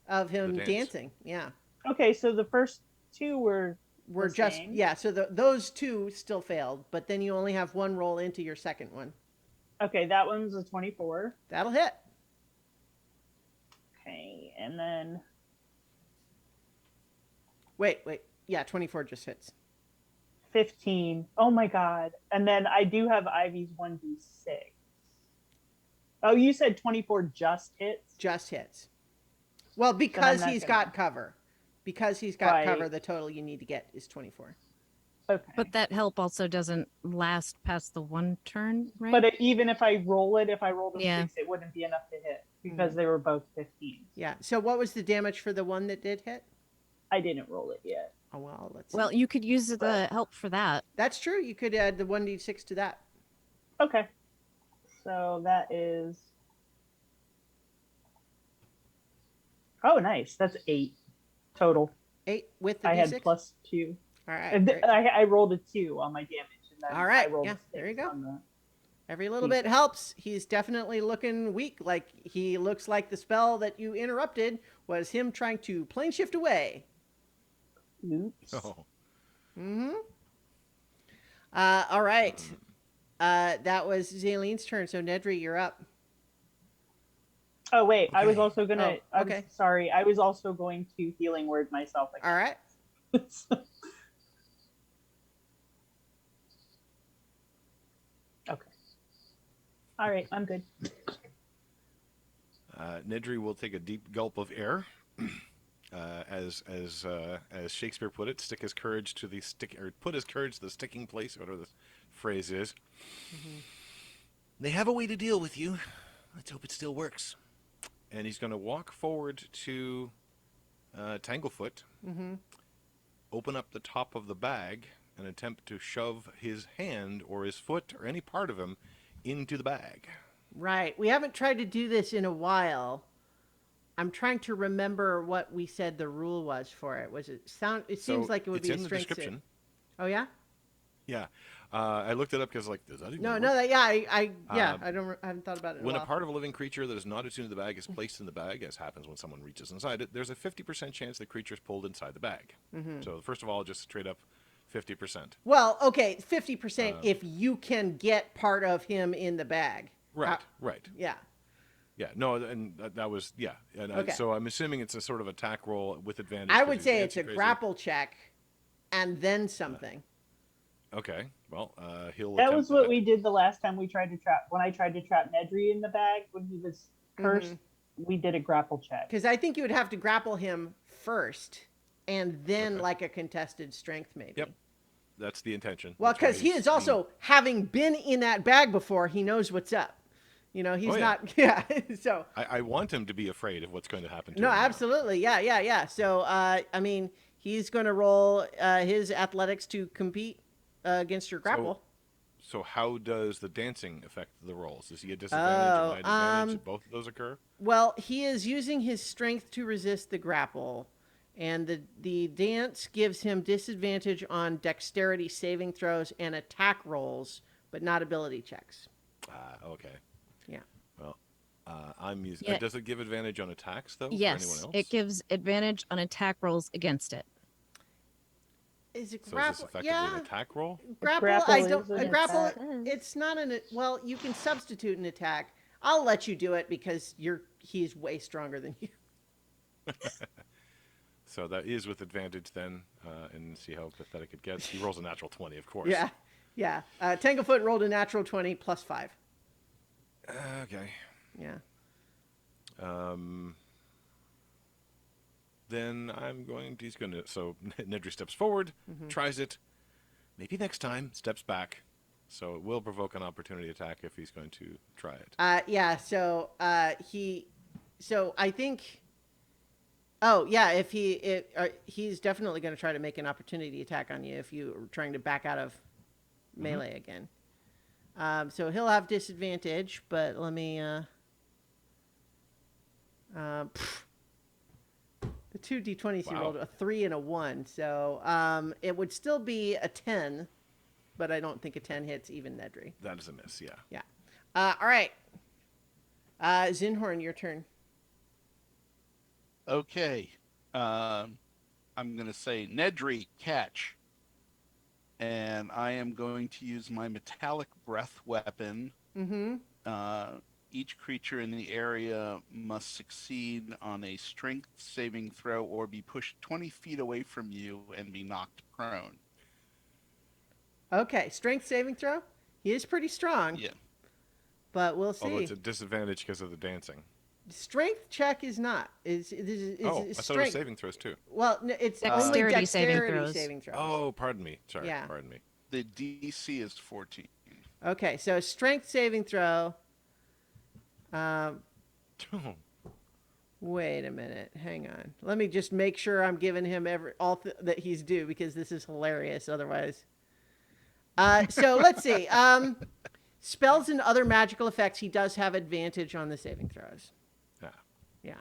[SPEAKER 1] of him
[SPEAKER 6] The dance.
[SPEAKER 1] dancing. Yeah,
[SPEAKER 3] Okay, so the first 2 were
[SPEAKER 1] we're
[SPEAKER 3] the
[SPEAKER 1] just
[SPEAKER 3] same.
[SPEAKER 1] yeah. So those 2 still failed, but then you only have 1 roll into your second one.
[SPEAKER 3] Okay, that one's a 24.
[SPEAKER 1] That'll hit.
[SPEAKER 3] Okay, and then
[SPEAKER 1] Wait. Yeah, 24 just hits.
[SPEAKER 3] 15. Oh my god. And then I do have Ivy's 1d6. Oh, you said 24 just hits?
[SPEAKER 1] Just hits. Well, because
[SPEAKER 3] not
[SPEAKER 1] he's
[SPEAKER 3] gonna-
[SPEAKER 1] got cover. Because he's got
[SPEAKER 3] Right.
[SPEAKER 1] cover, the total you need to get is 24.
[SPEAKER 3] Okay.
[SPEAKER 5] But that help also doesn't last past the 1 turn, right?
[SPEAKER 3] But even if I rolled a
[SPEAKER 5] Yeah.
[SPEAKER 3] 6, it wouldn't be enough to hit because they were both 15.
[SPEAKER 1] Yeah. So what was the damage for the one that did hit?
[SPEAKER 3] I didn't roll it yet.
[SPEAKER 1] Oh well, let's.
[SPEAKER 5] Well,
[SPEAKER 1] see.
[SPEAKER 5] you could use the help for that.
[SPEAKER 1] That's true. You could add the 1d6 to that.
[SPEAKER 3] Okay. So that is. Oh, nice. That's 8 total.
[SPEAKER 1] 8 with the
[SPEAKER 3] I
[SPEAKER 1] d6.
[SPEAKER 3] had +2.
[SPEAKER 1] All right.
[SPEAKER 3] And
[SPEAKER 1] great.
[SPEAKER 3] I rolled a 2 on my damage, and then
[SPEAKER 1] All right,
[SPEAKER 3] I rolled
[SPEAKER 1] yeah,
[SPEAKER 3] a 6
[SPEAKER 1] there you go.
[SPEAKER 3] on the.
[SPEAKER 1] Every little bit helps. He's definitely looking weak. Like he looks like the spell that you interrupted was him trying to plane shift away.
[SPEAKER 3] Oops.
[SPEAKER 6] Oh.
[SPEAKER 1] Mm-hmm. All right. That was Zaylene's turn. So Nedry, you're up.
[SPEAKER 3] Oh wait, I was
[SPEAKER 4] Okay.
[SPEAKER 3] also gonna.
[SPEAKER 1] Oh, okay.
[SPEAKER 3] I'm sorry, I was also going to healing word myself
[SPEAKER 1] All right.
[SPEAKER 3] again. Okay. All right, I'm good.
[SPEAKER 6] Nedry will take a deep gulp of air. As Shakespeare put it, stick his courage to the stick, or put his courage to the sticking place, or whatever the phrase is.
[SPEAKER 4] They have a way to deal with you. Let's hope it still works.
[SPEAKER 6] And he's going to walk forward to Tanglefoot, open up the top of the bag, and attempt to shove his hand or his foot or any part of him into the bag.
[SPEAKER 1] Right. We haven't tried to do this in a while. I'm trying to remember what we said the rule was for it. Was it sound? It seems like it would
[SPEAKER 6] it's
[SPEAKER 1] be a
[SPEAKER 6] in the
[SPEAKER 1] strength
[SPEAKER 6] description.
[SPEAKER 1] save. Oh yeah.
[SPEAKER 6] Yeah, I looked it up because does that even
[SPEAKER 1] No,
[SPEAKER 6] work?
[SPEAKER 1] no, I haven't thought about it in
[SPEAKER 6] When
[SPEAKER 1] a
[SPEAKER 6] a
[SPEAKER 1] while.
[SPEAKER 6] part of a living creature that is not attuned to the bag is placed in the bag, as happens when someone reaches inside it, there's a 50% chance the creature is pulled inside the bag. So first of all, just straight up 50%.
[SPEAKER 1] Well, okay, 50% if you can get part of him in the bag.
[SPEAKER 6] Right, right.
[SPEAKER 1] Yeah.
[SPEAKER 6] Yeah, no, and that was, yeah. And
[SPEAKER 1] Okay.
[SPEAKER 6] so I'm assuming it's a sort of attack roll with advantage.
[SPEAKER 1] I
[SPEAKER 6] 'cause
[SPEAKER 1] would
[SPEAKER 6] he's
[SPEAKER 1] say it's a
[SPEAKER 6] dancing crazy.
[SPEAKER 1] grapple check and then something.
[SPEAKER 6] Okay, well, he'll
[SPEAKER 3] That
[SPEAKER 6] attempt
[SPEAKER 3] was what
[SPEAKER 6] that.
[SPEAKER 3] we did the last time we tried to trap. When I tried to trap Nedry in the bag when he was cursed, we did a grapple check.
[SPEAKER 1] Because I think you would have to grapple him first and then
[SPEAKER 6] Okay.
[SPEAKER 1] like a contested strength maybe.
[SPEAKER 6] Yep. That's the intention.
[SPEAKER 1] Well,
[SPEAKER 6] That's why
[SPEAKER 1] because he
[SPEAKER 6] he's
[SPEAKER 1] is also, having been in that bag before, he knows what's up. You know, he's
[SPEAKER 6] Oh, yeah.
[SPEAKER 1] not, yeah. So,
[SPEAKER 6] I want him to be afraid of what's going to happen to
[SPEAKER 1] no,
[SPEAKER 6] him. now.
[SPEAKER 1] absolutely. Yeah. So, I mean, he's going to roll his athletics to compete against your grapple.
[SPEAKER 6] So how does the dancing affect the rolls? Does he get disadvantage or night advantage? Did both of those occur?
[SPEAKER 1] Well, he is using his strength to resist the grapple, and the dance gives him disadvantage on dexterity saving throws and attack rolls, but not ability checks.
[SPEAKER 6] Okay.
[SPEAKER 1] Yeah.
[SPEAKER 6] Well, I'm using.
[SPEAKER 5] Yeah.
[SPEAKER 6] Does it give advantage on attacks though? For
[SPEAKER 5] Yes,
[SPEAKER 6] anyone else?
[SPEAKER 5] it gives advantage on attack rolls against it.
[SPEAKER 1] Is it
[SPEAKER 6] So is
[SPEAKER 1] grapple?
[SPEAKER 6] this effectively
[SPEAKER 1] Yeah.
[SPEAKER 6] an attack roll?
[SPEAKER 1] Grapple,
[SPEAKER 3] Grapple
[SPEAKER 1] I don't.
[SPEAKER 3] is an
[SPEAKER 1] A grapple,
[SPEAKER 3] attack.
[SPEAKER 1] it's not an. Well, you can substitute an attack. I'll let you do it because he's way stronger than you.
[SPEAKER 6] So that is with advantage then, and see how pathetic it gets. He rolls a natural 20, of course.
[SPEAKER 1] Yeah. Tanglefoot rolled a natural 20 plus 5.
[SPEAKER 6] Okay.
[SPEAKER 1] Yeah.
[SPEAKER 6] Then I'm going to, he's going to, so Nedry steps forward, tries it, maybe next time, steps back. So it will provoke an opportunity attack if he's going to try it.
[SPEAKER 1] Yeah. So so I think. Oh yeah, if he's definitely going to try to make an opportunity attack on you if you're trying to back out of melee again. So he'll have disadvantage, but let me. The two d20s he
[SPEAKER 6] Wow.
[SPEAKER 1] rolled, a 3 and a 1, so it would still be a 10, but I don't think a 10 hits even Nedry.
[SPEAKER 6] That is a miss, yeah.
[SPEAKER 1] Yeah. All right. Zinhorn, your turn.
[SPEAKER 2] Okay. I'm going to say Nedry, catch. And I am going to use my metallic breath weapon. Each creature in the area must succeed on a strength saving throw or be pushed 20 feet away from you and be knocked prone.
[SPEAKER 1] Okay, strength saving throw. He is pretty strong.
[SPEAKER 2] Yeah.
[SPEAKER 1] But we'll see.
[SPEAKER 6] Although it's a disadvantage because of the dancing.
[SPEAKER 1] Strength check is not. Is
[SPEAKER 6] I thought it was
[SPEAKER 1] strength.
[SPEAKER 6] saving throws too.
[SPEAKER 1] Well, it's
[SPEAKER 5] Dexterity
[SPEAKER 1] only
[SPEAKER 5] saving
[SPEAKER 1] dexterity
[SPEAKER 5] throws.
[SPEAKER 1] saving throws.
[SPEAKER 6] Oh, pardon me. Sorry,
[SPEAKER 1] Yeah.
[SPEAKER 6] pardon me.
[SPEAKER 2] The DC is 14.
[SPEAKER 1] Okay, so strength saving throw. Wait a minute. Hang on. Let me just make sure I'm giving him that he's due, because this is hilarious otherwise. So let's see. Spells and other magical effects, he does have advantage on the saving throws.
[SPEAKER 6] Yeah.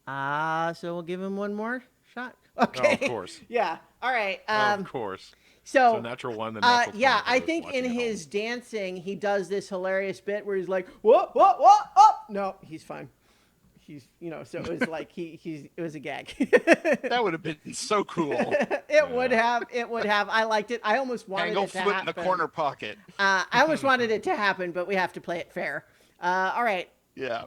[SPEAKER 1] Yeah. So we'll give him one more shot. Okay.
[SPEAKER 6] Oh, of course.
[SPEAKER 1] Yeah. All right.
[SPEAKER 6] Of course.
[SPEAKER 1] So,
[SPEAKER 6] So natural one, then natural 20
[SPEAKER 1] yeah,
[SPEAKER 6] for
[SPEAKER 1] I
[SPEAKER 6] those
[SPEAKER 1] think in
[SPEAKER 6] watching at
[SPEAKER 1] his
[SPEAKER 6] home.
[SPEAKER 1] dancing, he does this hilarious bit where he's like, what, oh, no, he's fine. He's, so it was like, it was a gag.
[SPEAKER 2] That would have been so cool.
[SPEAKER 1] It would have. I liked it. I almost wanted it to
[SPEAKER 2] Tanglefoot
[SPEAKER 1] happen.
[SPEAKER 2] in the corner pocket.
[SPEAKER 1] I almost wanted it to happen, but we have to play it fair. All right.
[SPEAKER 2] Yeah.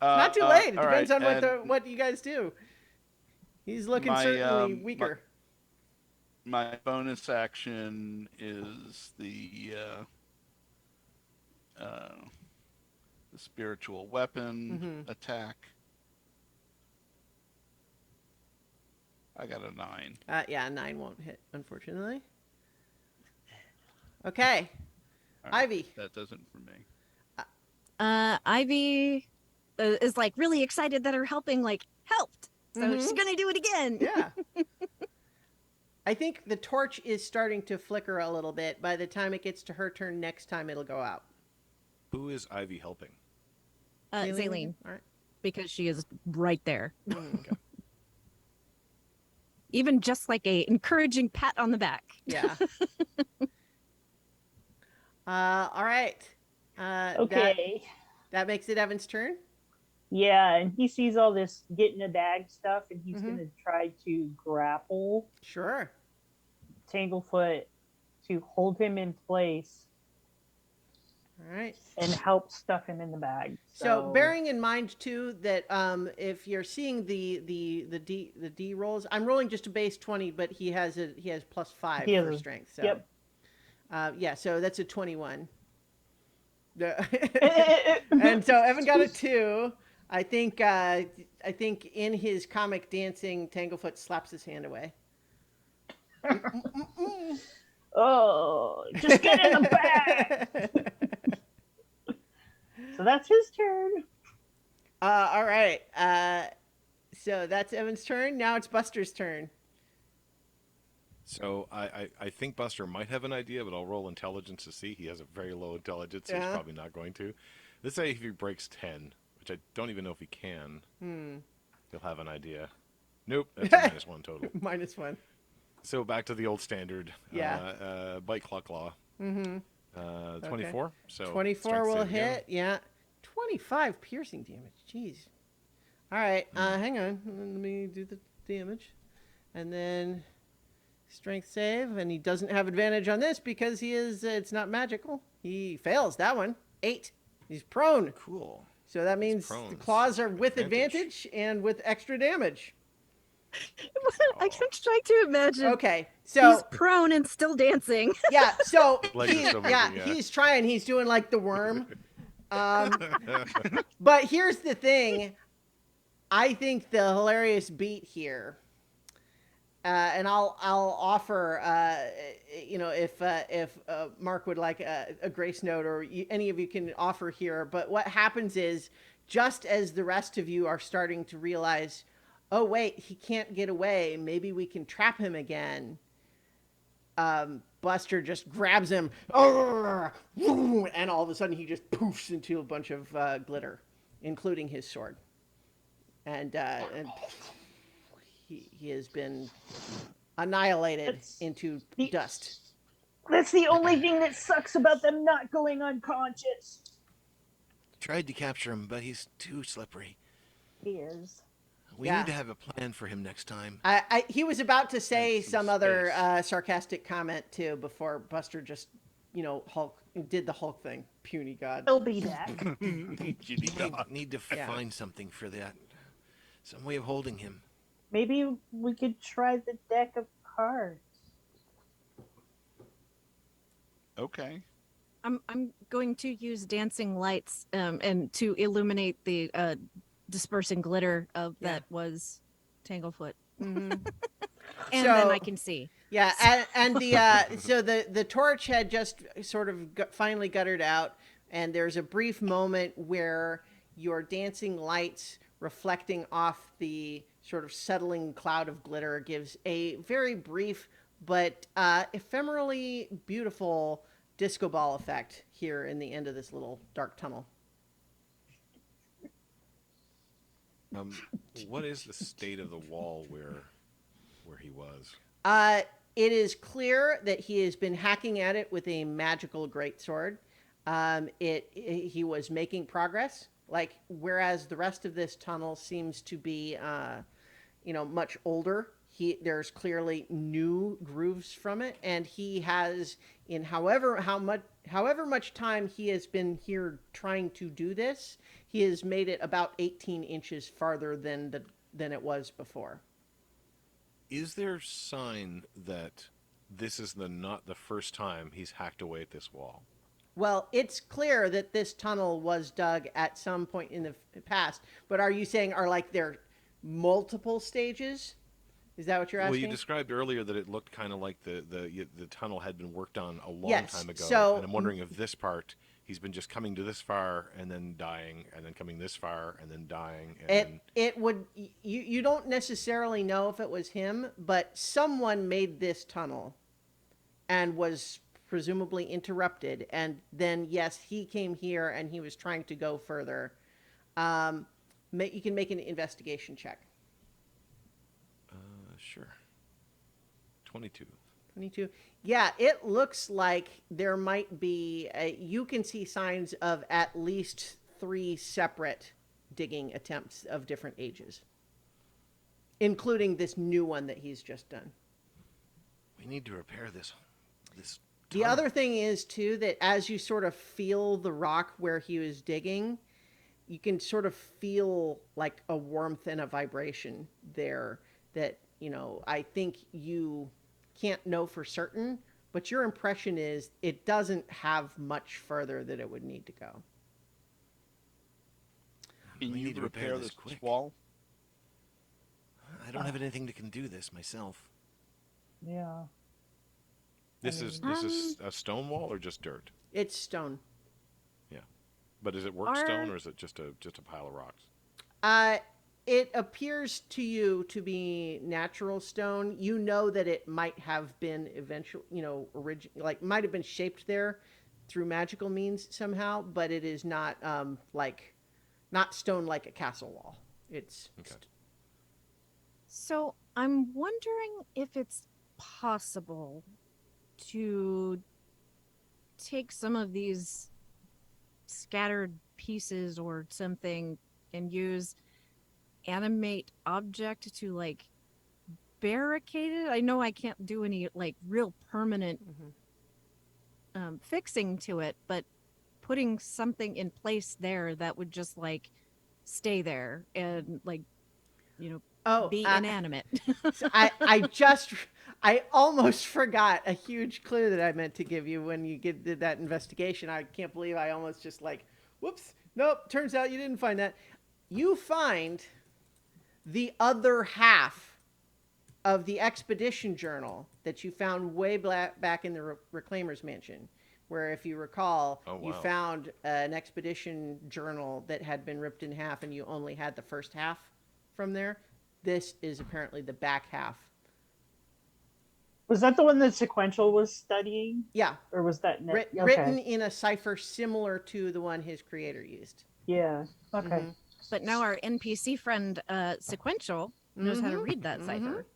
[SPEAKER 1] Not too late. It
[SPEAKER 2] all
[SPEAKER 1] depends
[SPEAKER 2] right,
[SPEAKER 1] on what you guys do. He's looking
[SPEAKER 2] my,
[SPEAKER 1] certainly weaker.
[SPEAKER 2] My bonus action is the spiritual weapon attack. I got a 9.
[SPEAKER 1] Yeah, 9 won't hit, unfortunately. Okay.
[SPEAKER 2] All right,
[SPEAKER 1] Ivy.
[SPEAKER 2] That doesn't for me.
[SPEAKER 5] Ivy is like really excited that her helping helped. So she's going to do it again.
[SPEAKER 1] Yeah. I think the torch is starting to flicker a little bit. By the time it gets to her turn next time, it'll go out.
[SPEAKER 6] Who is Ivy helping?
[SPEAKER 5] Zaleen,
[SPEAKER 1] All right.
[SPEAKER 5] because she is right there.
[SPEAKER 6] Okay.
[SPEAKER 5] Even just like a encouraging pat on the back.
[SPEAKER 1] Yeah. All right.
[SPEAKER 3] Okay.
[SPEAKER 1] That makes it Evan's turn.
[SPEAKER 3] Yeah, and he sees all this get in a bag stuff, and he's
[SPEAKER 1] Mhm.
[SPEAKER 3] going to try to grapple
[SPEAKER 1] Sure.
[SPEAKER 3] Tanglefoot to hold him in place
[SPEAKER 1] All right.
[SPEAKER 3] and help stuff him in the bag.
[SPEAKER 1] So bearing in mind too that if you're seeing the D rolls, I'm rolling just a base 20, but he has +5
[SPEAKER 3] He has
[SPEAKER 1] for
[SPEAKER 3] a-
[SPEAKER 1] strength. So
[SPEAKER 3] Yep.
[SPEAKER 1] yeah, so that's a 21. And so Evan got a 2. I think in his comic dancing, Tanglefoot slaps his hand away.
[SPEAKER 3] Oh, just get in the bag. So that's his turn.
[SPEAKER 1] All right. So that's Evan's turn. Now it's Buster's turn.
[SPEAKER 6] So I think Buster might have an idea, but I'll roll intelligence to see. He has a very low intelligence, so
[SPEAKER 1] Yeah.
[SPEAKER 6] he's probably not going to. Let's say if he breaks 10, which I don't even know if he can, he'll have an idea. Nope, that's a -1 total.
[SPEAKER 1] -1.
[SPEAKER 6] So back to the old standard.
[SPEAKER 1] Yeah.
[SPEAKER 6] Bite cluck claw. 24. So
[SPEAKER 1] 24
[SPEAKER 6] strength
[SPEAKER 1] will
[SPEAKER 6] save again.
[SPEAKER 1] hit. Yeah. 25 piercing damage. Jeez. All right. Hang on. Let me do the damage. And then strength save. And he doesn't have advantage on this because it's not magical. He fails that one. 8. He's prone.
[SPEAKER 4] Cool.
[SPEAKER 1] So that means
[SPEAKER 6] prone.
[SPEAKER 1] the claws are with
[SPEAKER 6] Advantage.
[SPEAKER 1] advantage and with extra damage.
[SPEAKER 5] I'm trying to imagine.
[SPEAKER 1] Okay.
[SPEAKER 5] He's
[SPEAKER 1] So
[SPEAKER 5] prone and still dancing.
[SPEAKER 1] yeah, so
[SPEAKER 6] Legs are still moving, yeah.
[SPEAKER 1] he's trying. He's doing like the worm. But here's the thing. I think the hilarious beat here, and I'll offer, if Mark would like a grace note, or any of you can offer here. But what happens is, just as the rest of you are starting to realize, oh wait, he can't get away. Maybe we can trap him again. Buster just grabs him, and all of a sudden he just poofs into a bunch of glitter, including his sword. And he has been annihilated into dust.
[SPEAKER 3] That's the only thing that sucks about them not going unconscious.
[SPEAKER 4] Tried to capture him, but he's too slippery.
[SPEAKER 3] He is.
[SPEAKER 4] We
[SPEAKER 1] Yeah.
[SPEAKER 4] need to have a plan for him next time.
[SPEAKER 1] He was about to say
[SPEAKER 2] And some
[SPEAKER 1] some other
[SPEAKER 2] space.
[SPEAKER 1] sarcastic comment too before Buster just, did the Hulk thing. Puny god.
[SPEAKER 3] He'll be back.
[SPEAKER 4] Need to
[SPEAKER 1] Yeah.
[SPEAKER 4] find something for that. Some way of holding him.
[SPEAKER 3] Maybe we could try the deck of cards.
[SPEAKER 2] Okay.
[SPEAKER 5] I'm going to use dancing lights and to illuminate the dispersing glitter of
[SPEAKER 1] Yeah.
[SPEAKER 5] that was Tanglefoot.
[SPEAKER 1] Mhm.
[SPEAKER 5] And
[SPEAKER 1] So-
[SPEAKER 5] then I can see.
[SPEAKER 1] Yeah, and the so the torch had just sort of finally guttered out, and there's a brief moment where your dancing lights reflecting off the sort of settling cloud of glitter gives a very brief but ephemerally beautiful disco ball effect here in the end of this little dark tunnel.
[SPEAKER 6] What is the state of the wall where he was?
[SPEAKER 1] Uh, it is clear that he has been hacking at it with a magical greatsword. He was making progress, like whereas the rest of this tunnel seems to be, much older. There's clearly new grooves from it, and he has in however much time he has been here trying to do this, he has made it about 18 inches farther than it was before.
[SPEAKER 6] Is there sign that this is not the first time he's hacked away at this wall?
[SPEAKER 1] Well, it's clear that this tunnel was dug at some point in the past, but are you saying are like there multiple stages? Is that what you're asking?
[SPEAKER 6] Well, you described earlier that it looked kind of like the tunnel had been worked on a long
[SPEAKER 1] Yes,
[SPEAKER 6] time ago,
[SPEAKER 1] so-
[SPEAKER 6] and I'm wondering if this part he's been just coming to this far and then dying, and then coming this far and then dying. And then...
[SPEAKER 1] It would you don't necessarily know if it was him, but someone made this tunnel and was presumably interrupted, and then yes, he came here and he was trying to go further. You can make an investigation check.
[SPEAKER 6] Sure. 22.
[SPEAKER 1] 22. Yeah, it looks like there might be you can see signs of at least 3 separate digging attempts of different ages, including this new one that he's just done.
[SPEAKER 4] We need to repair this.
[SPEAKER 1] The
[SPEAKER 4] tunnel.
[SPEAKER 1] other thing is too that as you sort of feel the rock where he was digging, you can sort of feel like a warmth and a vibration there that, I think you can't know for certain, but your impression is it doesn't have much further that it would need to go.
[SPEAKER 2] Can
[SPEAKER 4] We
[SPEAKER 2] you
[SPEAKER 4] need to repair
[SPEAKER 2] repair
[SPEAKER 4] this
[SPEAKER 2] this
[SPEAKER 4] quick.
[SPEAKER 2] wall?
[SPEAKER 4] I don't have anything that can do this myself.
[SPEAKER 3] Yeah.
[SPEAKER 6] This is a stone wall or just dirt?
[SPEAKER 1] It's stone.
[SPEAKER 6] Yeah, but is it worked stone or is it just a pile of rocks?
[SPEAKER 1] It appears to you to be natural stone. You know that it might have been eventually, might have been shaped there through magical means somehow, but it is not not stone like a castle wall. It's
[SPEAKER 6] Okay.
[SPEAKER 5] So I'm wondering if it's possible to take some of these scattered pieces or something and use animate object to like barricade it. I know I can't do any like real permanent fixing to it, but putting something in place there that would just like stay there and like be inanimate.
[SPEAKER 1] So I almost forgot a huge clue that I meant to give you when you did that investigation. I can't believe I almost just whoops, nope, turns out you didn't find that. You find the other half of the expedition journal that you found way back in the Reclaimer's Mansion, where, if you recall, you found an expedition journal that had been ripped in half and you only had the first half from there. This is apparently the back half.
[SPEAKER 3] Was that the one that Sequential was studying?
[SPEAKER 1] Yeah.
[SPEAKER 3] Or was that
[SPEAKER 1] written in a cipher similar to the one his creator used?
[SPEAKER 3] Yeah. Okay.
[SPEAKER 1] Mm-hmm.
[SPEAKER 5] But now our NPC friend Sequential knows how to read that cipher.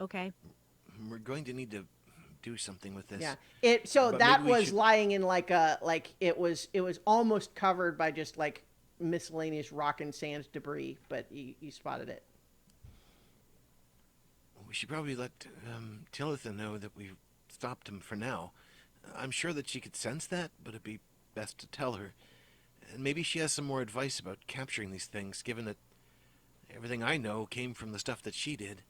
[SPEAKER 5] Okay.
[SPEAKER 4] We're going to need to do something with this.
[SPEAKER 1] Yeah.
[SPEAKER 4] But
[SPEAKER 1] that
[SPEAKER 4] maybe we
[SPEAKER 1] was
[SPEAKER 4] should-
[SPEAKER 1] lying in it was almost covered by just like miscellaneous rock and sand debris, but you spotted it.
[SPEAKER 4] We should probably let Talitha know that we've stopped him for now. I'm sure that she could sense that, but it'd be best to tell her. And maybe she has some more advice about capturing these things, given that everything I know came from the stuff that she did.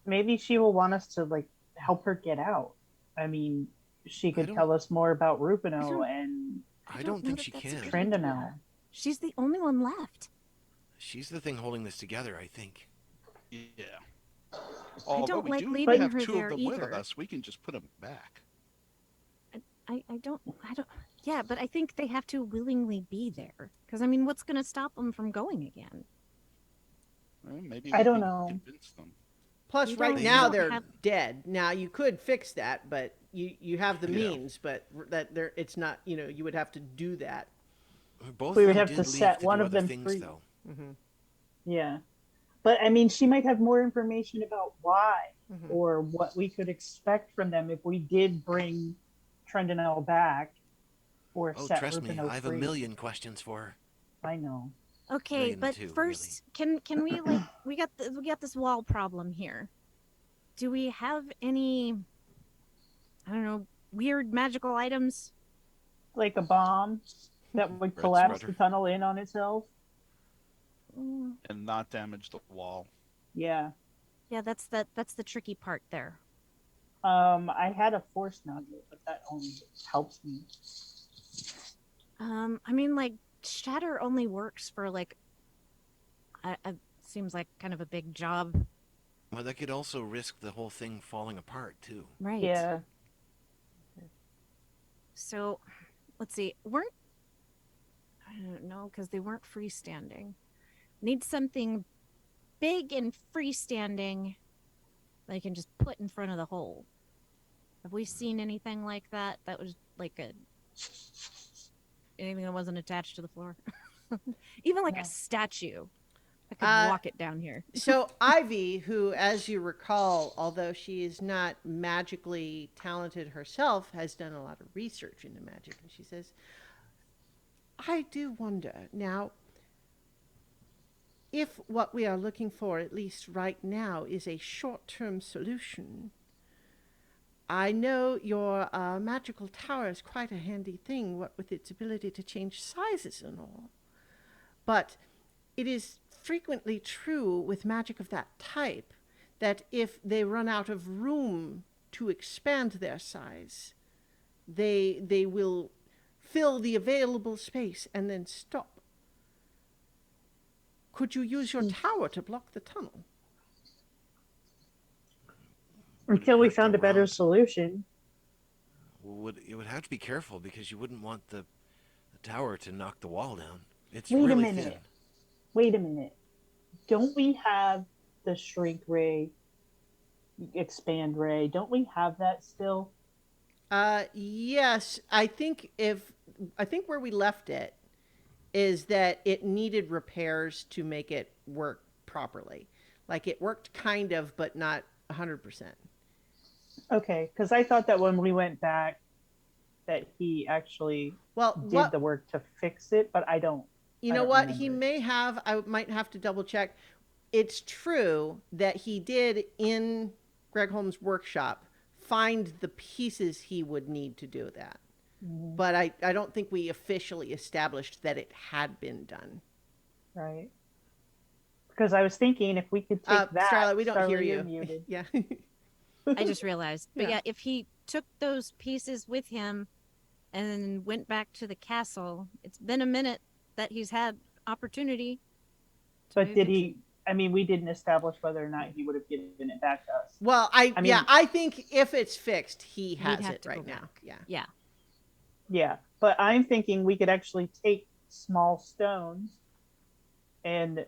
[SPEAKER 3] Maybe she will want us to help her get out. I mean, she could tell us more about Rupino and
[SPEAKER 4] I don't think she can.
[SPEAKER 3] Trindanel.
[SPEAKER 5] She's the only one left.
[SPEAKER 4] She's the thing holding this together, I think.
[SPEAKER 2] Yeah.
[SPEAKER 5] I don't like
[SPEAKER 2] we
[SPEAKER 5] leaving
[SPEAKER 2] have
[SPEAKER 5] her
[SPEAKER 2] two
[SPEAKER 5] there
[SPEAKER 2] of them with
[SPEAKER 5] either.
[SPEAKER 2] us, we can just put them back.
[SPEAKER 5] I don't. Yeah, but I think they have to willingly be there. Because, I mean, what's going to stop them from going again?
[SPEAKER 2] Well, maybe
[SPEAKER 3] I
[SPEAKER 2] we
[SPEAKER 3] don't
[SPEAKER 2] can
[SPEAKER 3] know.
[SPEAKER 2] convince them.
[SPEAKER 1] Plus,
[SPEAKER 5] We
[SPEAKER 1] right
[SPEAKER 5] don't,
[SPEAKER 4] They
[SPEAKER 5] we
[SPEAKER 1] now
[SPEAKER 4] have
[SPEAKER 5] don't
[SPEAKER 1] they're
[SPEAKER 5] have,
[SPEAKER 1] dead. Now you could fix that, but you have the
[SPEAKER 2] Yeah.
[SPEAKER 1] means, but that there it's not. You would have to do that.
[SPEAKER 4] both
[SPEAKER 3] We
[SPEAKER 4] of
[SPEAKER 3] would
[SPEAKER 4] them
[SPEAKER 3] have to
[SPEAKER 4] did leave
[SPEAKER 3] set
[SPEAKER 4] to
[SPEAKER 3] one
[SPEAKER 4] do
[SPEAKER 3] of
[SPEAKER 4] other
[SPEAKER 3] them
[SPEAKER 4] things,
[SPEAKER 3] free.
[SPEAKER 4] though.
[SPEAKER 1] Hmm.
[SPEAKER 3] Yeah. But I mean, she might have more information about why
[SPEAKER 1] Hmm.
[SPEAKER 3] or what we could expect from them if we did bring Trendonell back or
[SPEAKER 4] Oh,
[SPEAKER 3] set
[SPEAKER 4] trust me,
[SPEAKER 3] Rubino
[SPEAKER 4] I have a
[SPEAKER 3] free.
[SPEAKER 4] million questions for her.
[SPEAKER 3] I know.
[SPEAKER 5] okay,
[SPEAKER 4] Million and
[SPEAKER 5] but
[SPEAKER 4] two, really.
[SPEAKER 5] first, can we, like, we got this wall problem here. Do we have any, I don't know, weird magical items?
[SPEAKER 3] Like a bomb that would
[SPEAKER 6] Red
[SPEAKER 3] collapse the
[SPEAKER 6] spreader.
[SPEAKER 3] tunnel in on itself.
[SPEAKER 5] Mm,
[SPEAKER 2] And not damage the wall.
[SPEAKER 3] Yeah.
[SPEAKER 5] yeah, that's the tricky part there.
[SPEAKER 3] I had a force nugget, but that only helps me.
[SPEAKER 5] I mean, like, shatter only works for, like, seems like kind of a big job.
[SPEAKER 4] Well, that could also risk the whole thing falling apart, too.
[SPEAKER 5] Right.
[SPEAKER 3] Yeah.
[SPEAKER 5] So, let's see. Weren't, I don't know, because they weren't freestanding. Need something big and freestanding that you can just put in front of the hole. Have we seen anything like that? That was like a anything that wasn't attached to the floor. Even like
[SPEAKER 3] No.
[SPEAKER 5] a statue. I could
[SPEAKER 1] Uh,
[SPEAKER 5] walk it down here.
[SPEAKER 1] So Ivy, who, as you recall, although she is not magically talented herself, has done a lot of research into magic, and she says, "I do wonder now if what we are looking for, at least right now, is a short-term solution. I know your magical tower is quite a handy thing, what with its ability to change sizes and all. But it is frequently true with magic of that type that if they run out of room to expand their size, they will fill the available space and then stop. Could you use your tower to block the tunnel?"
[SPEAKER 4] Would it
[SPEAKER 3] Until we
[SPEAKER 4] hurt to
[SPEAKER 3] found a better
[SPEAKER 4] round?
[SPEAKER 3] solution.
[SPEAKER 4] It would have to be careful because you wouldn't want the tower to knock the wall down. It's
[SPEAKER 3] Wait a
[SPEAKER 4] really
[SPEAKER 3] minute.
[SPEAKER 4] thin.
[SPEAKER 3] Wait a minute. Don't we have the shrink ray, expand ray? Don't we have that still?
[SPEAKER 1] Yes, I think where we left it is that it needed repairs to make it work properly. Like it worked kind of, but not 100%.
[SPEAKER 3] Okay, because I thought that when we went back, that he actually
[SPEAKER 1] Well,
[SPEAKER 3] did
[SPEAKER 1] what
[SPEAKER 3] the work to fix it, but I don't.
[SPEAKER 1] you
[SPEAKER 3] I
[SPEAKER 1] know
[SPEAKER 3] don't
[SPEAKER 1] what he
[SPEAKER 3] remember.
[SPEAKER 1] may have. I might have to double check. It's true that he did in Greg Holmes' workshop find the pieces he would need to do that.
[SPEAKER 3] Mhm.
[SPEAKER 1] But I don't think we officially established that it had been done.
[SPEAKER 3] Right. Because I was thinking if we could take that,
[SPEAKER 1] Starlight, we don't hear
[SPEAKER 3] Starlight, you're
[SPEAKER 1] you.
[SPEAKER 3] muted.
[SPEAKER 1] Yeah.
[SPEAKER 5] I just realized. But
[SPEAKER 1] Yeah.
[SPEAKER 5] yeah, if he took those pieces with him and then went back to the castle, it's been a minute that he's had opportunity to
[SPEAKER 3] But
[SPEAKER 5] move
[SPEAKER 3] did
[SPEAKER 5] things.
[SPEAKER 3] he? I mean, we didn't establish whether or not he would have given it back to us.
[SPEAKER 1] Well,
[SPEAKER 3] I mean,
[SPEAKER 1] I think if it's fixed, he
[SPEAKER 5] He'd
[SPEAKER 1] has
[SPEAKER 5] have
[SPEAKER 1] it
[SPEAKER 5] to go
[SPEAKER 1] right now.
[SPEAKER 5] back.
[SPEAKER 1] Yeah.
[SPEAKER 5] Yeah.
[SPEAKER 3] yeah. But I'm thinking we could actually take small stones and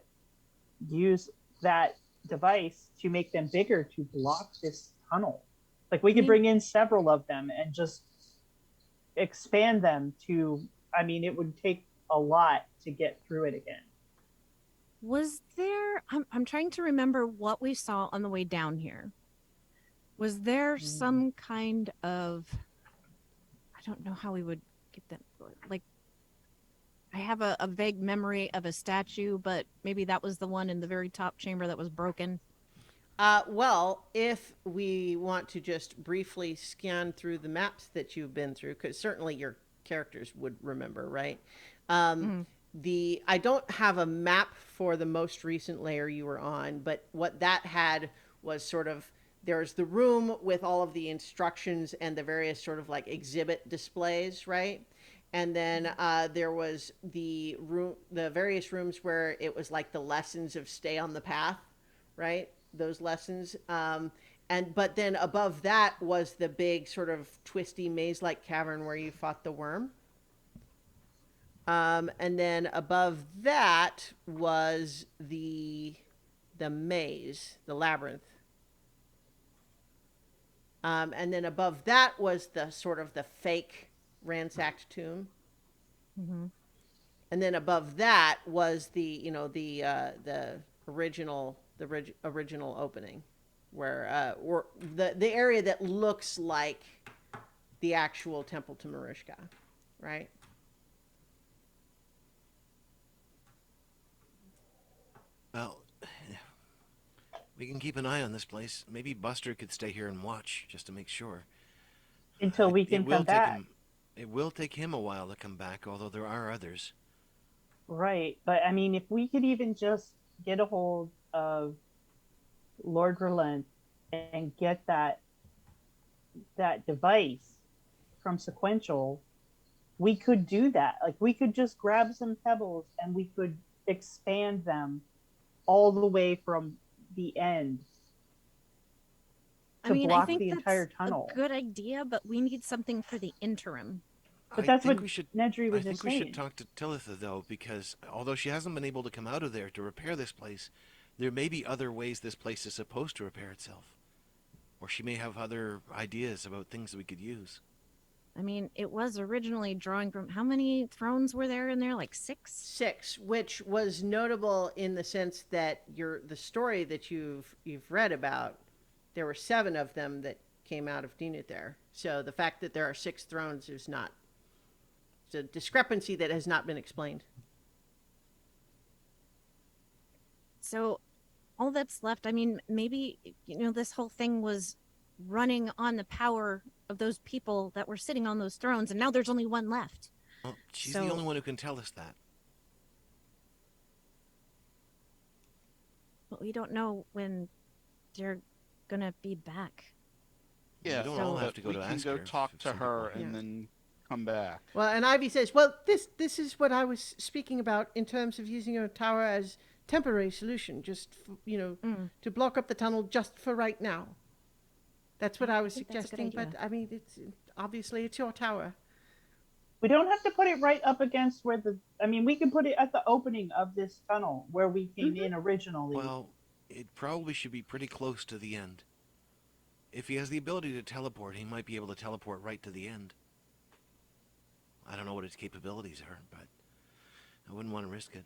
[SPEAKER 3] use that device to make them bigger to block this tunnel. Like we could bring in several of them and just expand them to. I mean, it would take a lot to get through it again.
[SPEAKER 5] Was there I'm trying to remember what we saw on the way down here. Was there some kind of I don't know how we would get that like I have a vague memory of a statue, but maybe that was the one in the very top chamber that was broken.
[SPEAKER 1] Well, if we want to just briefly scan through the maps that you've been through, because certainly your characters would remember, right?
[SPEAKER 5] Mhm.
[SPEAKER 1] I don't have a map for the most recent layer you were on, but what that had was sort of there's the room with all of the instructions and the various sort of like exhibit displays, right? And then there was the various rooms where it was like the lessons of stay on the path, right? Those lessons. but then above that was the big sort of twisty maze-like cavern where you fought the worm. And then above that was the maze, the labyrinth. And then above that was the sort of the fake ransacked tomb.
[SPEAKER 5] Mm-hmm.
[SPEAKER 1] And then above that was the original original opening, where or the area that looks like the actual temple to Marushka, right?
[SPEAKER 4] Well, we can keep an eye on this place. Maybe Buster could stay here and watch just to make sure.
[SPEAKER 3] Until we can come back.
[SPEAKER 4] It will take him a while to come back, although there are others.
[SPEAKER 3] Right. But I mean, if we could even just get a hold of Lord Relent and get that device from Sequential, we could do that. Like, we could just grab some pebbles and we could expand them all the way from the end to block
[SPEAKER 5] I think
[SPEAKER 3] the
[SPEAKER 5] that's
[SPEAKER 3] entire tunnel.
[SPEAKER 5] a good idea, but we need something for the interim.
[SPEAKER 3] But that's what
[SPEAKER 4] I
[SPEAKER 3] Nedry was just
[SPEAKER 4] think we
[SPEAKER 3] saying.
[SPEAKER 4] should talk to Talitha, though, because although she hasn't been able to come out of there to repair this place, there may be other ways this place is supposed to repair itself. Or she may have other ideas about things that we could use.
[SPEAKER 5] I mean, it was originally drawing from how many thrones were there in there? Like 6?
[SPEAKER 1] 6, which was notable in the sense that the story that you've read about, there were 7 of them that came out of Dinut there. So the fact that there are 6 thrones is not, it's a discrepancy that has not been explained.
[SPEAKER 5] So all that's left, I mean, maybe, this whole thing was running on the power of those people that were sitting on those thrones, and now there's only one left.
[SPEAKER 4] Well, she's the only one who can tell us that.
[SPEAKER 5] But we don't know when they're gonna be back.
[SPEAKER 2] Yeah,
[SPEAKER 4] we don't all have to go
[SPEAKER 2] we
[SPEAKER 4] to
[SPEAKER 2] can
[SPEAKER 4] ask
[SPEAKER 2] go
[SPEAKER 4] her
[SPEAKER 2] talk
[SPEAKER 4] if
[SPEAKER 2] to
[SPEAKER 4] some
[SPEAKER 2] her
[SPEAKER 4] people-
[SPEAKER 2] and then come back.
[SPEAKER 1] Well, and Ivy says, well, this is what I was speaking about in terms of using a tower as temporary solution, just, to block up the tunnel just for right now. That's what I was
[SPEAKER 5] think that's a good
[SPEAKER 1] suggesting, but
[SPEAKER 5] idea.
[SPEAKER 1] I mean, obviously it's your tower.
[SPEAKER 3] We don't have to put it right up against where we can put it at the opening of this tunnel where we came in originally.
[SPEAKER 4] Well, it probably should be pretty close to the end. If he has the ability to teleport, he might be able to teleport right to the end. I don't know what his capabilities are, but I wouldn't want to risk it.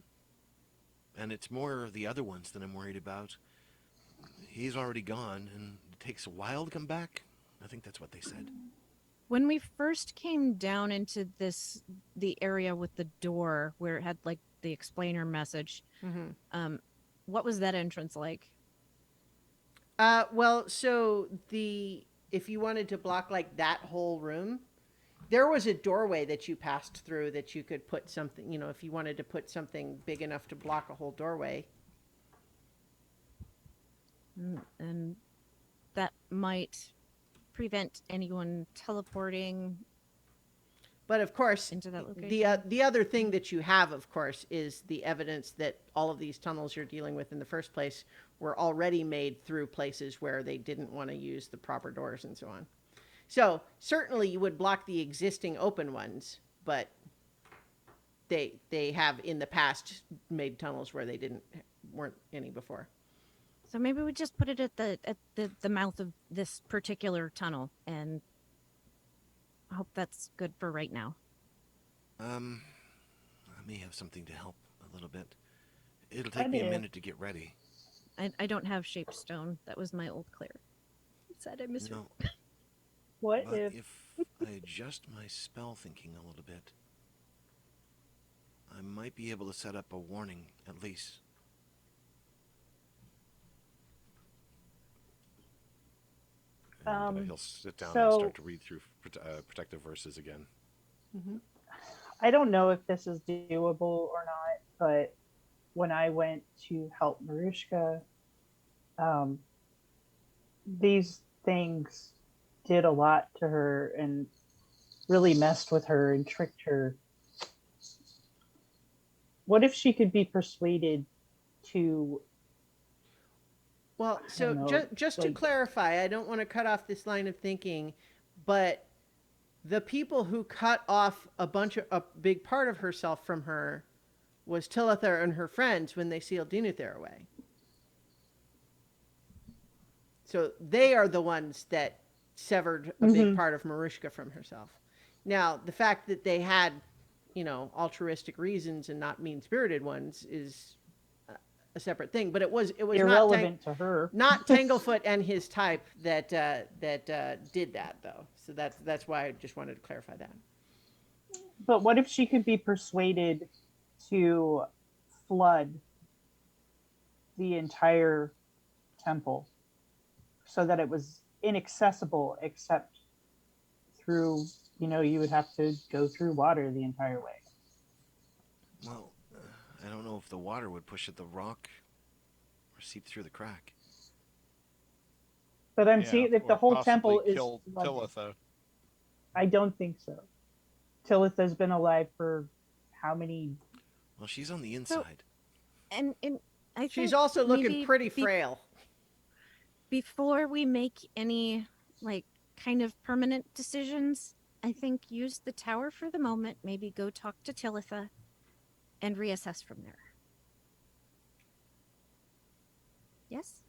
[SPEAKER 4] And it's more the other ones that I'm worried about. He's already gone, and it takes a while to come back. I think that's what they said.
[SPEAKER 5] When we first came down into the area with the door where it had like the explainer message, what was that entrance like?
[SPEAKER 1] Well, so if you wanted to block like that whole room, there was a doorway that you passed through that you could put something, if you wanted to put something big enough to block a whole doorway.
[SPEAKER 5] And that might prevent anyone teleporting.
[SPEAKER 1] But of course,
[SPEAKER 5] into that location.
[SPEAKER 1] the other thing that you have, of course, is the evidence that all of these tunnels you're dealing with in the first place were already made through places where they didn't want to use the proper doors and so on. So certainly you would block the existing open ones, but they have in the past made tunnels where they weren't any before.
[SPEAKER 5] So maybe we just put it at the mouth of this particular tunnel, and I hope that's good for right now.
[SPEAKER 4] I may have something to help a little bit. It'll take me a minute to get ready.
[SPEAKER 5] I don't have shape stone. That was my old Claire. It said I miss her.
[SPEAKER 3] What
[SPEAKER 4] But
[SPEAKER 3] if
[SPEAKER 4] I adjust my spell thinking a little bit, I might be able to set up a warning, at least.
[SPEAKER 6] And he'll sit down and start to read through protective verses again.
[SPEAKER 3] I don't know if this is doable or not, but when I went to help Marushka, these things did a lot to her and really messed with her and tricked her. What if she could be persuaded to
[SPEAKER 1] Well,
[SPEAKER 3] I
[SPEAKER 1] so
[SPEAKER 3] don't know,
[SPEAKER 1] just to
[SPEAKER 3] like
[SPEAKER 1] clarify, I don't want to cut off this line of thinking, but the people who cut off a big part of herself from her was Tillitha and her friends when they sealed Dinuther away. So they are the ones that severed a big
[SPEAKER 3] mhm.
[SPEAKER 1] part of Marushka from herself. Now, the fact that they had, altruistic reasons and not mean-spirited ones is a separate thing. But it was
[SPEAKER 3] Irrelevant to her.
[SPEAKER 1] not Tanglefoot and his type that did that though. So that's why I just wanted to clarify that.
[SPEAKER 3] But what if she could be persuaded to flood the entire temple so that it was inaccessible except through, you would have to go through water the entire way.
[SPEAKER 4] Well, I don't know if the water would push at the rock or seep through the crack.
[SPEAKER 3] But I'm
[SPEAKER 2] Yeah,
[SPEAKER 3] seeing if the
[SPEAKER 2] or
[SPEAKER 3] whole
[SPEAKER 2] possibly
[SPEAKER 3] temple is
[SPEAKER 2] kill
[SPEAKER 3] flooded.
[SPEAKER 2] Tillitha.
[SPEAKER 3] I don't think so. Tillitha's been alive for how many?
[SPEAKER 4] Well, she's on the inside.
[SPEAKER 5] And I
[SPEAKER 1] She's
[SPEAKER 5] think
[SPEAKER 1] also looking
[SPEAKER 5] maybe
[SPEAKER 1] pretty frail.
[SPEAKER 5] before we make any like kind of permanent decisions, I think use the tower for the moment, maybe go talk to Tillitha and reassess from there. Yes?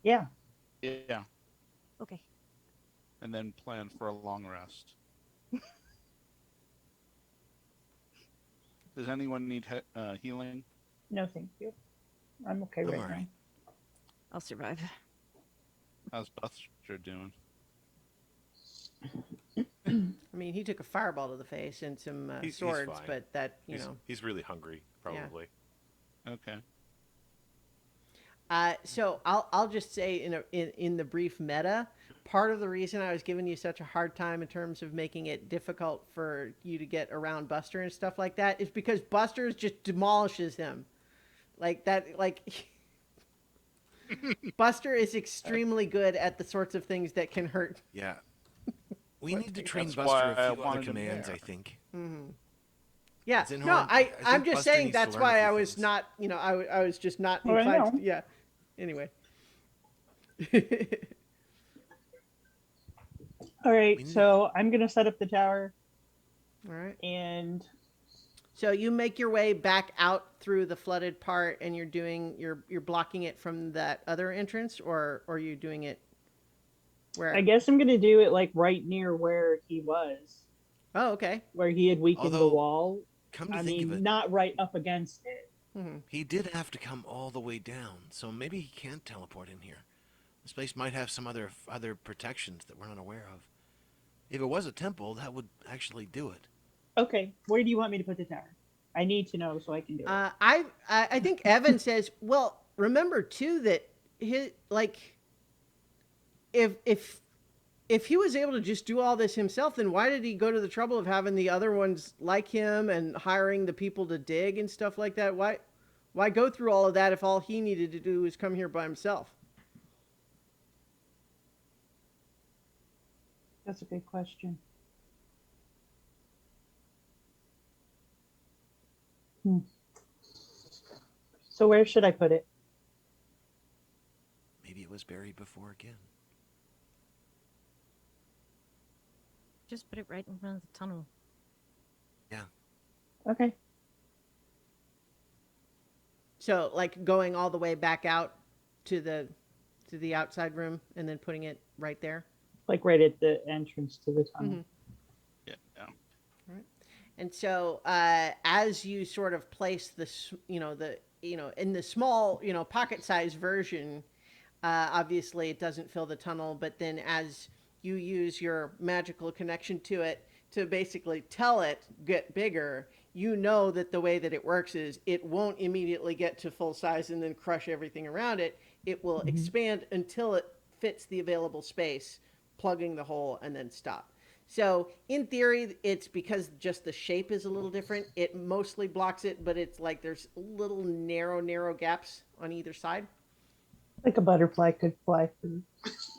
[SPEAKER 3] Yeah.
[SPEAKER 2] Yeah,
[SPEAKER 5] Okay.
[SPEAKER 2] and then plan for a long rest. Does anyone need healing?
[SPEAKER 3] No, thank you. I'm okay
[SPEAKER 4] I'm
[SPEAKER 3] right
[SPEAKER 4] all right.
[SPEAKER 3] now.
[SPEAKER 5] I'll survive.
[SPEAKER 2] How's Buster doing?
[SPEAKER 1] I mean, he took a fireball to the face and some
[SPEAKER 6] He's
[SPEAKER 1] swords,
[SPEAKER 6] fine.
[SPEAKER 1] but that
[SPEAKER 6] He's really hungry, probably.
[SPEAKER 2] Okay.
[SPEAKER 1] So I'll just say in the brief meta, part of the reason I was giving you such a hard time in terms of making it difficult for you to get around Buster and stuff like that is because Buster just demolishes him, like that. Like Buster is extremely good at the sorts of things that can hurt.
[SPEAKER 4] Yeah. We need to train
[SPEAKER 2] That's
[SPEAKER 4] Buster
[SPEAKER 2] why
[SPEAKER 4] a
[SPEAKER 2] I
[SPEAKER 4] few other
[SPEAKER 2] wanted him
[SPEAKER 4] commands,
[SPEAKER 2] there.
[SPEAKER 4] I think.
[SPEAKER 1] Yeah,
[SPEAKER 4] Zinhorn,
[SPEAKER 1] no,
[SPEAKER 4] I
[SPEAKER 1] I'm
[SPEAKER 4] think
[SPEAKER 1] just
[SPEAKER 4] Buster
[SPEAKER 1] saying
[SPEAKER 4] needs to
[SPEAKER 1] that's
[SPEAKER 4] learn a
[SPEAKER 1] why
[SPEAKER 4] few
[SPEAKER 1] I was
[SPEAKER 4] things.
[SPEAKER 1] not, I was just not
[SPEAKER 3] Oh, I
[SPEAKER 1] inclined.
[SPEAKER 3] know.
[SPEAKER 1] Yeah. Anyway.
[SPEAKER 3] All right,
[SPEAKER 4] We need-
[SPEAKER 3] so I'm gonna set up the tower,
[SPEAKER 1] All right.
[SPEAKER 3] and
[SPEAKER 1] So you make your way back out through the flooded part, and you're blocking it from that other entrance, or are you doing it where?
[SPEAKER 3] I guess I'm gonna do it like right near where he was,
[SPEAKER 1] Oh, okay.
[SPEAKER 3] where he had weakened the
[SPEAKER 4] Although,
[SPEAKER 3] wall.
[SPEAKER 4] come to
[SPEAKER 3] I
[SPEAKER 4] think of
[SPEAKER 3] mean,
[SPEAKER 4] it,
[SPEAKER 3] not right up against it.
[SPEAKER 4] he did have to come all the way down, so maybe he can't teleport in here. This place might have some other protections that we're not aware of. If it was a temple, that would actually do it.
[SPEAKER 3] Okay, where do you want me to put the tower? I need to know so I can do it.
[SPEAKER 1] I think Evan says, well, remember too that his like if he was able to just do all this himself, then why did he go to the trouble of having the other ones like him and hiring the people to dig and stuff like that? Why go through all of that if all he needed to do was come here by himself?
[SPEAKER 3] That's a good question. So where should I put it?
[SPEAKER 4] Maybe it was buried before again.
[SPEAKER 5] Just put it right in front of the tunnel.
[SPEAKER 4] Yeah.
[SPEAKER 3] Okay.
[SPEAKER 1] So like going all the way back out to the outside room and then putting it right there.
[SPEAKER 3] Like right at the entrance to the tunnel.
[SPEAKER 2] Yeah.
[SPEAKER 1] And so, as you sort of place this, in the small, pocket-sized version, obviously it doesn't fill the tunnel. But then, as you use your magical connection to it to basically tell it get bigger, you know that the way that it works is it won't immediately get to full size and then crush everything around it. It will expand until it fits the available space, plugging the hole, and then stop. So in theory, it's because just the shape is a little different. It mostly blocks it, but it's like there's little narrow gaps on either side.
[SPEAKER 3] Like a butterfly could fly through.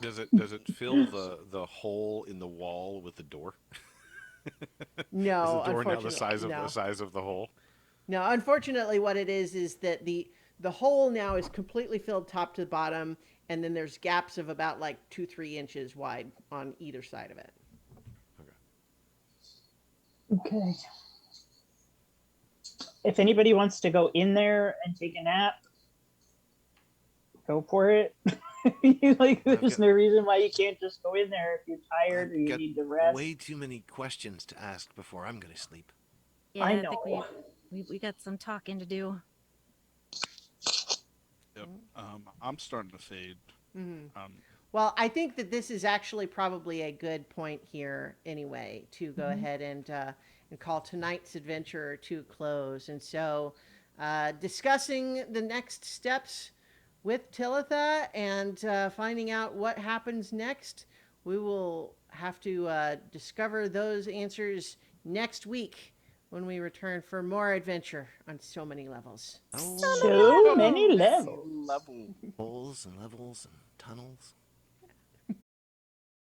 [SPEAKER 6] Does it fill the hole in the wall with the door?
[SPEAKER 1] No,
[SPEAKER 6] Is the door now
[SPEAKER 1] unfortunately,
[SPEAKER 6] the size of
[SPEAKER 1] no.
[SPEAKER 6] the size of the hole?
[SPEAKER 1] No, unfortunately, what it is that the the hole now is completely filled top to bottom, and then there's gaps of about like 2-3 inches wide on either side of it.
[SPEAKER 3] Okay. If anybody wants to go in there and take a nap, go for it. Like, there's no reason why you can't just go in there if you're tired or
[SPEAKER 4] I've
[SPEAKER 3] you
[SPEAKER 4] got
[SPEAKER 3] need to rest.
[SPEAKER 4] way too many questions to ask before I'm going to sleep.
[SPEAKER 5] Yeah,
[SPEAKER 3] I
[SPEAKER 5] I think
[SPEAKER 3] know.
[SPEAKER 5] we got some talking to do.
[SPEAKER 2] Yep. I'm starting to fade.
[SPEAKER 1] Mm-hmm.
[SPEAKER 2] Um,
[SPEAKER 1] Well, I think that this is actually probably a good point here, anyway, to go ahead and call tonight's adventure to a close. And so, discussing the next steps with Talitha and finding out what happens next, we will have to discover those answers next week when we return for more adventure on so many levels.
[SPEAKER 3] So many levels.
[SPEAKER 2] level.
[SPEAKER 4] Holes and levels and tunnels.